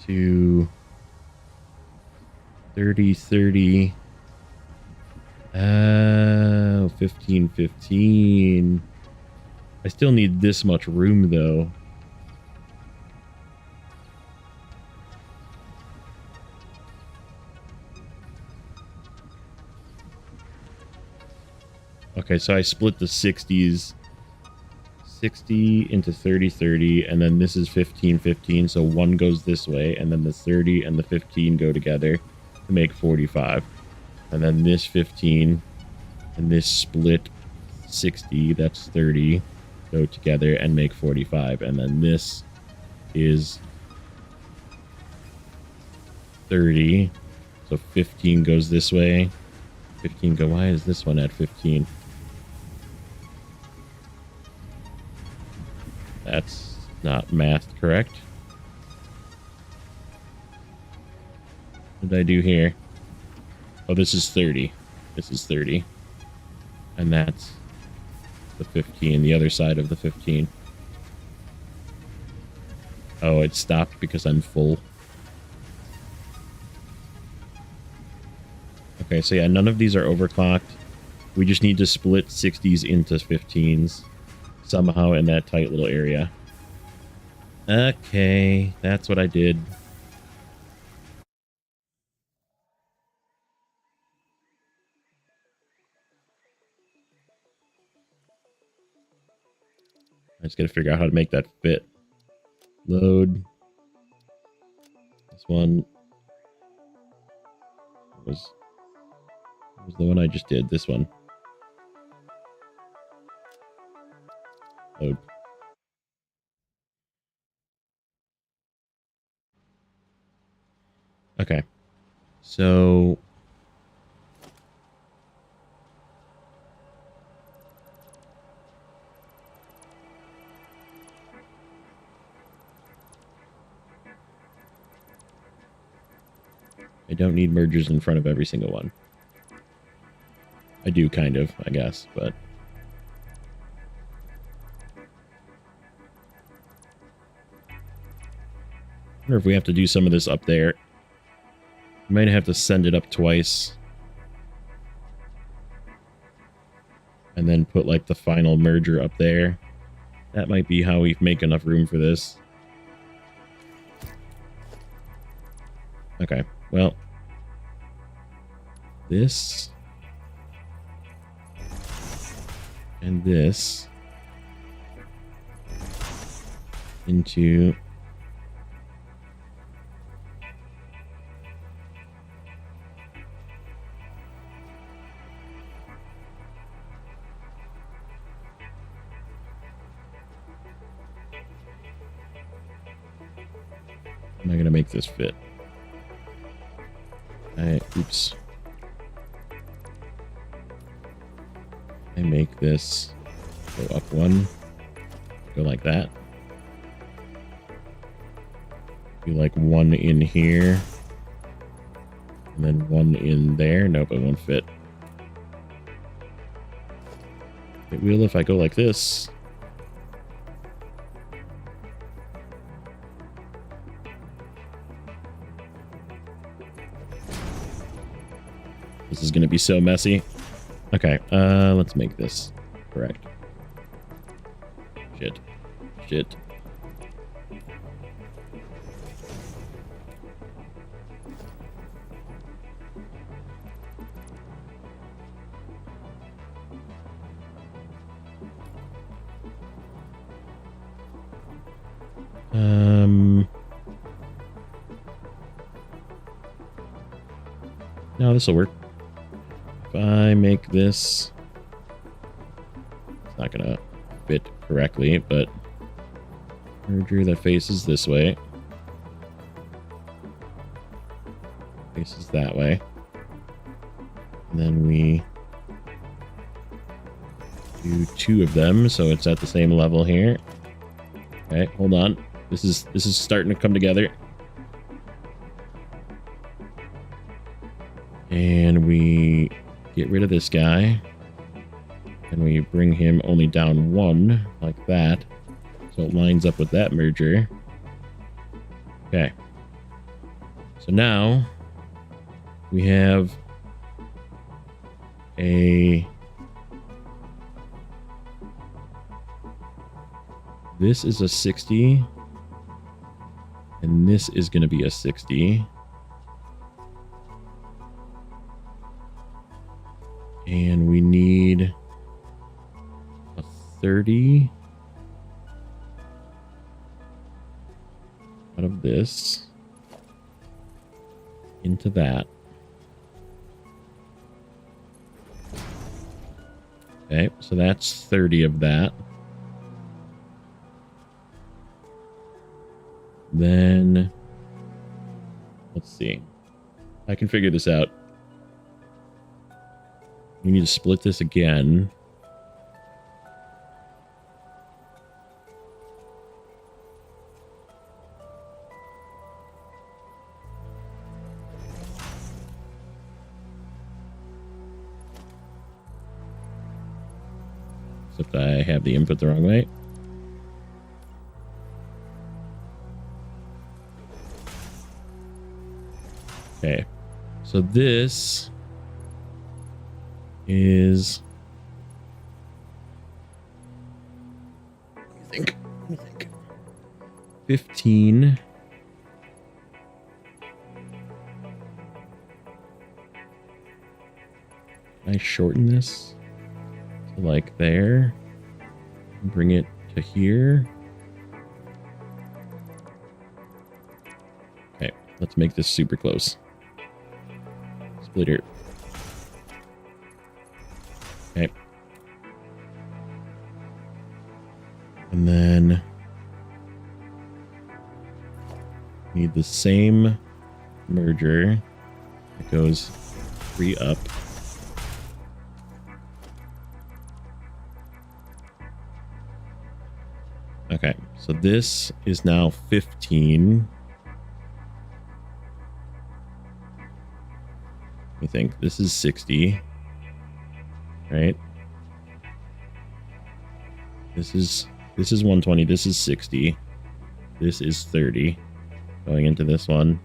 to 30. Oh, 15. I still need this much room though. Okay, so I split the 60s. 60 into 30, and then this is 15, so one goes this way, and then the 30 and the 15 go together to make 45. And then this 15 and this split 60, that's 30, go together and make 45. And then this is 30, so 15 goes this way. 15 go, why is this one at 15? That's not math correct. What did I do here? Oh, this is 30. This is 30. And that's the 15, the other side of the 15. Oh, it stopped because I'm full. Okay, so yeah, none of these are overclocked. We just need to split 60s into 15s somehow in that tight little area. Okay, that's what I did. I just gotta figure out how to make that fit. Load. This one was the one I just did. This one. Load. Okay. So I don't need mergers in front of every single one. I do kind of, I guess, but I wonder if we have to do some of this up there. We might have to send it up twice. And then put like the final merger up there. That might be how we make enough room for this. Okay, well. This. And this. Into. Am I going to make this fit? Oops. I make this go up one. Go like that. Do like one in here. And then one in there. Nope, it won't fit. It will if I go like this. This is going to be so messy. Okay, let's make this correct. Shit. Shit. No, this will work. If I make this, it's not gonna fit correctly, but merger that faces this way, faces that way, and then we do two of them, so it's at the same level here. Okay, hold on. This is starting to come together. And we get rid of this guy. And we bring him only down one, like that. So it lines up with that merger. Okay. So now we have a... This is a 60. And this is going to be a 60. And we need a 30 out of this into that. Okay, so that's 30 of that. Then, let's see. I can figure this out. We need to split this again. Except I have the input the wrong way. Okay. So this is... Let me think. 15. Can I shorten this to like there? Bring it to here. Okay, let's make this super close. Splitter. Okay. And then need the same merger. It goes 3 up. Okay, so this is now 15. Let me think. This is 60. Right? This is 120. This is 60. This is 30. Going into this one.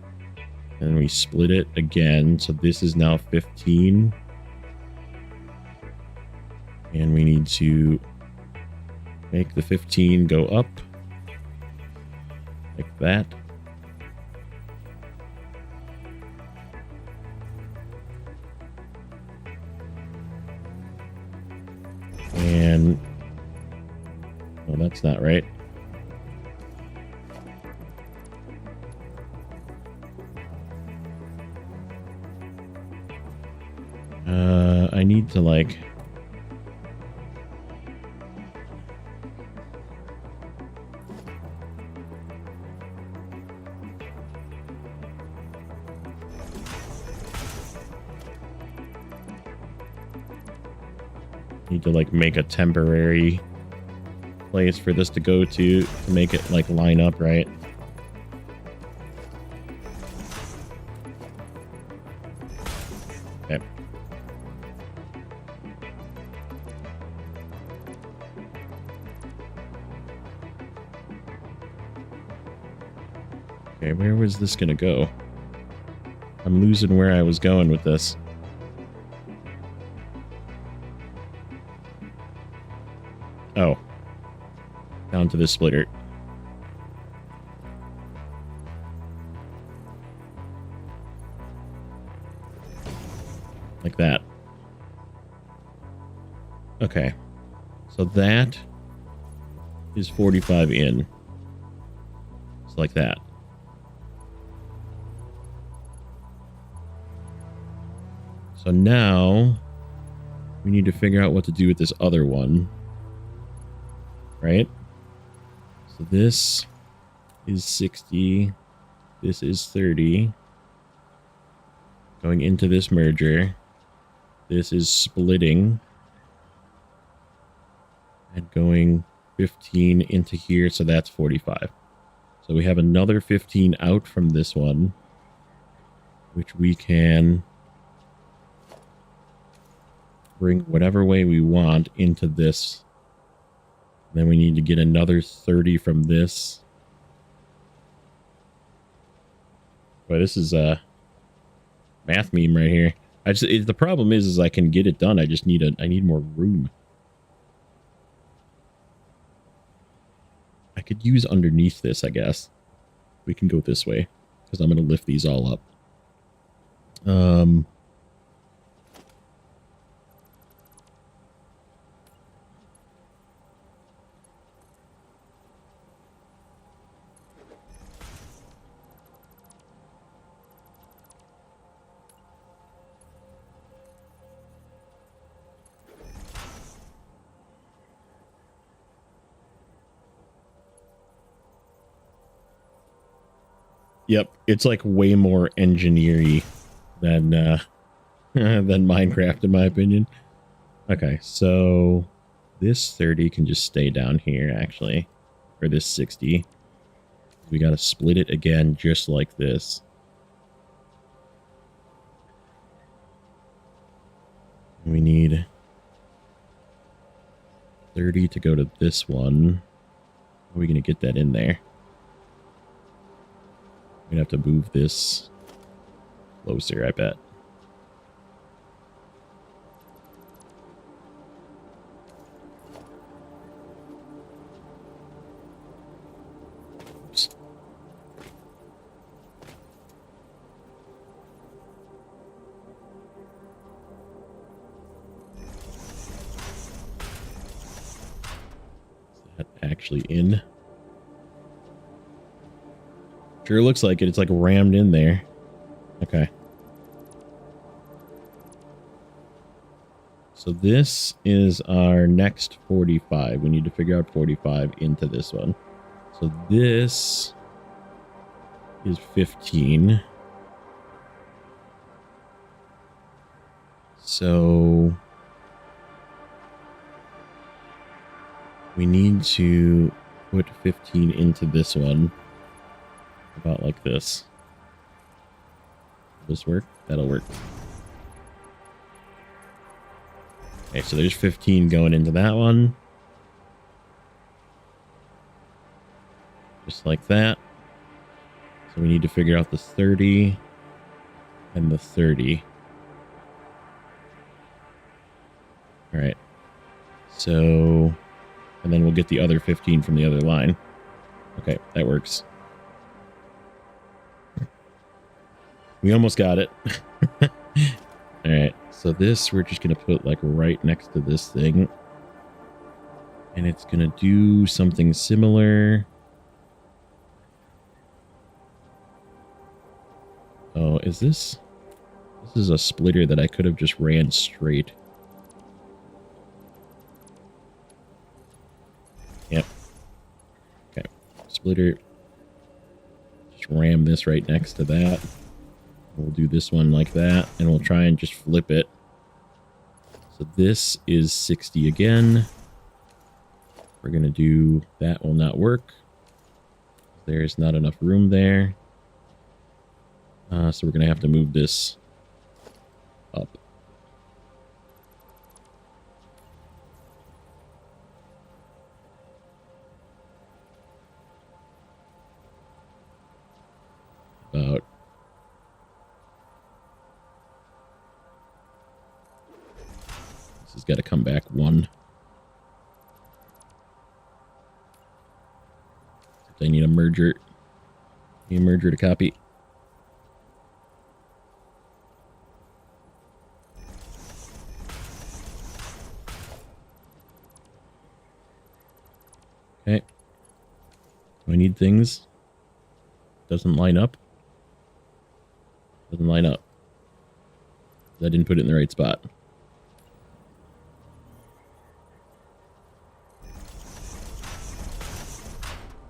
And we split it again. So this is now 15. And we need to make the 15 go up. Like that. And... well, that's not right. I need to like... need to like make a temporary place for this to go to make it like line up right. Okay. Okay, where was this gonna go? I'm losing where I was going with this. Oh. Down to the splitter. Like that. Okay. So that is 45 in. It's like that. So now we need to figure out what to do with this other one. Right? So this is 60. This is 30. Going into this merger. This is splitting. And going 15 into here, so that's 45. So we have another 15 out from this one, which we can bring whatever way we want into this. Then we need to get another 30 from this. Boy, this is a math meme right here. The problem is I can get it done. I just need I need more room. I could use underneath this, I guess. We can go this way because I'm going to lift these all up. Yep, it's like way more engineering than than Minecraft, in my opinion. Okay, so this 30 can just stay down here, actually, or this 60. We got to split it again, just like this. We need 30 to go to this one. How are we going to get that in there? We're going to have to move this closer, I bet. Oops. Is that actually in? Sure looks like it. It's like rammed in there. Okay. So this is our next 45. We need to figure out 45 into this one. So this is 15. So we need to put 15 into this one. About like this. Will this work? That'll work. Okay, so there's 15 going into that one. Just like that. So we need to figure out the 30 and the 30. All right. So, and then we'll get the other 15 from the other line. Okay, that works. We almost got it. All right. So this, we're just going to put like right next to this thing. And it's going to do something similar. Oh, is this? This is a splitter that I could have just ran straight. Yep. Okay. Splitter. Just ram this right next to that. We'll do this one like that, and we'll try and just flip it. So this is 60 again. We're going to do... That will not work. There's not enough room there. So we're going to have to move this up. About... This has got to come back one. I need a merger. Need a merger to copy. Okay. Do I need things? Doesn't line up. Doesn't line up. I didn't put it in the right spot.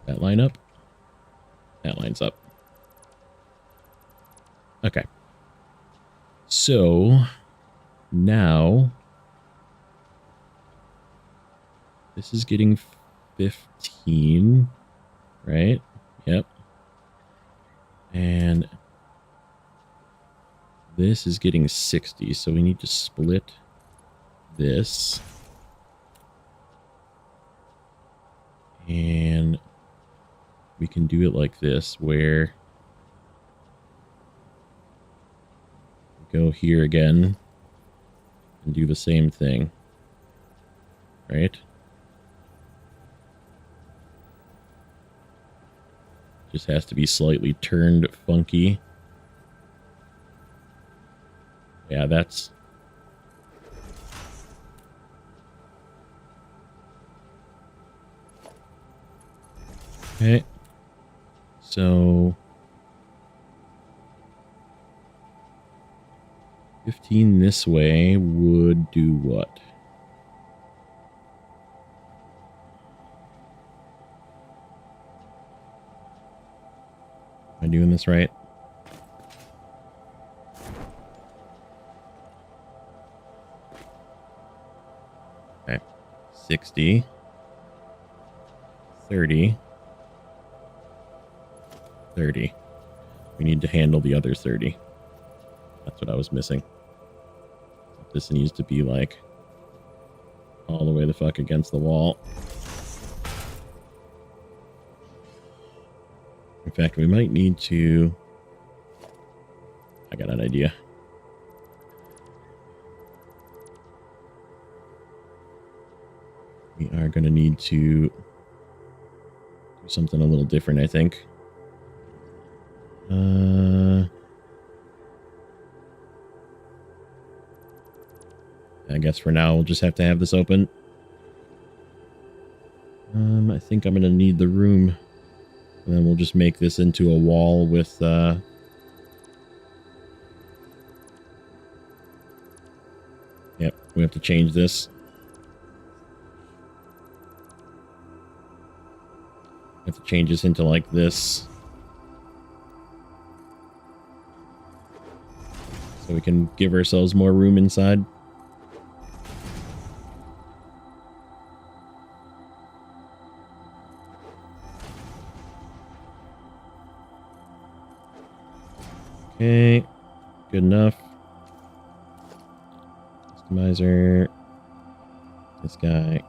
That line up? That lines up. Okay. So now this is getting 15, right? Yep. And this is getting 60, so we need to split this. And we can do it like this, where we go here again and do the same thing, right? Just has to be slightly turned funky. Yeah, that's... Okay. So 15 this way would do what? Am I doing this right? Okay. 60. 30. 30. We need to handle the other 30. That's what I was missing. This needs to be like all the way the fuck against the wall. In fact, we might need to... I got an idea. We are going to need to do something a little different, I think. I guess for now we'll just have to have this open. I think I'm going to need the room. And then we'll just make this into a wall with... Yep, we have to change this. We have to change this into like this. So we can give ourselves more room inside. Okay, good enough. Customizer. This guy.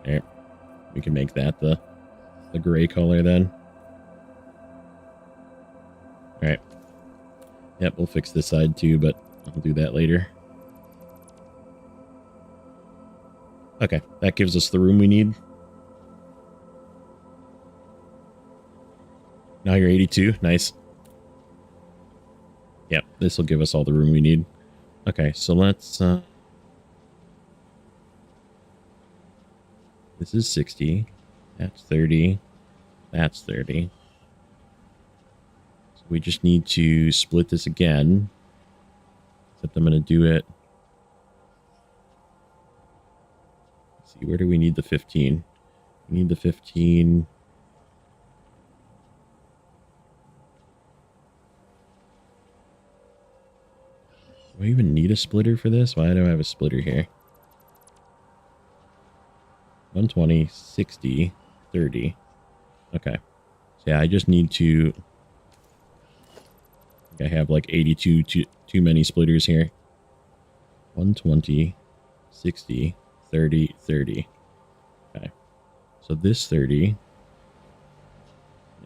There. We can make that the gray color then. Alright. Yep, we'll fix this side too, but I'll do that later. Okay, that gives us the room we need. Now you're 82. Nice. Yep, this will give us all the room we need. Okay, so let's... This is 60. That's 30. That's 30. So we just need to split this again. Except I'm going to do it... Let's see, where do we need the 15? We need the 15... Do I even need a splitter for this? Why do I have a splitter here? 120, 60, 30. Okay. So yeah, I just need to... I think I have like 82 too many splitters here. 120, 60, 30, 30. Okay. So this 30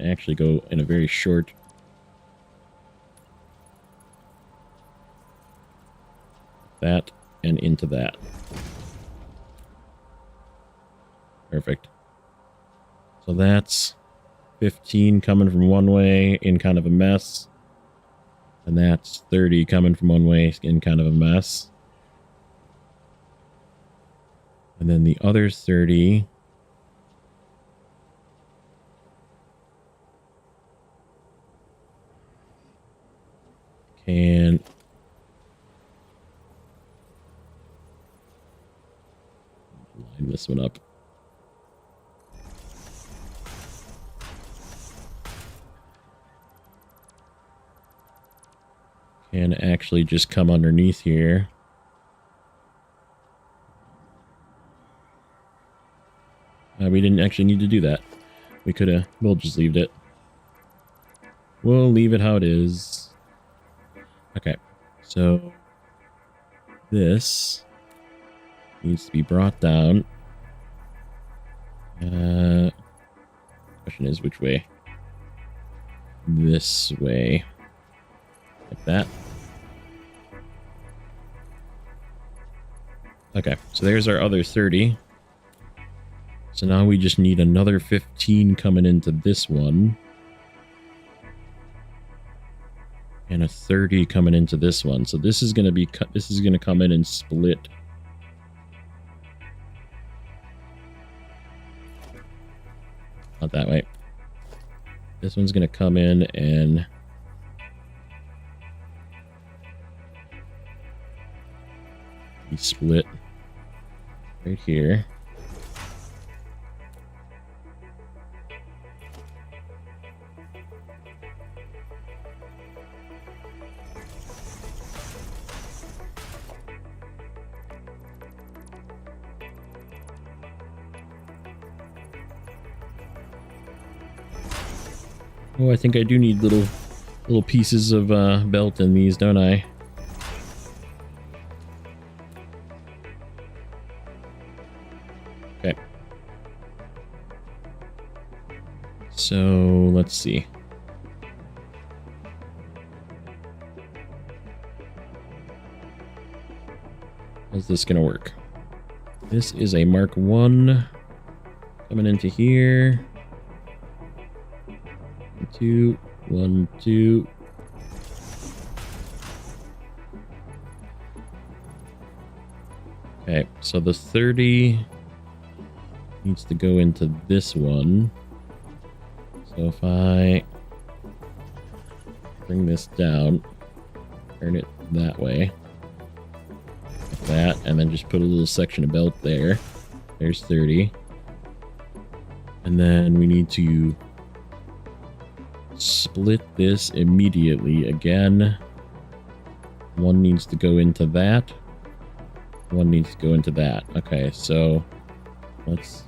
actually go in a very short... that and into that. Perfect. So that's 15 coming from one way in kind of a mess. And that's 30 coming from one way in kind of a mess. And then the other 30 can... line this one up. Can actually just come underneath here. We didn't actually need to do that. We could have, we'll just leave it. We'll leave it how it is. Okay, so this needs to be brought down. Question is which way? This way. Like that. Okay, so there's our other 30. So now we just need another 15 coming into this one. And a 30 coming into this one. So this is going to be this is going to come in and split. Not that way. This one's going to come in and be split right here. Oh, I think I do need little pieces of belt in these, don't I? Okay. So let's see. How's this gonna work? This is a Mark 1 coming into here. 1, 2, 1, 2. Okay, so the 30 needs to go into this one. So if I bring this down, turn it that way, like that, and then just put a little section of belt there. There's 30. And then we need to split this immediately again. One needs to go into that. One needs to go into that. Okay, so let's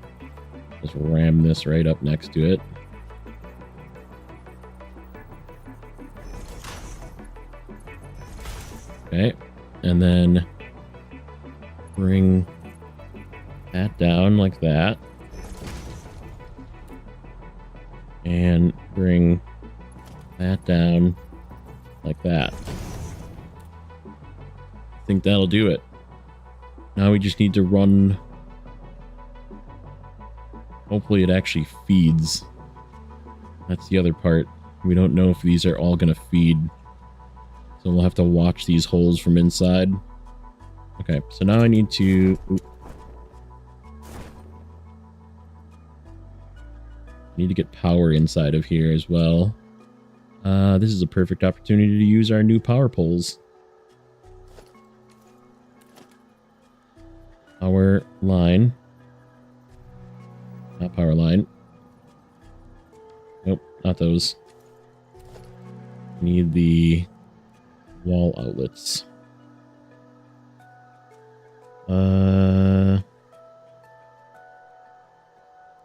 just ram this right up next to it. Okay, and then bring that down like that. And bring that down like that. I think that'll do it. Now we just need to run. Hopefully it actually feeds. That's the other part. We don't know if these are all going to feed. So we'll have to watch these holes from inside. Okay, so now I need to... need to get power inside of here as well. This is a perfect opportunity to use our new power poles. Power line. Not power line. Nope, not those. Need the wall outlets.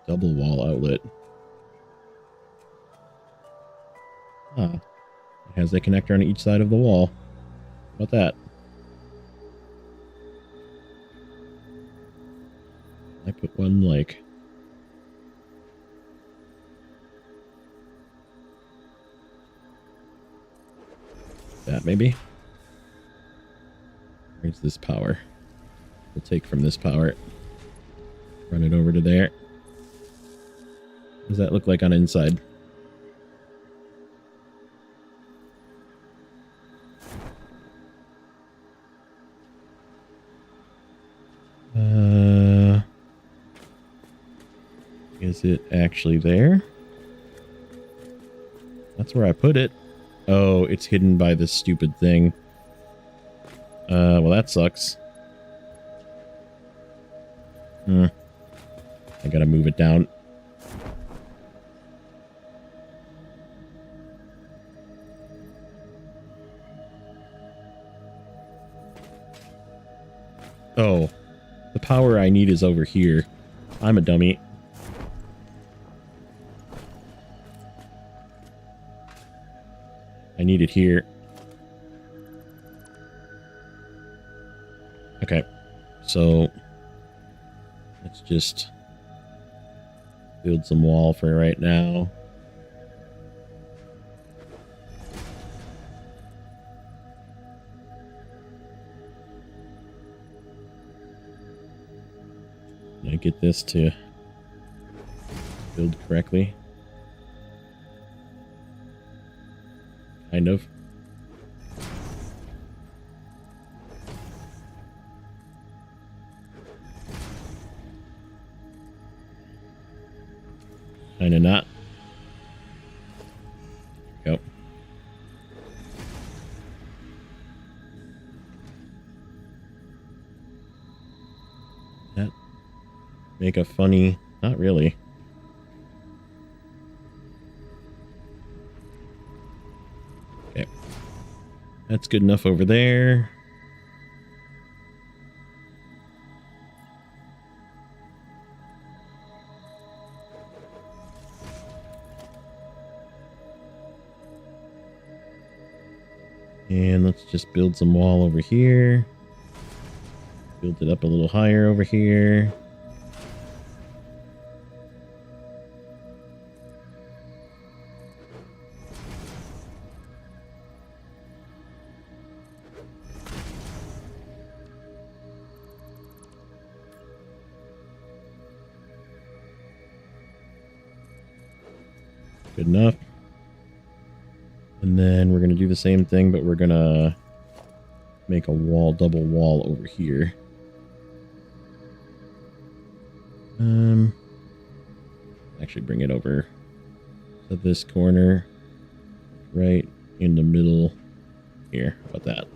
Double wall outlet. Ah, it has a connector on each side of the wall. How about that? I put one like that, maybe. Where's this power? We'll take from this power, run it over to there. What does that look like on inside? Is it actually there? That's where I put it. Oh, it's hidden by this stupid thing. Well, that sucks. I gotta move it down. Oh, the power I need is over here. I'm a dummy. I need it here. Okay, so let's just build some wall for right now. Can I get this to build correctly? Kind of. Kind of not. Go. That make a funny... Not really. Okay. That's good enough over there. And let's just build some wall over here. Build it up a little higher over here. Good enough. And then we're going to do the same thing, but we're going to make a wall, double wall over here. Actually bring it over to this corner, right in the middle here. How about that?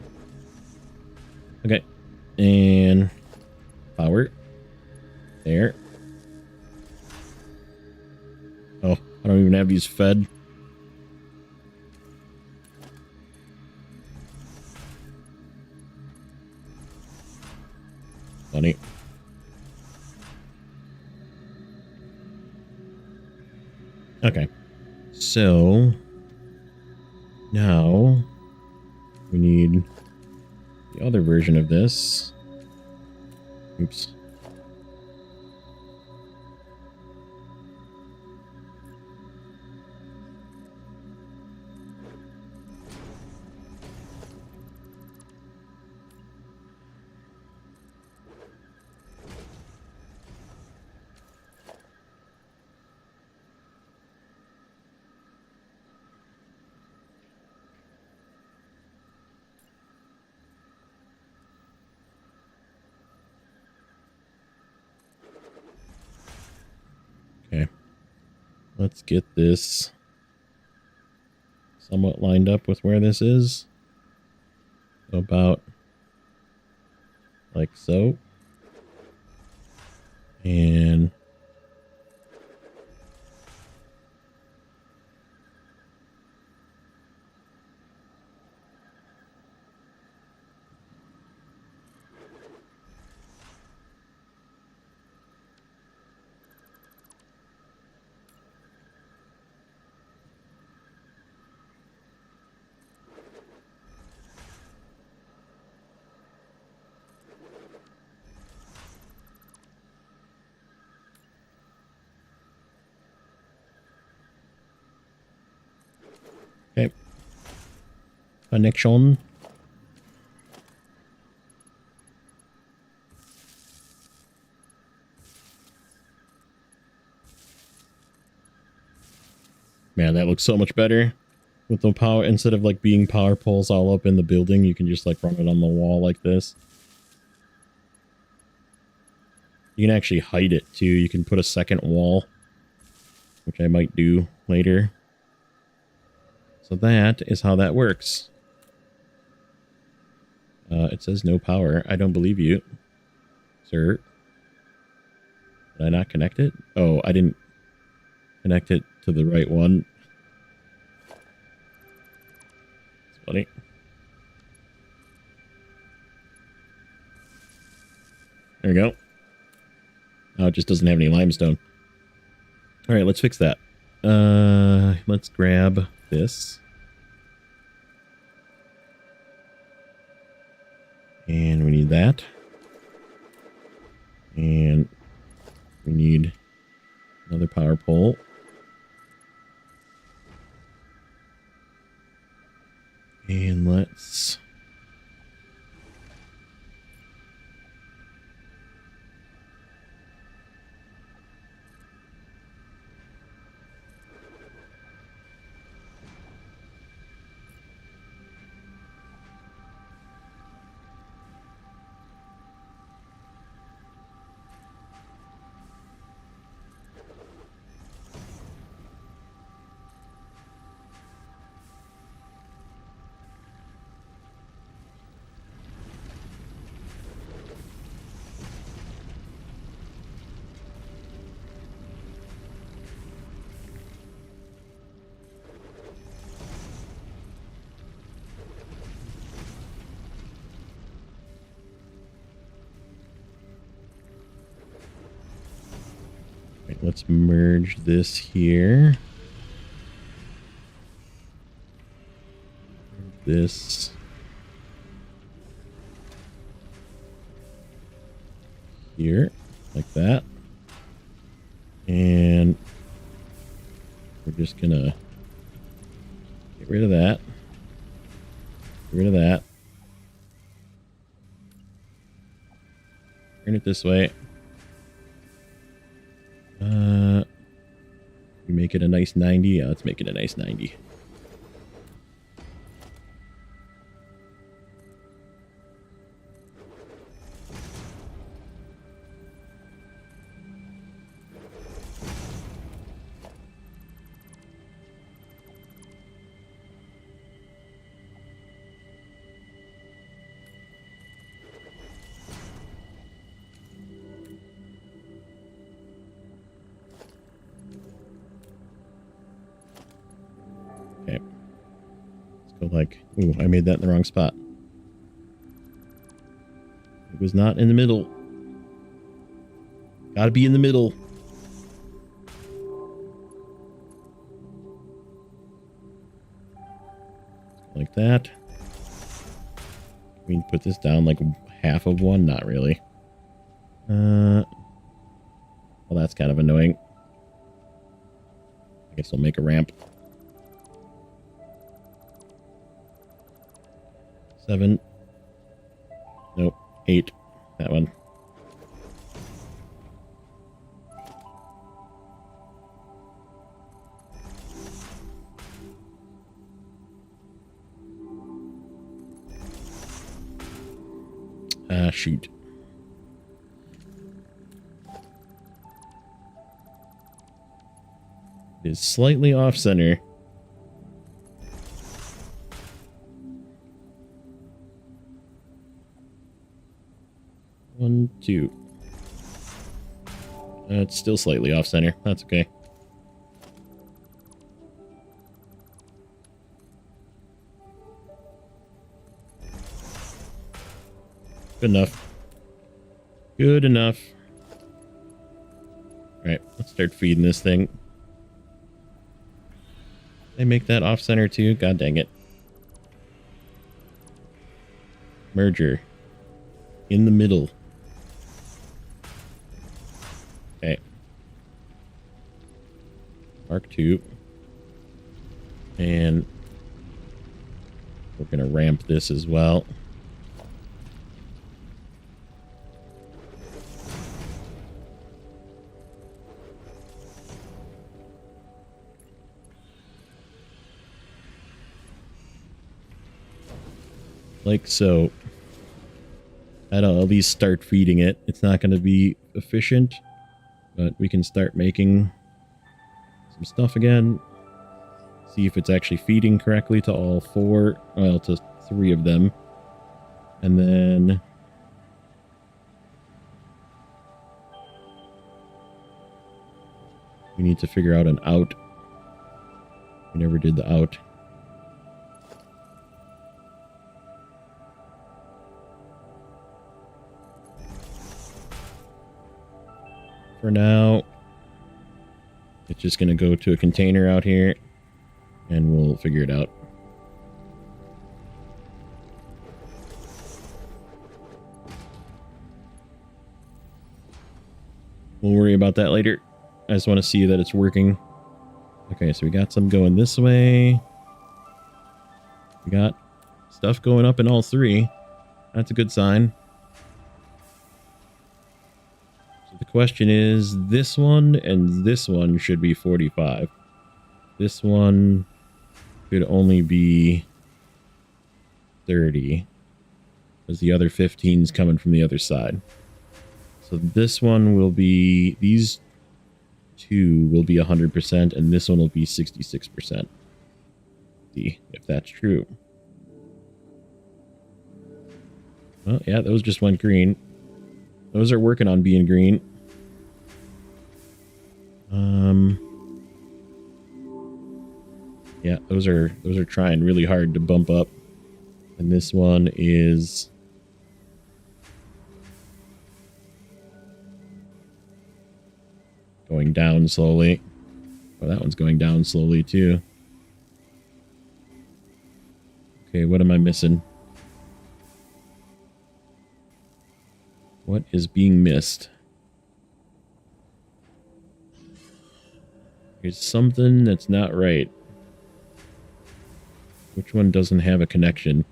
Okay. And power. There. Oh, I don't even have these fed. Funny. Okay. So now we need the other version of this. Oops. Okay. Let's get this somewhat lined up with where this is. About like so. And okay. Connection. Man, that looks so much better. With the power, instead of like being power poles all up in the building, you can just like run it on the wall like this. You can actually hide it too. You can put a second wall, which I might do later. So that is how that works. It says no power. I don't believe you, sir. Did I not connect it? Oh, I didn't connect it to the right one. It's funny. There we go. Oh, it just doesn't have any limestone. All right, let's fix that. Let's grab this. And we need that. And we need another power pole. And let's... Let's merge this here. This here, like that. And we're just gonna get rid of that. Get rid of that. Turn it this way. We make make it a nice 90. Yeah, let's make it a nice 90. Okay. Let's go like... Ooh, I made that in the wrong spot. It was not in the middle. Gotta be in the middle. Like that. We can put this down like half of one? Not really. Well, that's kind of annoying. I guess I'll make a ramp. 7. Nope. 8. That one. Ah, shoot. It is slightly off center. One, two. It's still slightly off center. That's okay. Good enough. Good enough. Alright, let's start feeding this thing. They make that off center too? God dang it. Merger. In the middle. Okay. Mark 2. And we're going to ramp this as well. Like so. I'll at least start feeding it. It's not going to be efficient, but we can start making some stuff again. See if it's actually feeding correctly to all 4, well, to 3 of them. And then we need to figure out an out. We never did the out. For now, it's just going to go to a container out here, and we'll figure it out. We'll worry about that later. I just want to see that it's working. Okay, so we got some going this way. We got stuff going up in all 3. That's a good sign. The question is, this one and this one should be 45. This one could only be 30, because the other 15 is coming from the other side. So this one will be, these 2 will be 100%, and this one will be 66%. See if that's true. Well, yeah, those just went green. Those are working on being green. Yeah, those are trying really hard to bump up. And this one is going down slowly. Oh, that one's going down slowly too. Okay, what am I missing? What is being missed? There's something that's not right. Which one doesn't have a connection?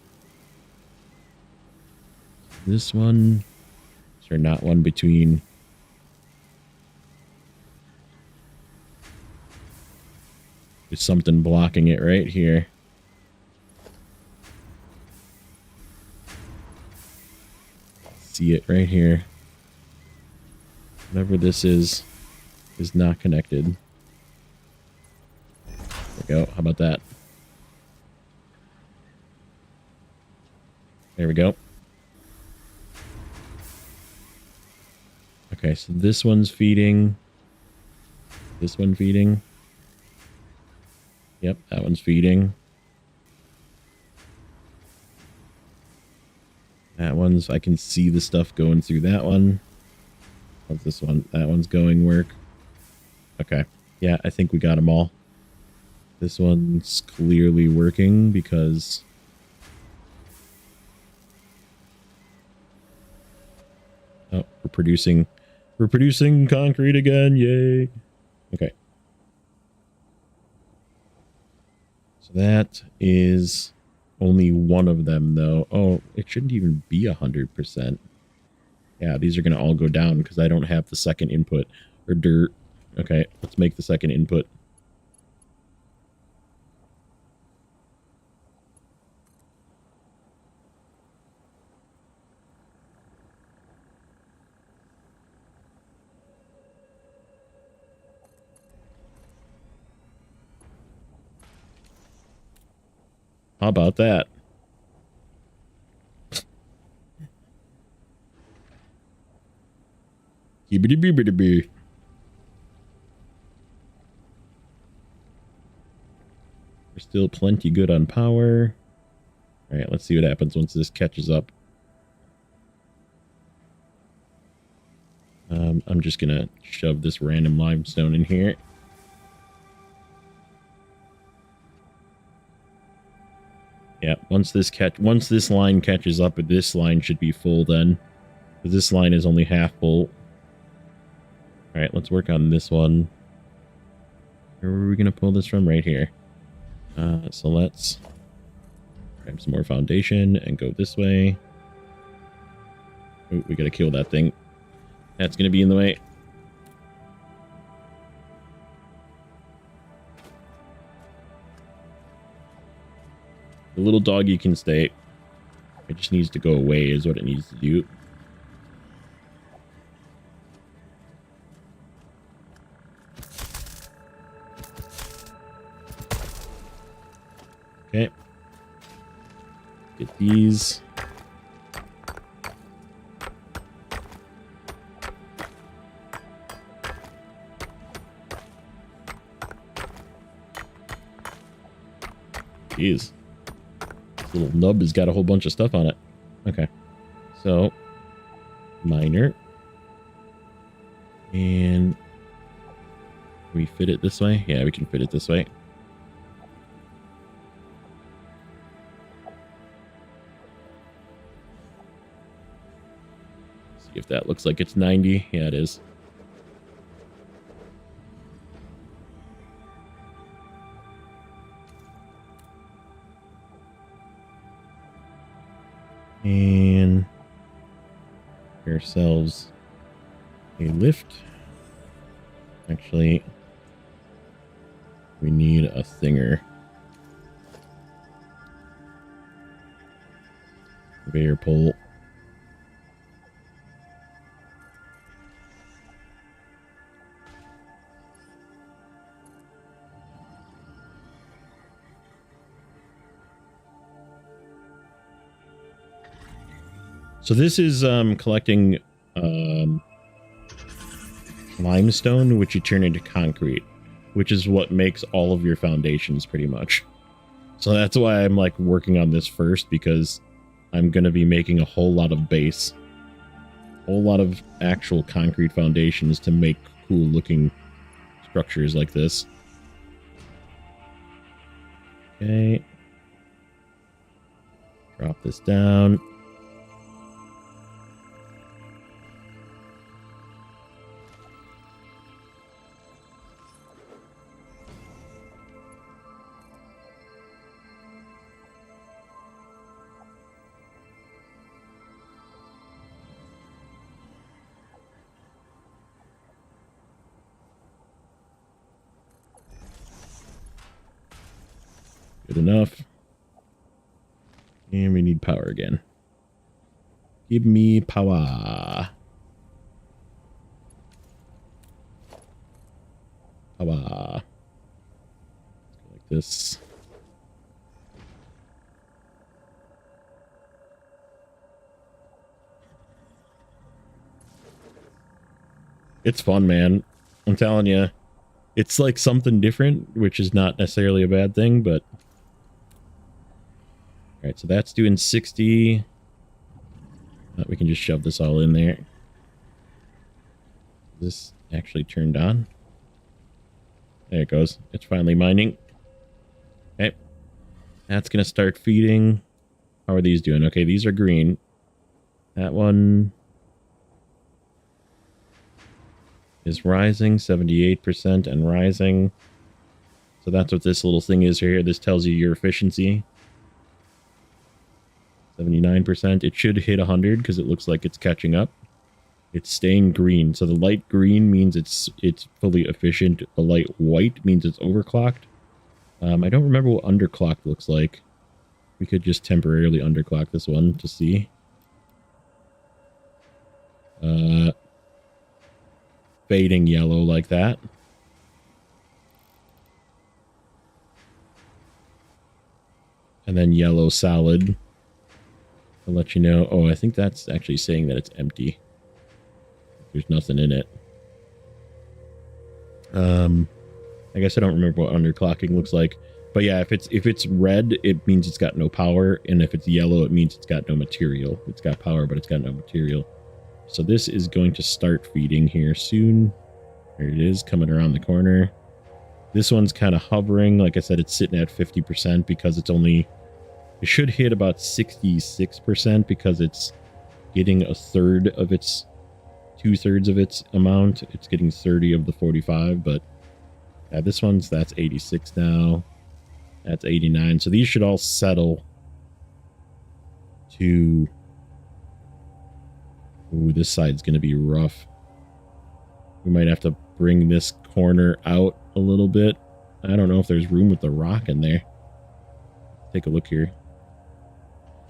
This one? Is there not one between? There's something blocking it right here. See it right here. Whatever this is not connected. There we go. How about that? There we go. Okay, so this one's feeding. This one feeding. Yep, that one's feeding. That one's, I can see the stuff going through that one. What's this one? That one's going work. Okay. Yeah, I think we got them all. This one's clearly working because... Oh, we're producing concrete again. Yay. Okay. So that is only one of them though. Oh, it shouldn't even be 100%. Yeah, these are going to all go down because I don't have the second input or dirt. Okay, let's make the second input. How about that? We're still plenty good on power. All right, let's see what happens once this catches up. I'm just gonna shove this random limestone in here. Yeah, once this line catches up, this line should be full then. Because this line is only half full. Alright, let's work on this one. Where were we going to pull this from? Right here. So let's grab some more foundation and go this way. Ooh, we got to kill that thing. That's going to be in the way. The little doggy can stay. It just needs to go away is what it needs to do. Okay. Get these. Jeez. This little nub has got a whole bunch of stuff on it. Okay. So, miner. And can we fit it this way? Yeah, we can fit it this way. See if that looks like it's 90. Yeah, it is. And get ourselves a lift. Actually, we need a thinger. Conveyor pole. So this is collecting limestone, which you turn into concrete, which is what makes all of your foundations pretty much. So that's why I'm like working on this first, because I'm going to be making a whole lot of base, a whole lot of actual concrete foundations to make cool looking structures like this. Okay. Drop this down. Good enough. And we need power again. Give me power. Power. Like this. It's fun, man. I'm telling you. It's like something different, which is not necessarily a bad thing, but... Alright, so that's doing 60. We can just shove this all in there. Is this actually turned on? There it goes. It's finally mining. Okay. That's going to start feeding. How are these doing? Okay, these are green. That one is rising, 78% and rising. So that's what this little thing is here. This tells you your efficiency. 79%. It should hit 100 because it looks like it's catching up. It's staying green. So the light green means it's fully efficient. The light white means it's overclocked. I don't remember what underclocked looks like. We could just temporarily underclock this one to see. Fading yellow like that. And then yellow solid. I'll let you know. Oh, I think that's actually saying that it's empty. There's nothing in it. I guess I don't remember what underclocking looks like. But yeah, if it's red, it means it's got no power. And if it's yellow, it means it's got no material. It's got power, but it's got no material. So this is going to start feeding here soon. There it is, coming around the corner. This one's kind of hovering. Like I said, it's sitting at 50% because it's only... It should hit about 66% because it's getting a third of its... 2/3 of its amount. It's getting 30 of the 45, but... Yeah, this one's... That's 86 now. That's 89. So these should all settle to... Ooh, this side's going to be rough. We might have to bring this corner out a little bit. I don't know if there's room with the rock in there. Take a look here.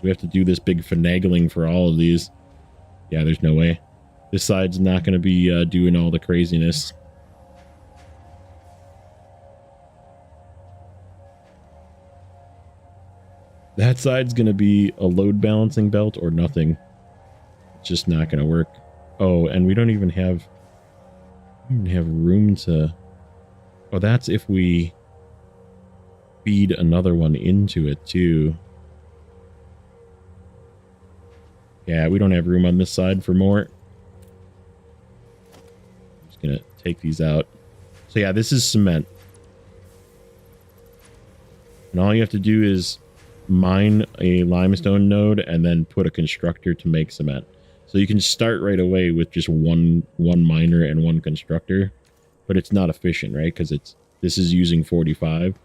We have to do this big finagling for all of these. Yeah, there's no way. This side's not going to be doing all the craziness. That side's going to be a load balancing belt or nothing. It's just not going to work. Oh, and we don't even have room to... Oh, that's if we feed another one into it too. Yeah, we don't have room on this side for more. I'm just going to take these out. So yeah, this is cement. And all you have to do is mine a limestone node and then put a constructor to make cement. So you can start right away with just one miner and one constructor, but it's not efficient, right? Because this is using 45,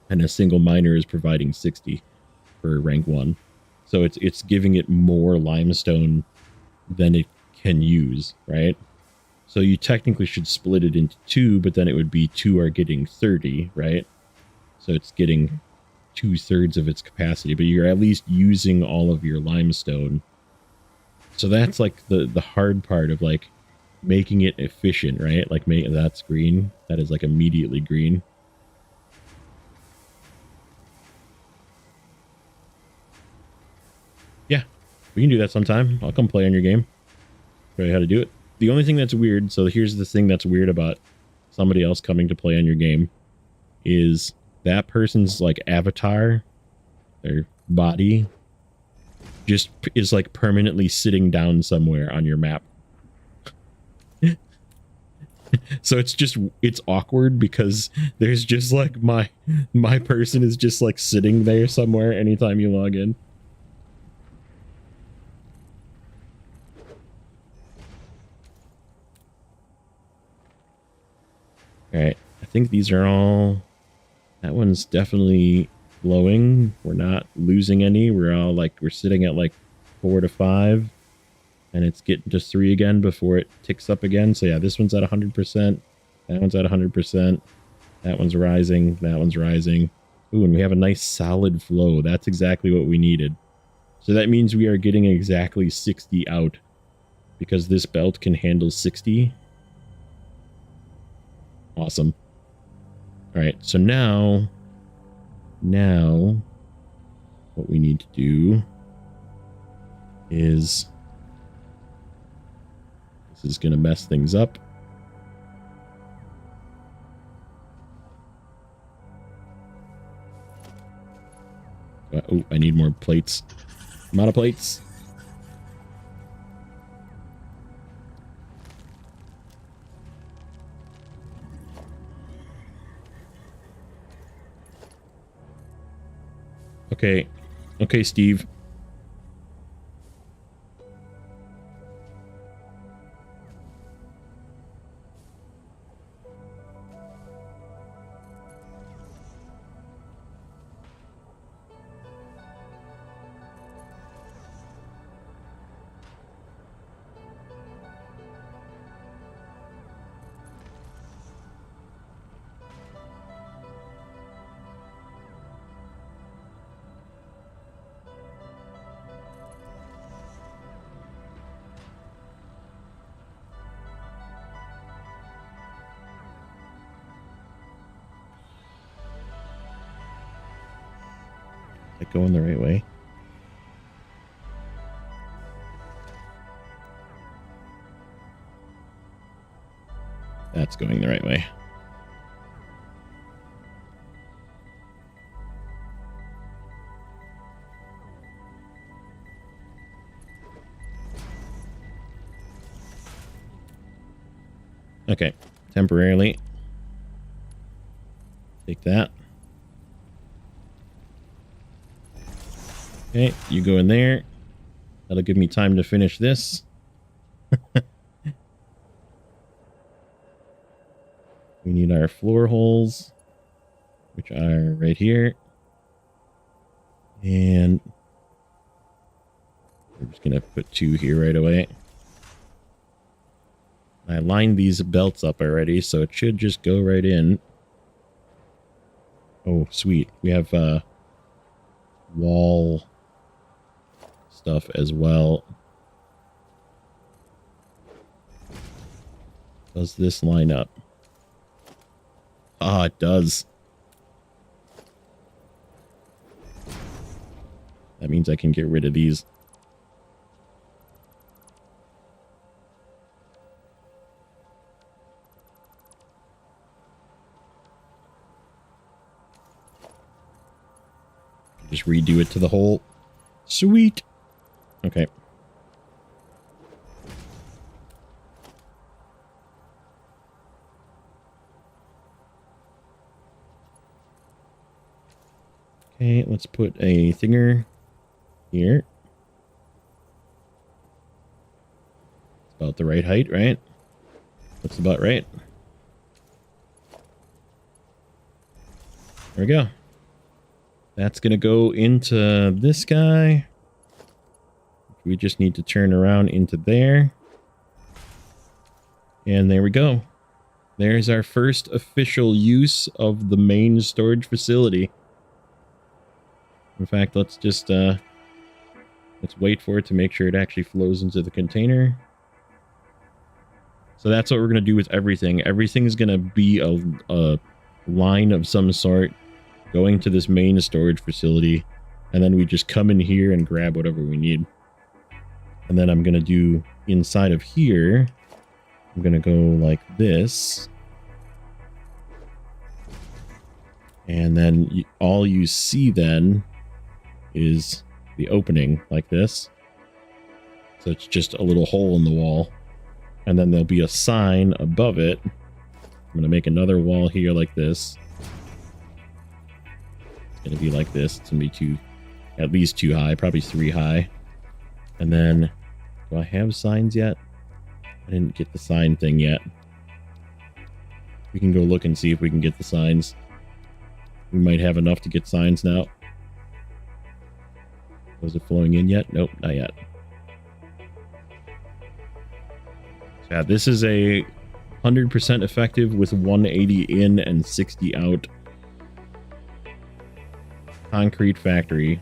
and a single miner is providing 60 for rank 1. So it's giving it more limestone than it can use, right? So you technically should split it into 2, but then it would be 2 are getting 30, right? So it's getting 2/3 of its capacity, but you're at least using all of your limestone. So that's like the hard part of like making it efficient, right? Like that's green. That is like immediately green. Yeah, we can do that sometime. I'll come play on your game. Show you how to do it. The only thing that's weird, so here's the thing that's weird about somebody else coming to play on your game, is that person's like avatar, their body, just is like permanently sitting down somewhere on your map. So it's awkward because there's just like my person is just like sitting there somewhere anytime you log in. All right, I think these are all... That one's definitely glowing. We're not losing any. We're all like, we're sitting at like 4 to 5, and it's getting to 3 again before it ticks up again. So yeah, this one's at 100%. That one's at 100%. That one's rising. That one's rising. Ooh, and we have a nice solid flow. That's exactly what we needed. So that means we are getting exactly 60 out because this belt can handle 60. Awesome. All right, so now what we need to do is, this is going to mess things up. Oh, I need more plates. I'm out of plates. Okay. Okay, Steve. Going the right way. That's going the right way. Okay, temporarily. Take that. Okay, you go in there. That'll give me time to finish this. We need our floor holes, which are right here. And we're just going to put 2 here right away. I lined these belts up already, so it should just go right in. Oh, sweet. We have wall stuff as well. Does this line up? Ah, it does. That means I can get rid of these. Just redo it to the hole. Sweet. Okay. Okay, let's put a thinger here. It's about the right height, right? Looks about right. There we go. That's going to go into this guy. We just need to turn around into there. And there we go. There's our first official use of the main storage facility. In fact, let's just let's wait for it to make sure it actually flows into the container. So that's what we're going to do with everything. Everything is going to be a line of some sort going to this main storage facility. And then we just come in here and grab whatever we need. And then I'm going to do inside of here, I'm going to go like this. And then all you see then is the opening like this. So it's just a little hole in the wall. And then there'll be a sign above it. I'm going to make another wall here like this. It's going to be like this. It's going to be at least 2 high, probably 3 high. And then, do I have signs yet? I didn't get the sign thing yet. We can go look and see if we can get the signs. We might have enough to get signs now. Was it flowing in yet? Nope, not yet. So yeah, this is a 100% effective with 180 in and 60 out. concrete factory.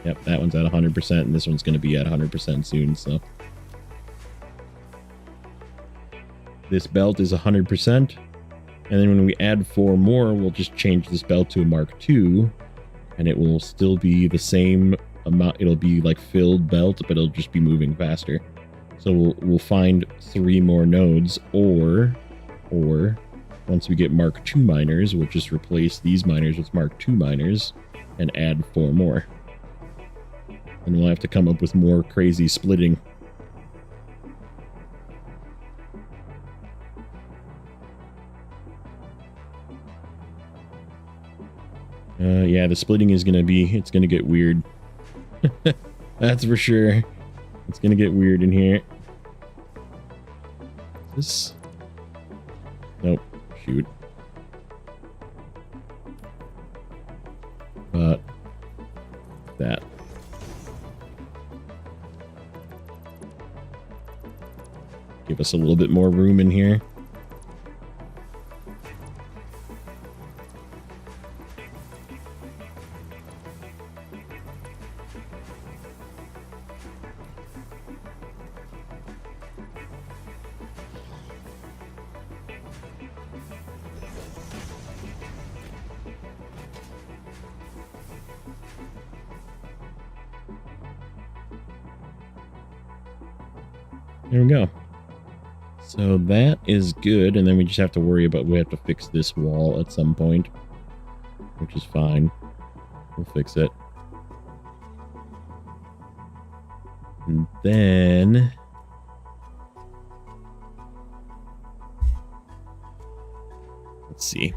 Yep, that one's at 100%, and this one's going to be at 100% soon, so. This belt is 100%, and then when we add 4 more, we'll just change this belt to a Mark II, and it will still be the same amount. It'll be like filled belt, but it'll just be moving faster. So we'll find 3 more nodes, or once we get Mark II miners, we'll just replace these miners with Mark II miners and add 4 more. And we'll have to come up with more crazy splitting. Yeah, the splitting is it's gonna get weird. That's for sure. It's gonna get weird in here. This... Nope. Shoot. But... that. Give us a little bit more room in here. There we go. So that is good, and then we just have to worry about, we have to fix this wall at some point, which is fine. We'll fix it. And then... let's see.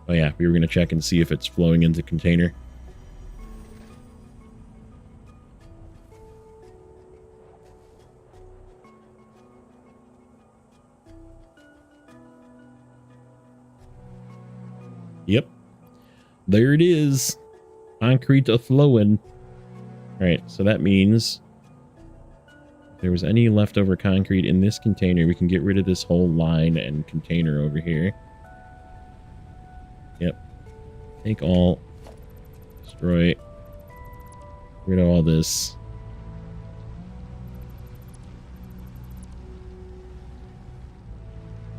Oh yeah, we were going to check and see if it's flowing into container. Yep. There it is. Concrete a-flowing. Alright, so that means if there was any leftover concrete in this container, we can get rid of this whole line and container over here. Yep. Take all. Destroy. Get rid of all this.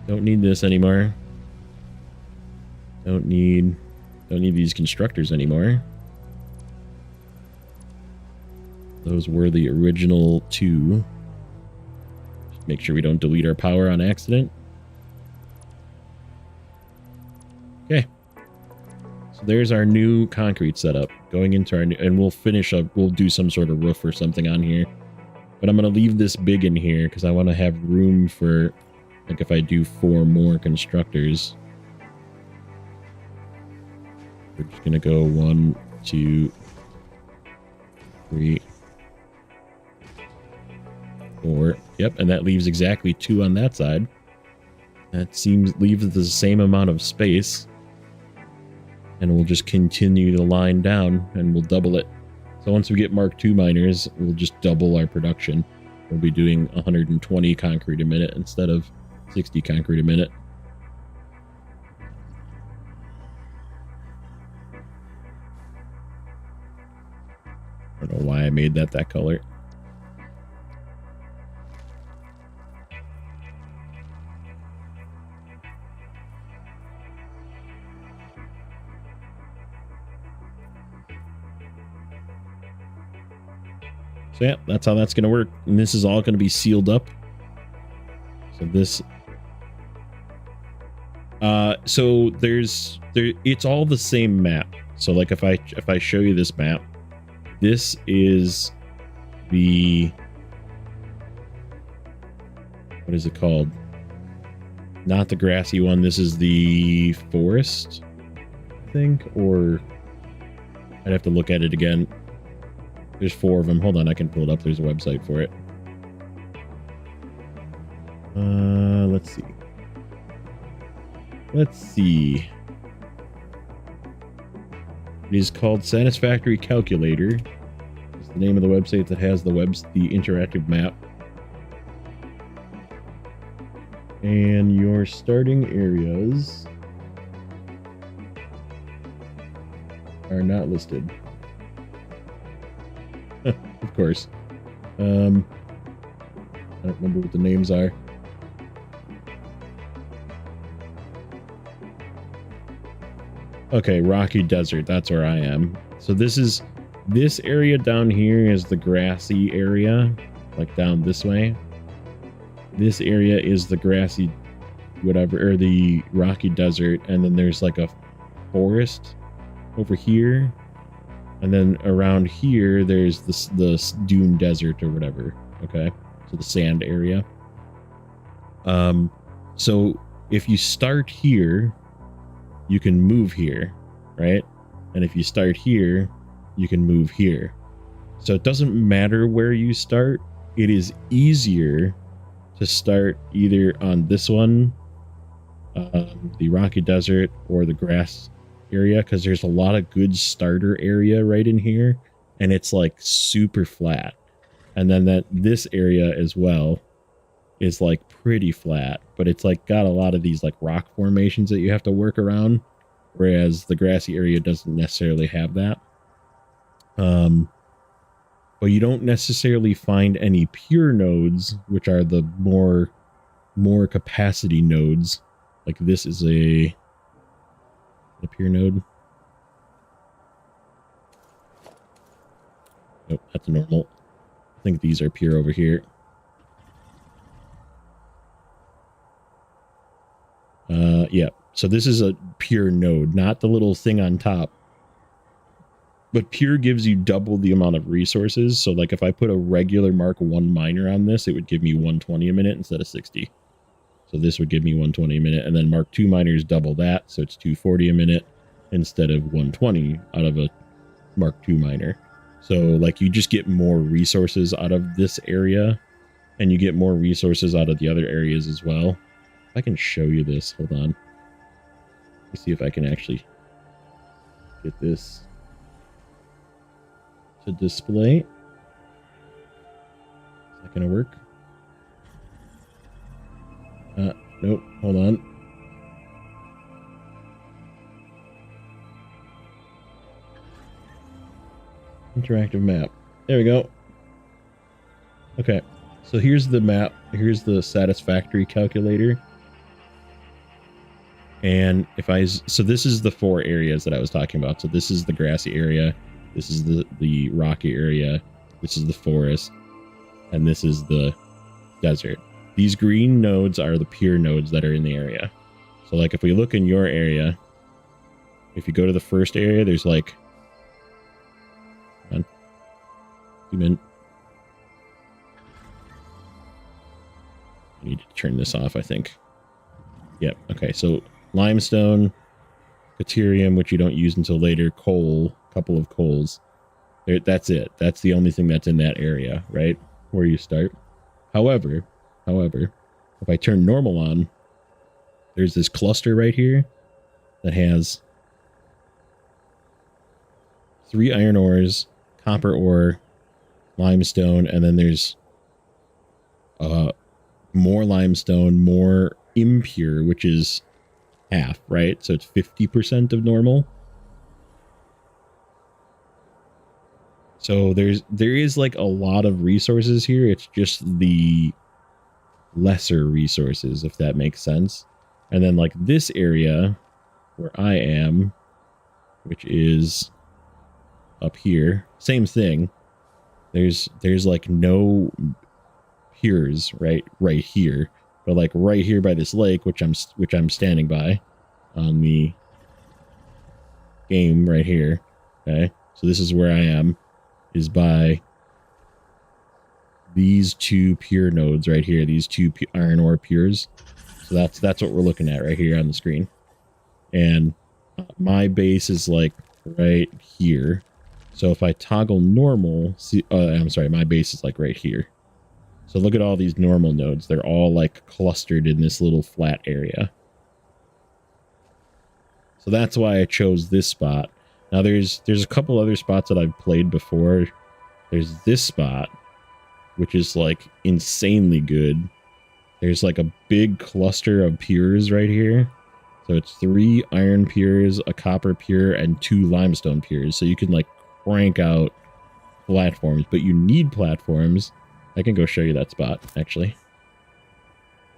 Don't need this anymore. Don't need these constructors anymore. Those were the original 2. Just make sure we don't delete our power on accident. Okay. So there's our new concrete setup. Going into our new, and we'll finish up, we'll do some sort of roof or something on here. But I'm going to leave this big in here because I want to have room for, like, if I do 4 more constructors. We're just going to go 1, 2, 3, 4. Yep, and that leaves exactly 2 on that side. That leaves the same amount of space. And we'll just continue to line down, and we'll double it. So once we get Mark II miners, we'll just double our production. We'll be doing 120 concrete a minute instead of 60 concrete a minute. I don't know why I made that color. So yeah, that's how that's going to work. And this is all going to be sealed up. So this... so it's all the same map. So like if I show you this map, this is the... what is it called? Not the grassy one. This is the forest, I think, or I'd have to look at it again. There's 4 of them. Hold on, I can pull it up. There's a website for it. Let's see. Let's see. It is called Satisfactory Calculator. It's the name of the website that has the interactive map. And your starting areas are not listed. Of course. I don't remember what the names are. Okay, Rocky Desert. That's where I am. So this area down here is the grassy area, like down this way. This area is the grassy, whatever, or the Rocky Desert, and then there's like a forest over here, and then around here there's the dune desert or whatever. Okay, so the sand area. So if you start here, you can move here, right? And if you start here, you can move here. So it doesn't matter where you start. It is easier to start either on this one, the Rocky Desert, or the grass area, because there's a lot of good starter area right in here, and it's like super flat. And then this area as well is like pretty flat, but it's like got a lot of these like rock formations that you have to work around, whereas the grassy area doesn't necessarily have that. But you don't necessarily find any pure nodes, which are the more capacity nodes. Like this is a pure node. Nope, that's a normal. I think these are pure over here. Yeah. So this is a pure node, not the little thing on top. But pure gives you double the amount of resources. So like if I put a regular Mark 1 miner on this, it would give me 120 a minute instead of 60. So this would give me 120 a minute. And then Mark 2 miners double that. So it's 240 a minute instead of 120 out of a Mark 2 miner. So like you just get more resources out of this area, and you get more resources out of the other areas as well. I can show you this. Hold on. Let's see if I can actually get this to display. Is that gonna work? Nope. Hold on. Interactive map. There we go. Okay. So here's the map. Here's the Satisfactory calculator. And so this is the 4 areas that I was talking about. So this is the grassy area. This is the rocky area. This is the forest. And this is the desert. These green nodes are the pure nodes that are in the area. So like if we look in your area, if you go to the first area, there's like, hold on, zoom in. I need to turn this off, I think. Yep. Okay. So limestone, Caterium, which you don't use until later, coal, couple of coals. That's it. That's the only thing that's in that area, right? Where you start. However, if I turn normal on, there's this cluster right here that has 3 iron ores, copper ore, limestone, and then there's more limestone, more impure, which is half, right? So it's 50% of normal. So there is like a lot of resources here. It's just the lesser resources, if that makes sense. And then like this area where I am, which is up here, same thing. There's like no pures right here, but like right here by this lake, which I'm standing by on the game right here. Okay, so this is where I am, is by these 2 pure nodes right here, these 2 iron ore pures. So that's what we're looking at right here on the screen. And my base is like right here. So if I toggle normal, I'm sorry, my base is like right here. So look at all these normal nodes. They're all like clustered in this little flat area. So that's why I chose this spot. Now there's a couple other spots that I've played before. There's this spot, which is like insanely good. There's like a big cluster of pures right here. So it's 3 iron piers, a copper pier, and 2 limestone piers. So you can like crank out platforms, but you need platforms. I can go show you that spot, actually.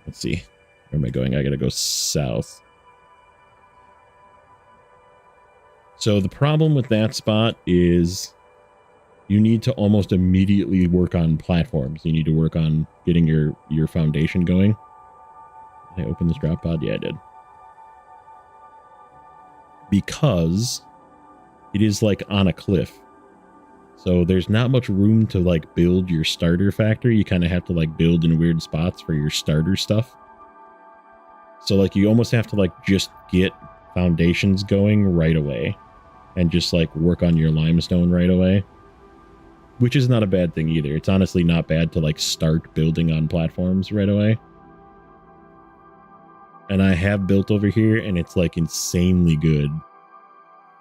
Let's see. Where am I going? I gotta go south. So the problem with that spot is you need to almost immediately work on platforms. You need to work on getting your foundation going. Did I open this drop pod? Yeah, I did. Because it is like on a cliff. So there's not much room to like build your starter factory. You kind of have to like build in weird spots for your starter stuff. So like you almost have to like just get foundations going right away and just like work on your limestone right away, which is not a bad thing either. It's honestly not bad to like start building on platforms right away. And I have built over here and it's like insanely good.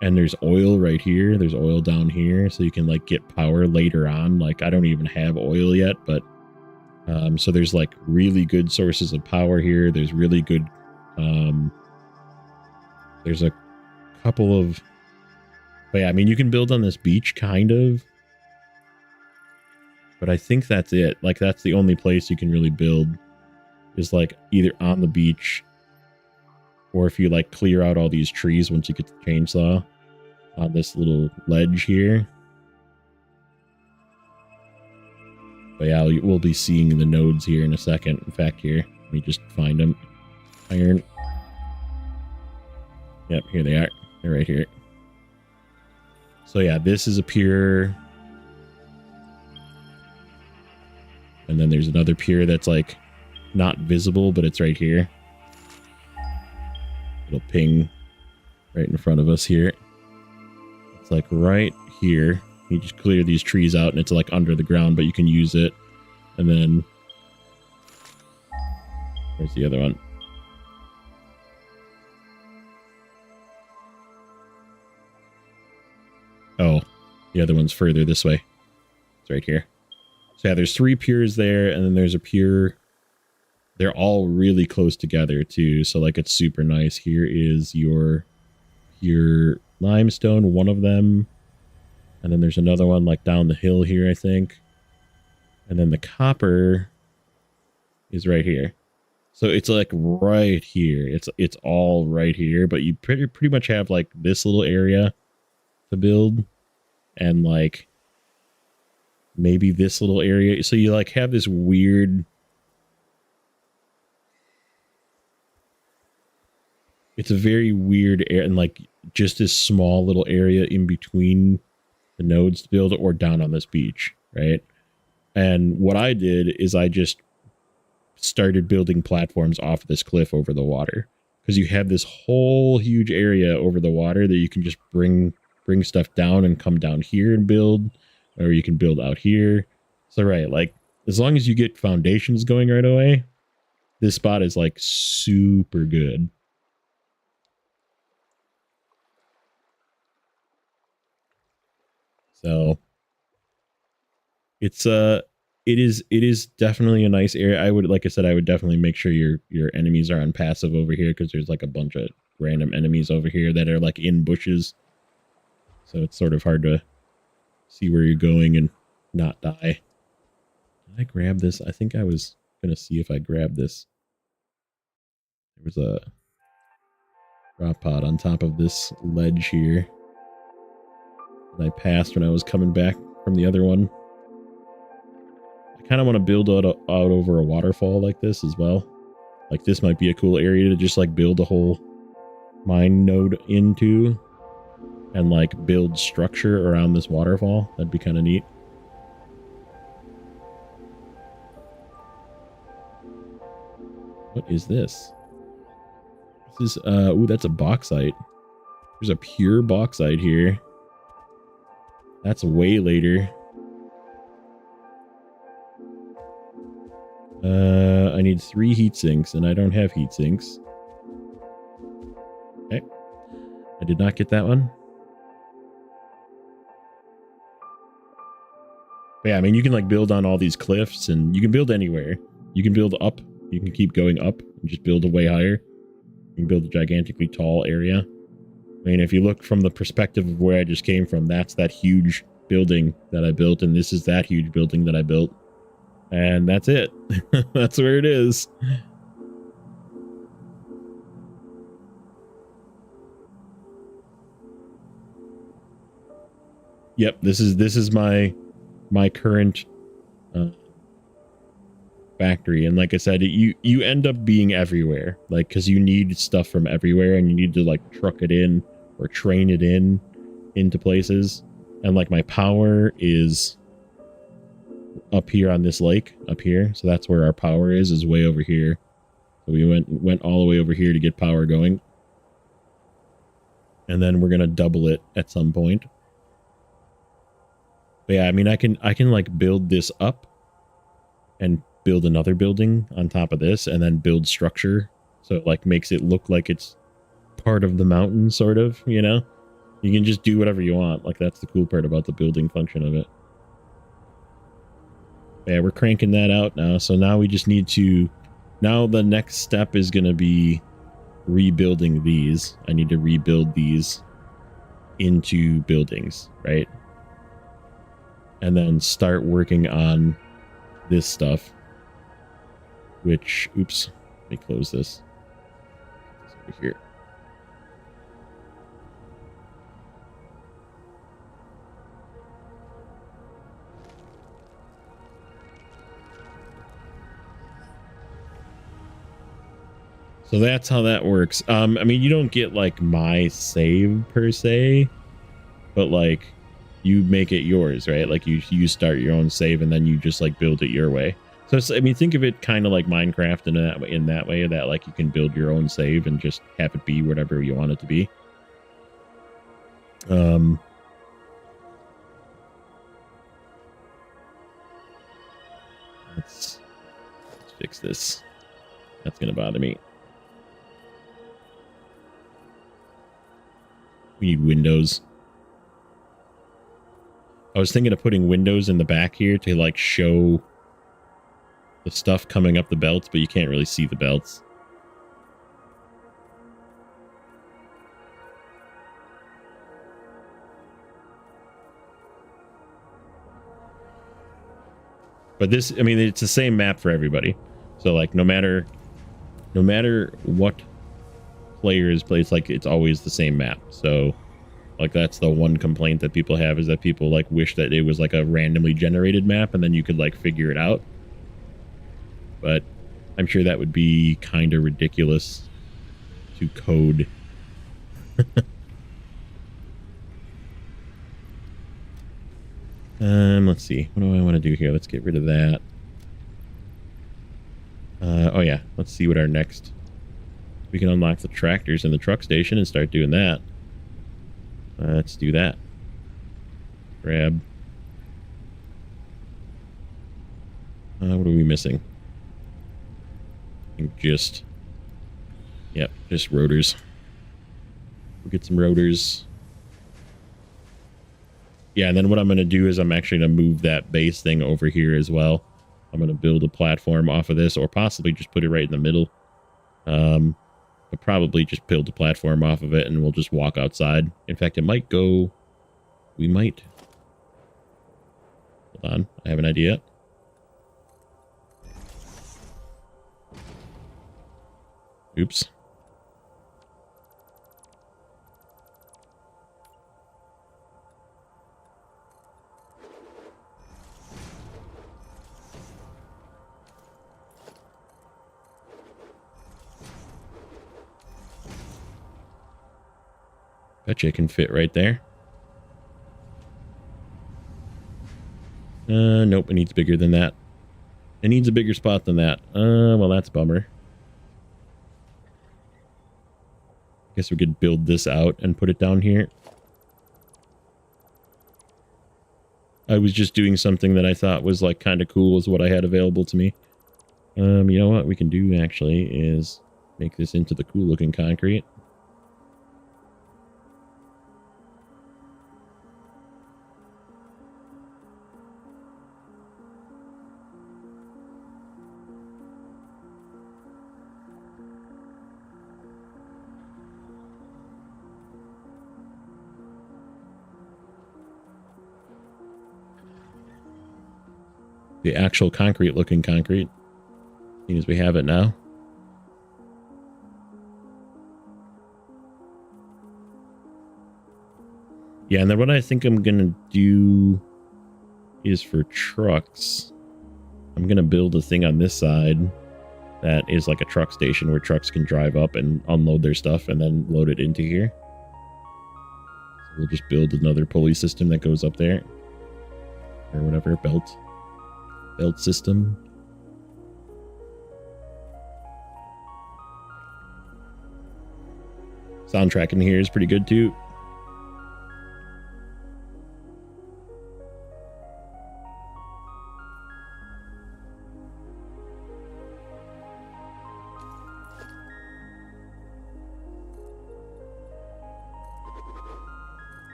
And there's oil right here. There's oil down here. So you can like get power later on. Like I don't even have oil yet, but so there's like really good sources of power here. There's really good, there's a couple of, but yeah, I mean, you can build on this beach kind of, but I think that's it. Like that's the only place you can really build is like either on the beach or if you like clear out all these trees once you get the chainsaw on this little ledge here. But yeah, we'll be seeing the nodes here in a second. In fact, here, let me just find them. Iron. Yep, here they are. They're right here. So yeah, this is a pier. And then there's another pier that's like not visible, but it's right here. It'll ping right in front of us here. It's like right here. You just clear these trees out and it's like under the ground, but you can use it. And then where's the other one? Oh, the other one's further this way. It's right here. So yeah, there's 3 piers there, and then there's a pier. They're all really close together too, so like it's super nice. Here is your limestone, one of them. And then there's another one like down the hill here, I think. And then the copper is right here. So it's like right here. It's all right here, but you pretty much have like this little area to build and like maybe this little area. So you like have this weird, it's a very weird area and like just this small little area in between the nodes to build or down on this beach, right? And what I did is I just started building platforms off this cliff over the water because you have this whole huge area over the water that you can just bring stuff down and come down here and build, or you can build out here. So right, like as long as you get foundations going right away, this spot is like super good. So it's it is definitely a nice area. I would, like I said, I would definitely make sure your enemies are on passive over here because there's like a bunch of random enemies over here that are like in bushes. So it's sort of hard to see where you're going and not die. Did I grab this? I think I was gonna see if I grabbed this. There was a drop pod on top of this ledge here that I passed when I was coming back from the other one. I kind of want to build out over a waterfall like this as well. Like this might be a cool area to just like build a whole mine node into and like build structure around this waterfall. That'd be kind of neat. What is this? This is ooh, that's a bauxite. There's a pure bauxite here. That's way later. I need 3 heat sinks, and I don't have heat sinks. Okay. I did not get that one. But yeah, I mean, you can like build on all these cliffs, and you can build anywhere. You can build up. You can keep going up and just build a way higher. You can build a gigantically tall area. I mean, if you look from the perspective of where I just came from, that's that huge building that I built, and this is that huge building that I built. And that's it. That's where it is. Yep, this is my current factory, and like I said, you end up being everywhere, like, because you need stuff from everywhere, and you need to like truck it in or train it into places. And like my power is up here on this lake up here, so that's where our power is way over here. So we went all the way over here to get power going, and then we're gonna double it at some point. But yeah, I mean, I can like build this up and build another building on top of this, and then build structure, so it like makes it look like it's part of the mountain, sort of, you know? You can just do whatever you want. Like, that's the cool part about the building function of it. Yeah, we're cranking that out now. So now we just need to, now the next step is going to be rebuilding these. I need to rebuild these into buildings, right? And then start working on this stuff, which, oops, let me close this. It's over here. So that's how that works. I mean, you don't get like my save per se, but like you make it yours, right? Like you start your own save, and then you just like build it your way. So it's, I mean, think of it kind of like Minecraft in that way, that like you can build your own save and just have it be whatever you want it to be. Let's fix this. That's gonna bother me. We need windows. I was thinking of putting windows in the back here to like show the stuff coming up the belts, but you can't really see the belts. But this, I mean, it's the same map for everybody. So like no matter what players play, it's like it's always the same map. So like that's the one complaint that people have, is that people like wish that it was like a randomly generated map and then you could like figure it out. But I'm sure that would be kind of ridiculous to code. Let's see. What do I want to do here? Let's get rid of that. Oh yeah, let's see what our next... We can unlock the tractors in the truck station and start doing that. Let's do that. Grab. What are we missing? I think just... Yep, just rotors. We'll get some rotors. Yeah, and then what I'm going to do is I'm actually going to move that base thing over here as well. I'm going to build a platform off of this, or possibly just put it right in the middle. But probably just build a platform off of it, and we'll just walk outside. In fact, it might go... We might... Hold on, I have an idea. Oops. Betcha it can fit right there. Nope, it needs bigger than that. It needs a bigger spot than that. Well, that's a bummer. Guess we could build this out and put it down here. I was just doing something that I thought was like kind of cool, is what I had available to me. You know what we can do actually is make this into the cool looking concrete. the actual concrete looking concrete, seeing as we have it now. Yeah, and then what I think I'm gonna do is for trucks, I'm gonna build a thing on this side that is like a truck station where trucks can drive up and unload their stuff and then load it into here. So we'll just build another pulley system that goes up there, or whatever, belt system. Soundtrack in here is pretty good too.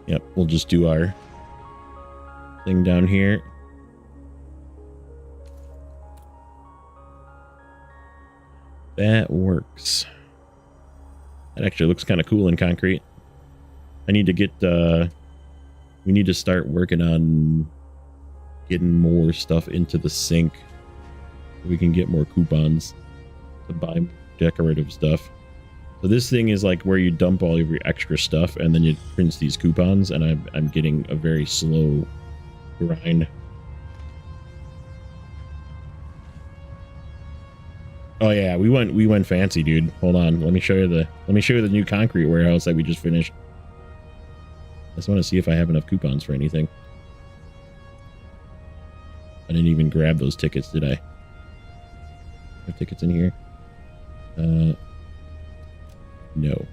Yep, we'll just do our thing down here. That works. That actually looks kind of cool in concrete. I need to get, we need to start working on getting more stuff into the sink so we can get more coupons to buy decorative stuff. So this thing is like where you dump all of your extra stuff and then it prints these coupons, and I'm getting a very slow grind. Oh yeah, we went fancy, dude. Hold on, let me show you the new concrete warehouse that we just finished. I just want to see if I have enough coupons for anything. I didn't even grab those tickets, did I? Have tickets in here? No.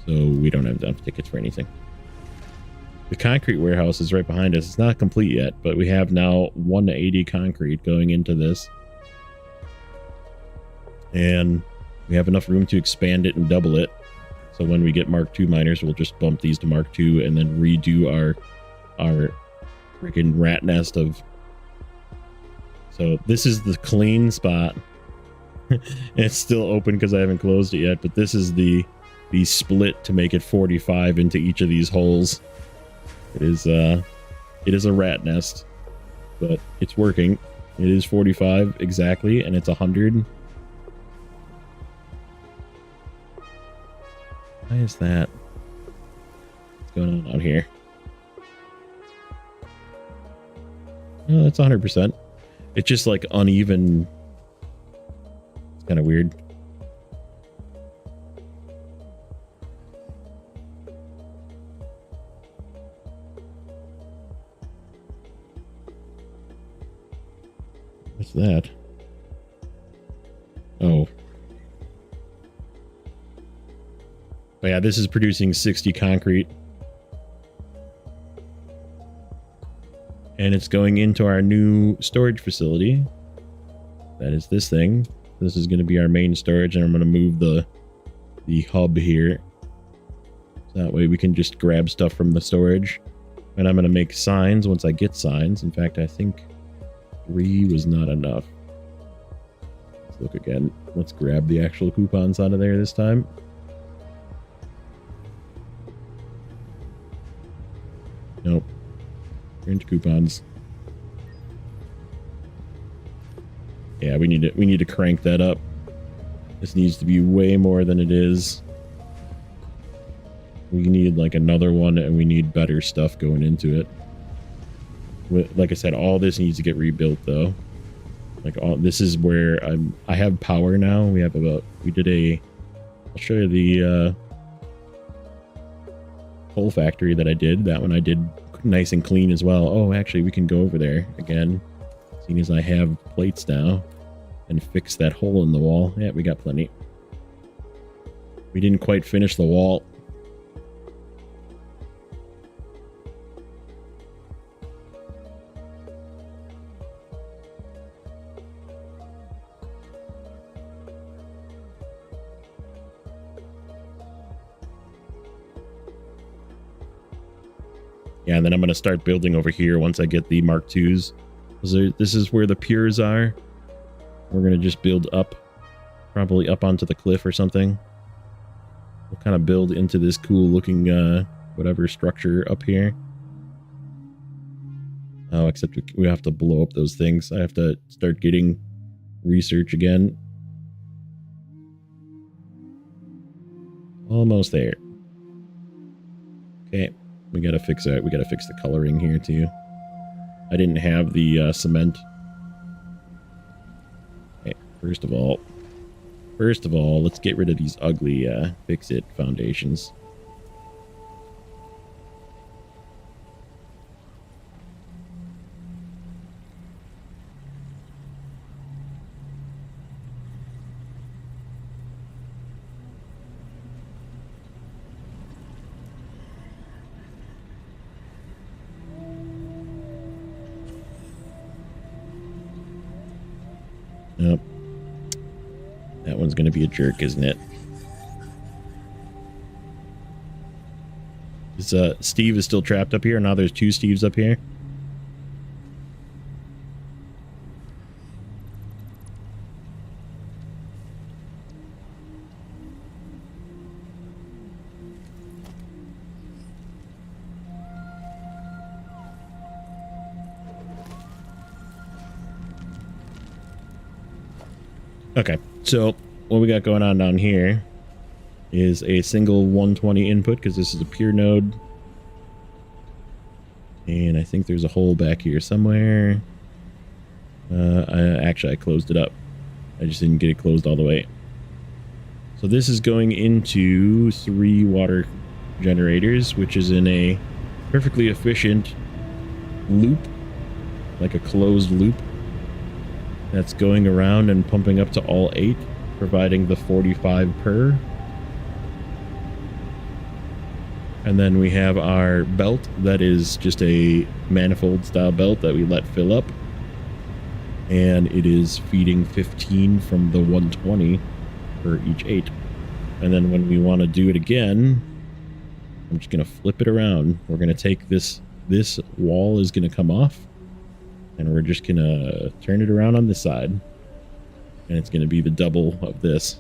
So we don't have enough tickets for anything. The concrete warehouse is right behind us. It's not complete yet, but we have now 180 concrete going into this. And we have enough room to expand it and double it. So when we get Mark II miners, we'll just bump these to Mark II and then redo our freaking rat nest of... So this is the clean spot. It's still open because I haven't closed it yet, but this is the split to make it 45 into each of these holes. It is a rat nest, but it's working. It is 45 exactly, and it's 100. Why is that? What's going on out here? No, that's 100%. It's just like uneven. It's kind of weird. What's that? Oh. But yeah, this is producing 60 concrete. And it's going into our new storage facility. That is this thing. This is going to be our main storage, and I'm going to move the hub here. So that way we can just grab stuff from the storage. And I'm going to make signs once I get signs. In fact, I think 3 was not enough. Let's look again. Let's grab the actual coupons out of there this time. Nope. Print coupons. Yeah, we need to crank that up. This needs to be way more than it is. We need like another one, and we need better stuff going into it. Like I said, all this needs to get rebuilt though. Like this is where I have power now. We have I'll show you the coal factory that I did. That one I did nice and clean as well. Oh, actually we can go over there again, seeing as I have plates now, and fix that hole in the wall. Yeah, we got plenty. We didn't quite finish the wall. Yeah, and then I'm going to start building over here once I get the Mark IIs. This is where the Pures are. We're going to just build up, probably up onto the cliff or something. We'll kind of build into this cool looking whatever structure up here. Oh, except we have to blow up those things. I have to start getting research again. Almost there. Okay, we gotta fix it. We gotta fix the coloring here too. I didn't have the cement. Okay, first of all, let's get rid of these ugly fix-it foundations. Nope. That one's going to be a jerk, isn't it? Steve is still trapped up here. Now there's two Steves up here. Okay, so what we got going on down here is a single 120 input because this is a pure node. And I think there's a hole back here somewhere. I closed it up. I just didn't get it closed all the way. So this is going into 3 water generators, which is in a perfectly efficient loop, like a closed loop. That's going around and pumping up to all 8, providing the 45 per. And then we have our belt that is just a manifold style belt that we let fill up. And it is feeding 15 from the 120 for each 8. And then when we want to do it again, I'm just going to flip it around. We're going to take this wall is going to come off. And we're just going to turn it around on this side. And it's going to be the double of this.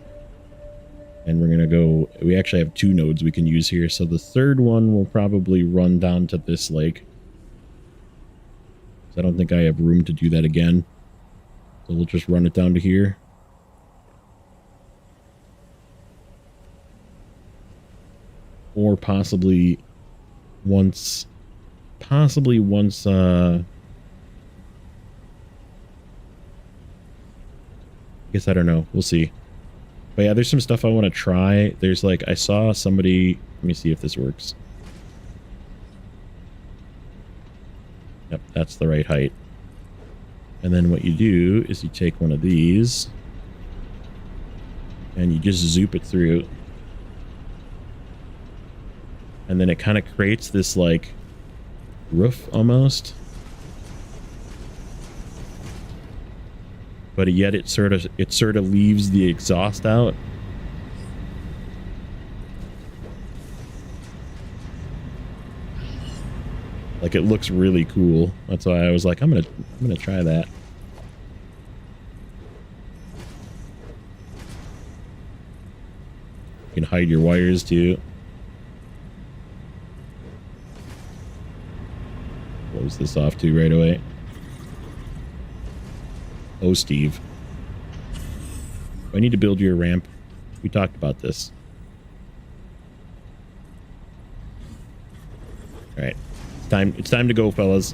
And we're going to go... We actually have 2 nodes we can use here. So the third one will probably run down to this lake. So I don't think I have room to do that again. So we'll just run it down to here. Or possibly once... guess I don't know. We'll see. But yeah, there's some stuff I want to try. There's like, I saw somebody... Let me see if this works. Yep, that's the right height. And then what you do is you take one of these and you just zoop it through. And then it kind of creates this like roof almost. But yet it sort of leaves the exhaust out. Like it looks really cool. That's why I was like, I'm gonna try that. You can hide your wires too. Close this off too right away. Oh, Steve. I need to build you a ramp. We talked about this. All right. It's time to go, fellas.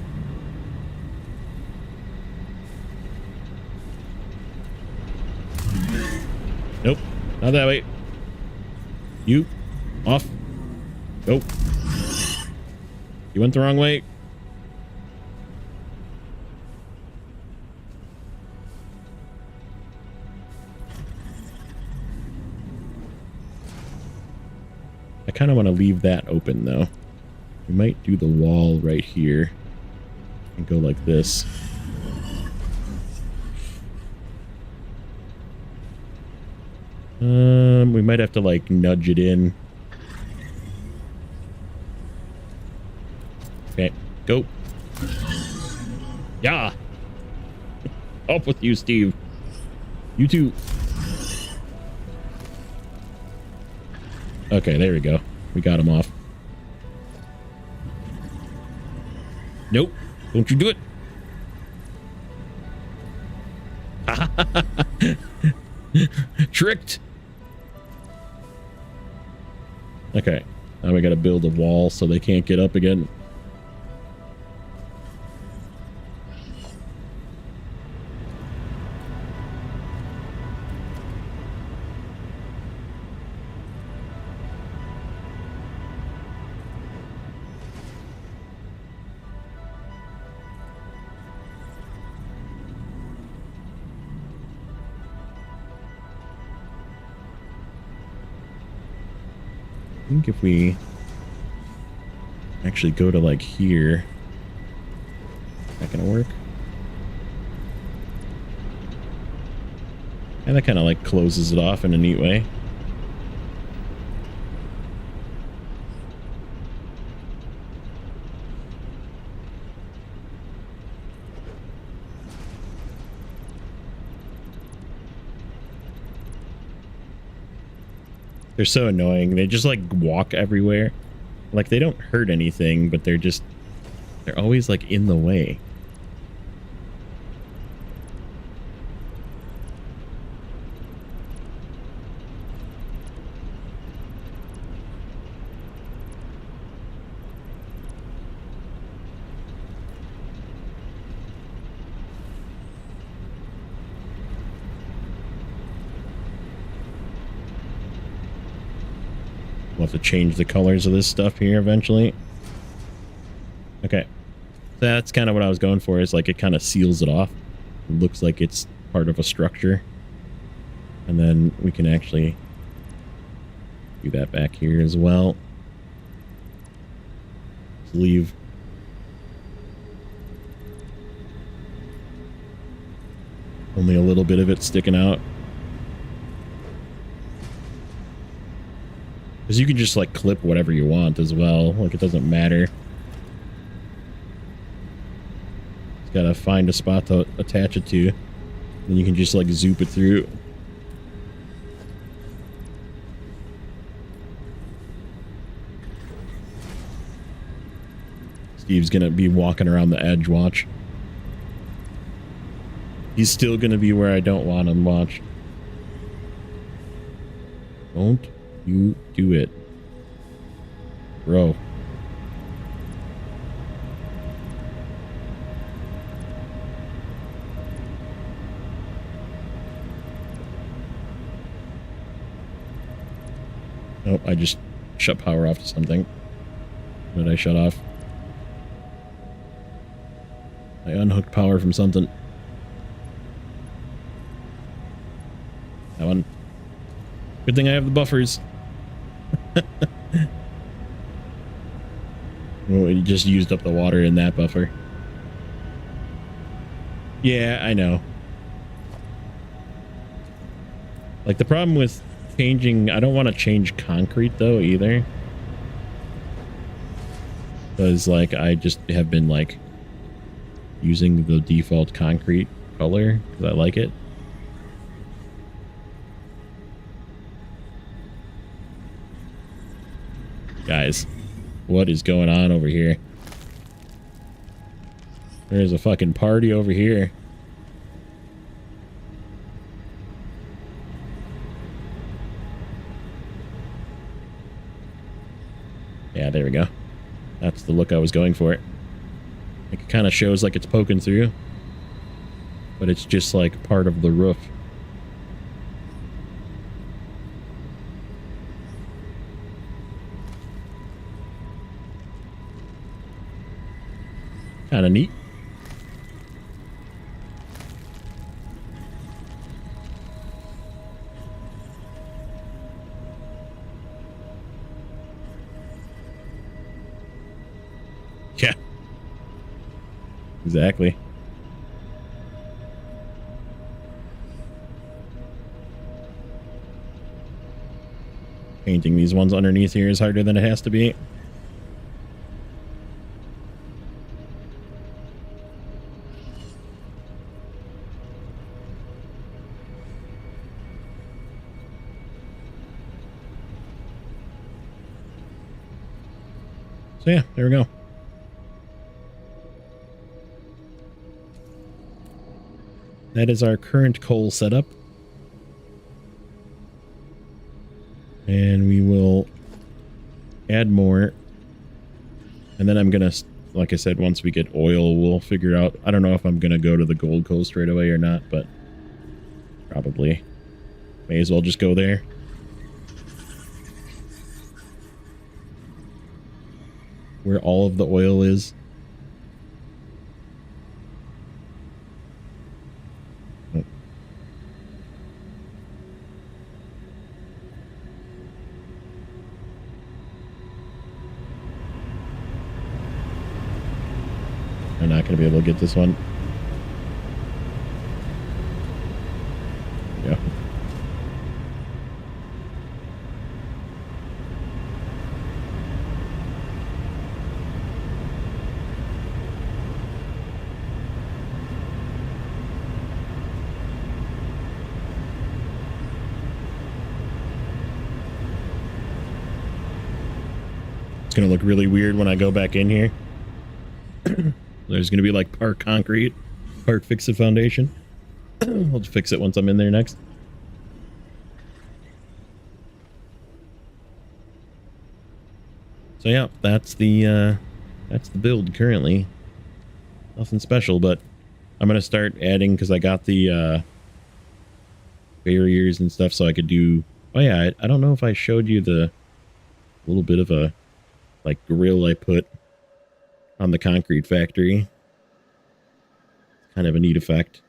Nope. Not that way. You. Off. Go. You went the wrong way. I kind of want to leave that open, though. We might do the wall right here and go like this. We might have to, like, nudge it in. Okay, go. Yeah! Up with you, Steve. You too. Okay, there we go. We got him off. Nope. Don't you do it. Tricked. Okay. Now we got to build a wall so they can't get up again. I think if we actually go to like here, is that gonna work? And that kind of like closes it off in a neat way. They're so annoying. They just like walk everywhere. Like they don't hurt anything, but they're always like in the way. We'll have to change the colors of this stuff here eventually. Okay. That's kind of what I was going for, is like it kind of seals it off. It looks like it's part of a structure. And then we can actually do that back here as well. Just leave only a little bit of it sticking out. Because you can just like clip whatever you want as well. Like it doesn't matter. Just gotta find a spot to attach it to. Then you can just like zoop it through. Steve's gonna be walking around the edge, watch. He's still gonna be where I don't want him, watch. Don't you do it, bro. Oh, I just shut power off to something. What did I shut off? I unhooked power from something. That one. Good thing I have the buffers. Oh, it just used up the water in that buffer. Yeah, I know. Like the problem with changing, I don't want to change concrete though either. Because like I just have been like using the default concrete color because I like it. Guys, what is going on over here? There's a fucking party over here. Yeah, there we go. That's the look I was going for. It kind of shows like it's poking through, but it's just like part of the roof. Kind of neat. Yeah. Exactly. Painting these ones underneath here is harder than it has to be. So yeah, there we go. that is our current coal setup. And we will add more. And then I'm going to, like I said, once we get oil, we'll figure out. I don't know if I'm going to go to the Gold Coast right away or not, but probably. May as well just go there. Where all of the oil is. Oh. I'm not going to be able to get this one. Yeah. It's going to look really weird when I go back in here. There's going to be like part concrete, part fix-it foundation. I'll just fix it once I'm in there next. So yeah, that's the build currently. Nothing special, but I'm going to start adding, because I got the barriers and stuff, so I could do... Oh yeah, I don't know if I showed you the little bit of a like grill I put on the concrete factory. Kind of a neat effect.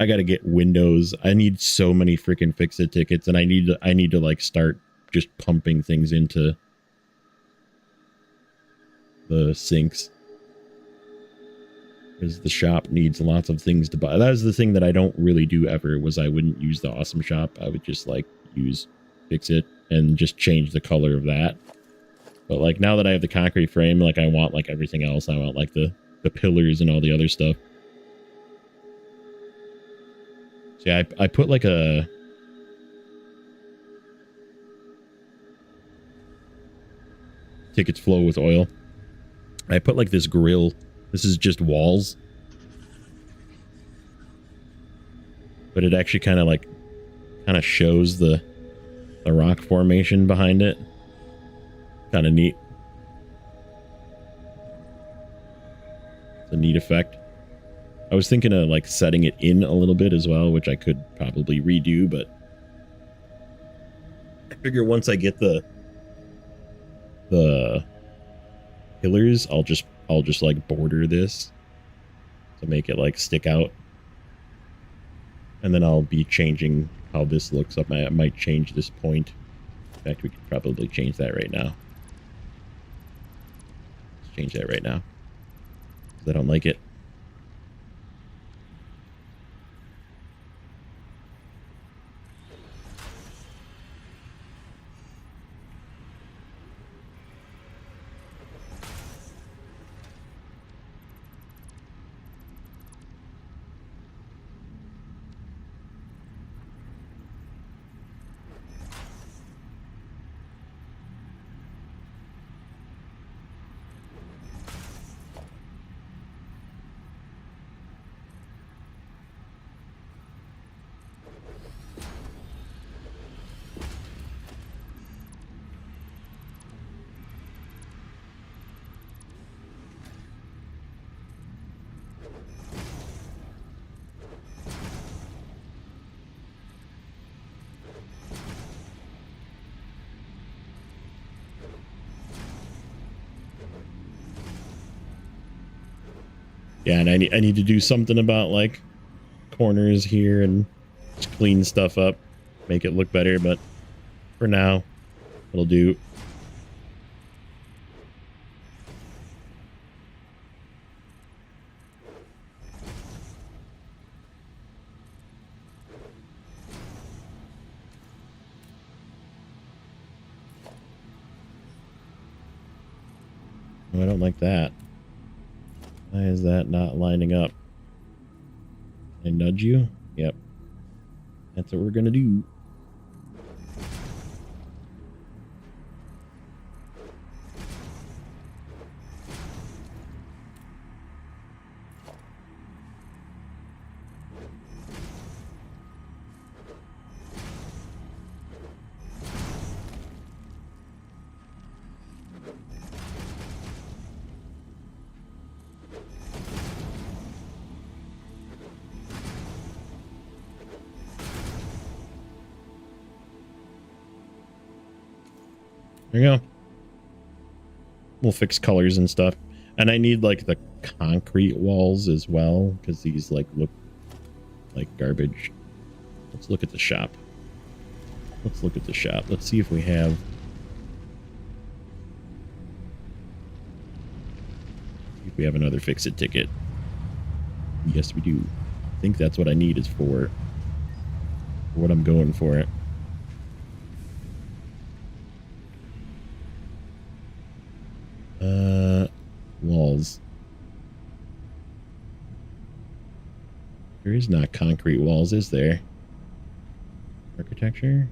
I got to get windows. I need so many freaking fix-it tickets, and I need to like start just pumping things into the sinks, because the shop needs lots of things to buy. That was the thing that I don't really do ever, was I wouldn't use the awesome shop. I would just like use fix-it and just change the color of that. But like now that I have the concrete frame, like I want like everything else. I want like the pillars and all the other stuff. So yeah, I put like a... Tickets flow with oil. I put like this grill. This is just walls. But it actually kind of shows the rock formation behind it. Kind of neat. It's a neat effect. I was thinking of like setting it in a little bit as well, which I could probably redo, but I figure once I get the pillars, I'll just like border this to make it like stick out. And then I'll be changing how this looks up. I might change this point. In fact, we could probably change that right now. Let's change that right now, because I don't like it. Yeah, and I need to do something about like corners here and just clean stuff up, make it look better, but for now it'll do. Oh, I don't like that. Why is that not lining up? I nudge you? Yep. That's what we're gonna do. There you go. We'll fix colors and stuff. And I need like the concrete walls as well, because these like look like garbage. Let's look at the shop. Let's look at the shop. Let's see if we have... If we have another fix-it ticket. Yes, we do. I think that's what I need is for what I'm going for it. Walls. There is not concrete walls, is there? Architecture?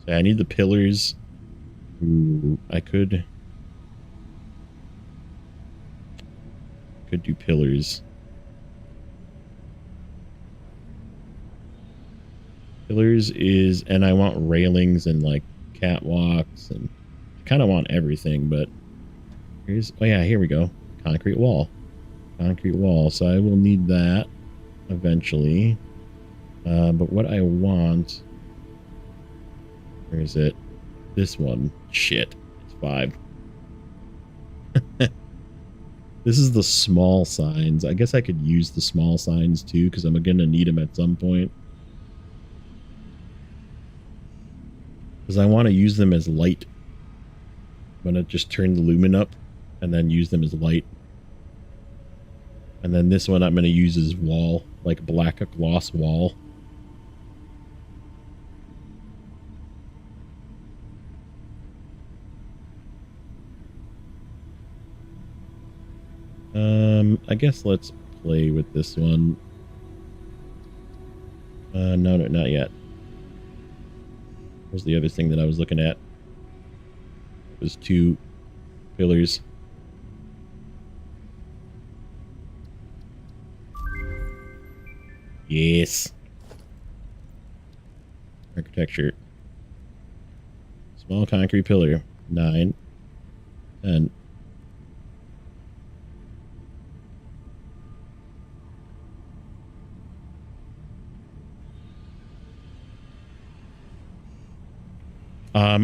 So I need the pillars. Ooh, I could do pillars. Pillars is, and I want railings and like catwalks, and I kind of want everything, but here's, oh yeah, here we go. Concrete wall. Concrete wall. So I will need that eventually. But what I want, where is it? This one. Shit. It's 5. This is the small signs. I guess I could use the small signs too, because I'm going to need them at some point. Because I want to use them as light. I'm going to just turn the lumen up and then use them as light. And then this one I'm going to use as wall, like black gloss wall. I guess let's play with this one. No, not yet. Where's the other thing that I was looking at? It was 2 pillars. Yes. Architecture. Small concrete pillar. 9. 10.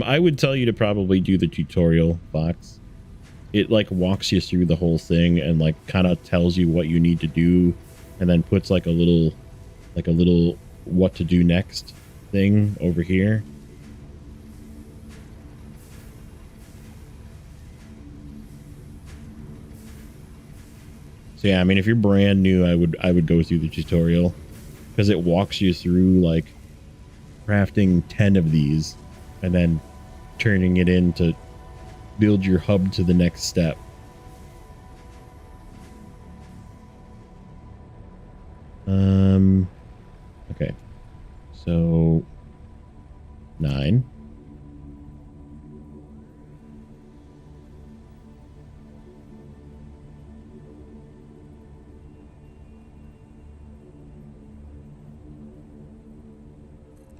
I would tell you to probably do the tutorial, Fox. It like walks you through the whole thing and like kind of tells you what you need to do, and then puts like a little what to do next thing over here. So yeah, I mean, if you're brand new, I would go through the tutorial, because it walks you through like crafting 10 of these and then turning it in to build your hub to the next step. Okay. So 9.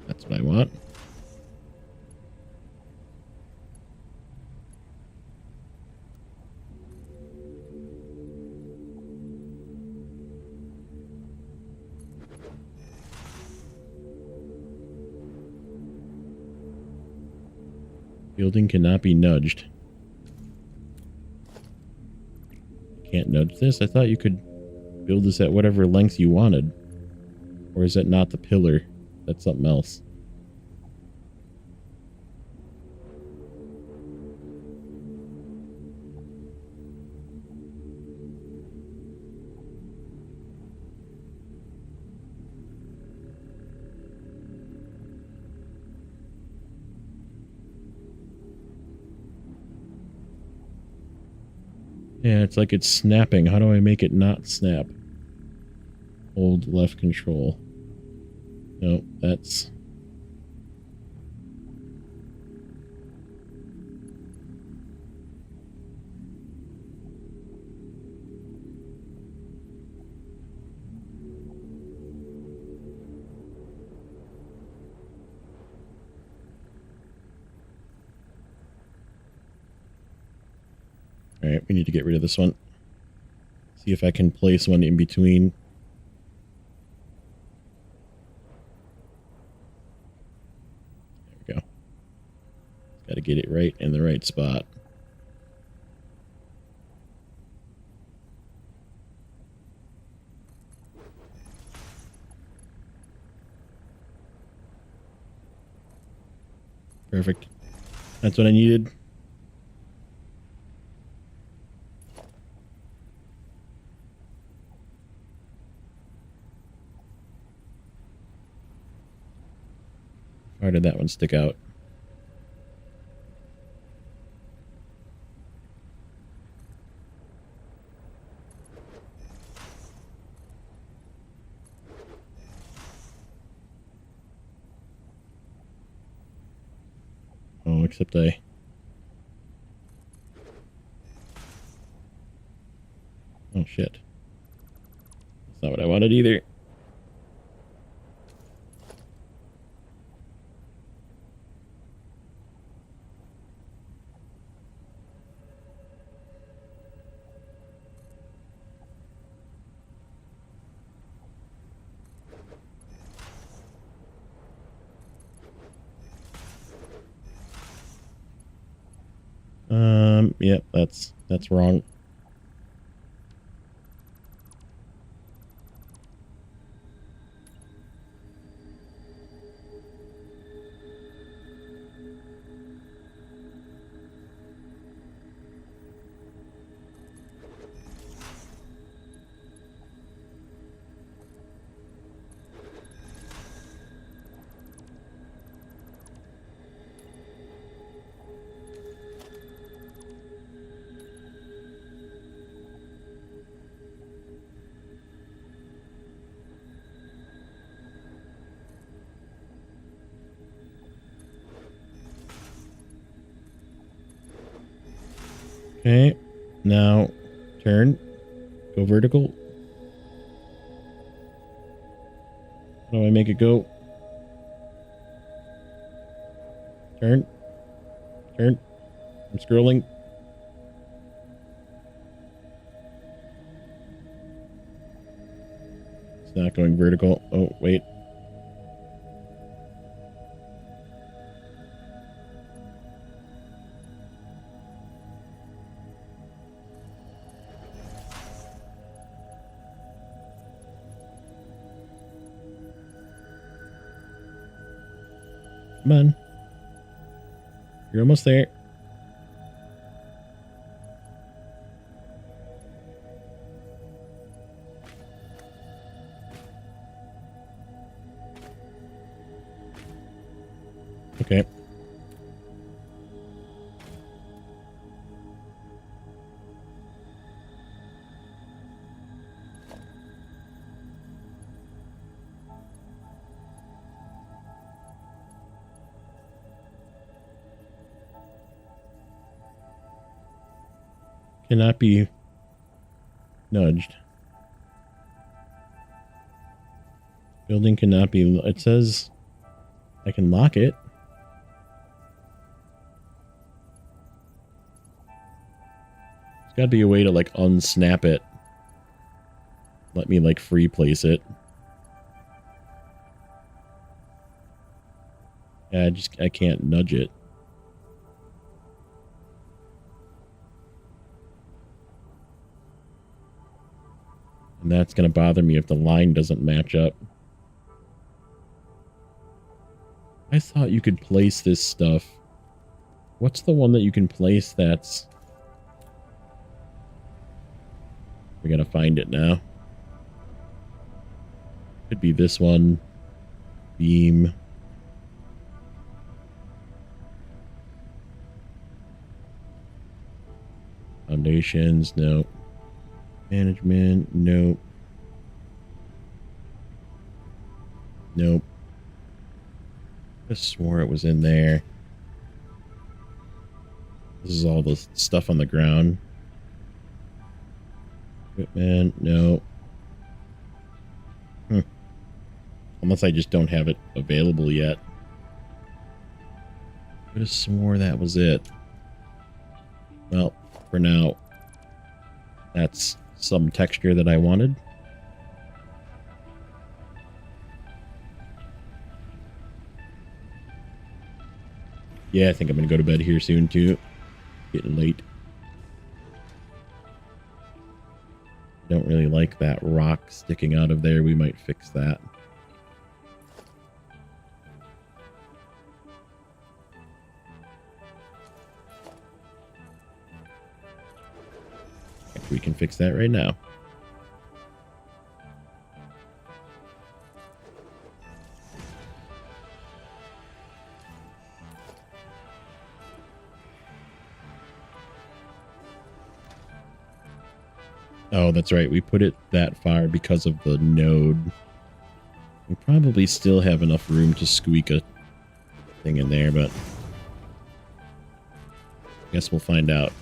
That's what I want. Building cannot be nudged. Can't nudge this? I thought you could build this at whatever length you wanted. Or is that not the pillar? That's something else. Yeah, it's like it's snapping. How do I make it not snap? Hold left control. No, that's... Alright, we need to get rid of this one. See if I can place one in between. There we go. to get it right in the right spot. Perfect. That's what I needed. Or did that one stick out? Oh, except I... Oh, shit. That's not what I wanted either. Yep, that's wrong. Okay, now turn, go vertical. How do I make it go? Turn, turn. I'm scrolling. It's not going vertical. Oh, wait. Come on. You're almost there. Okay. Cannot be nudged. Building cannot be... It says I can lock it. There's got to be a way to, like, unsnap it. Let me, like, free place it. Yeah, I can't nudge it. And that's going to bother me if the line doesn't match up. I thought you could place this stuff. What's the one that you can place that's... We gotta find it now. Could be this one. Beam. Foundations, no. Management, nope. Nope. I swore it was in there. This is all the stuff on the ground. Equipment, no. Unless I just don't have it available yet. I could have swore that was it. Well, for now, that's some texture that I wanted. Yeah, I think I'm going to go to bed here soon, too. Getting late. Don't really like that rock sticking out of there. We might fix that. We can fix that right now. Oh, that's right. We put it that far because of the node. We probably still have enough room to squeak a thing in there, but I guess we'll find out.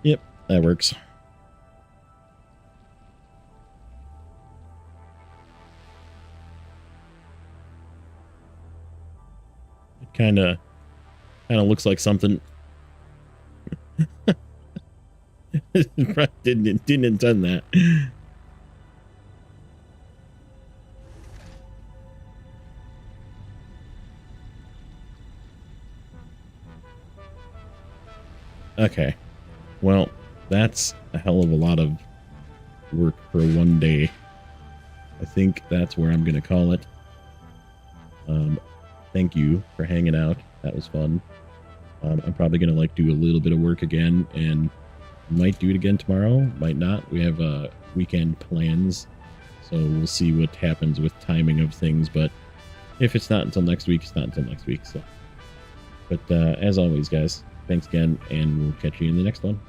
Yep, that works. It kind of looks like something. didn't intend that. Okay. Well, that's a hell of a lot of work for one day. I think that's where I'm going to call it. Thank you for hanging out. That was fun. I'm probably going to do a little bit of work again, and might do it again tomorrow. Might not. We have weekend plans, so we'll see what happens with timing of things. But if it's not until next week, it's not until next week. So, but as always, guys, thanks again, and we'll catch you in the next one.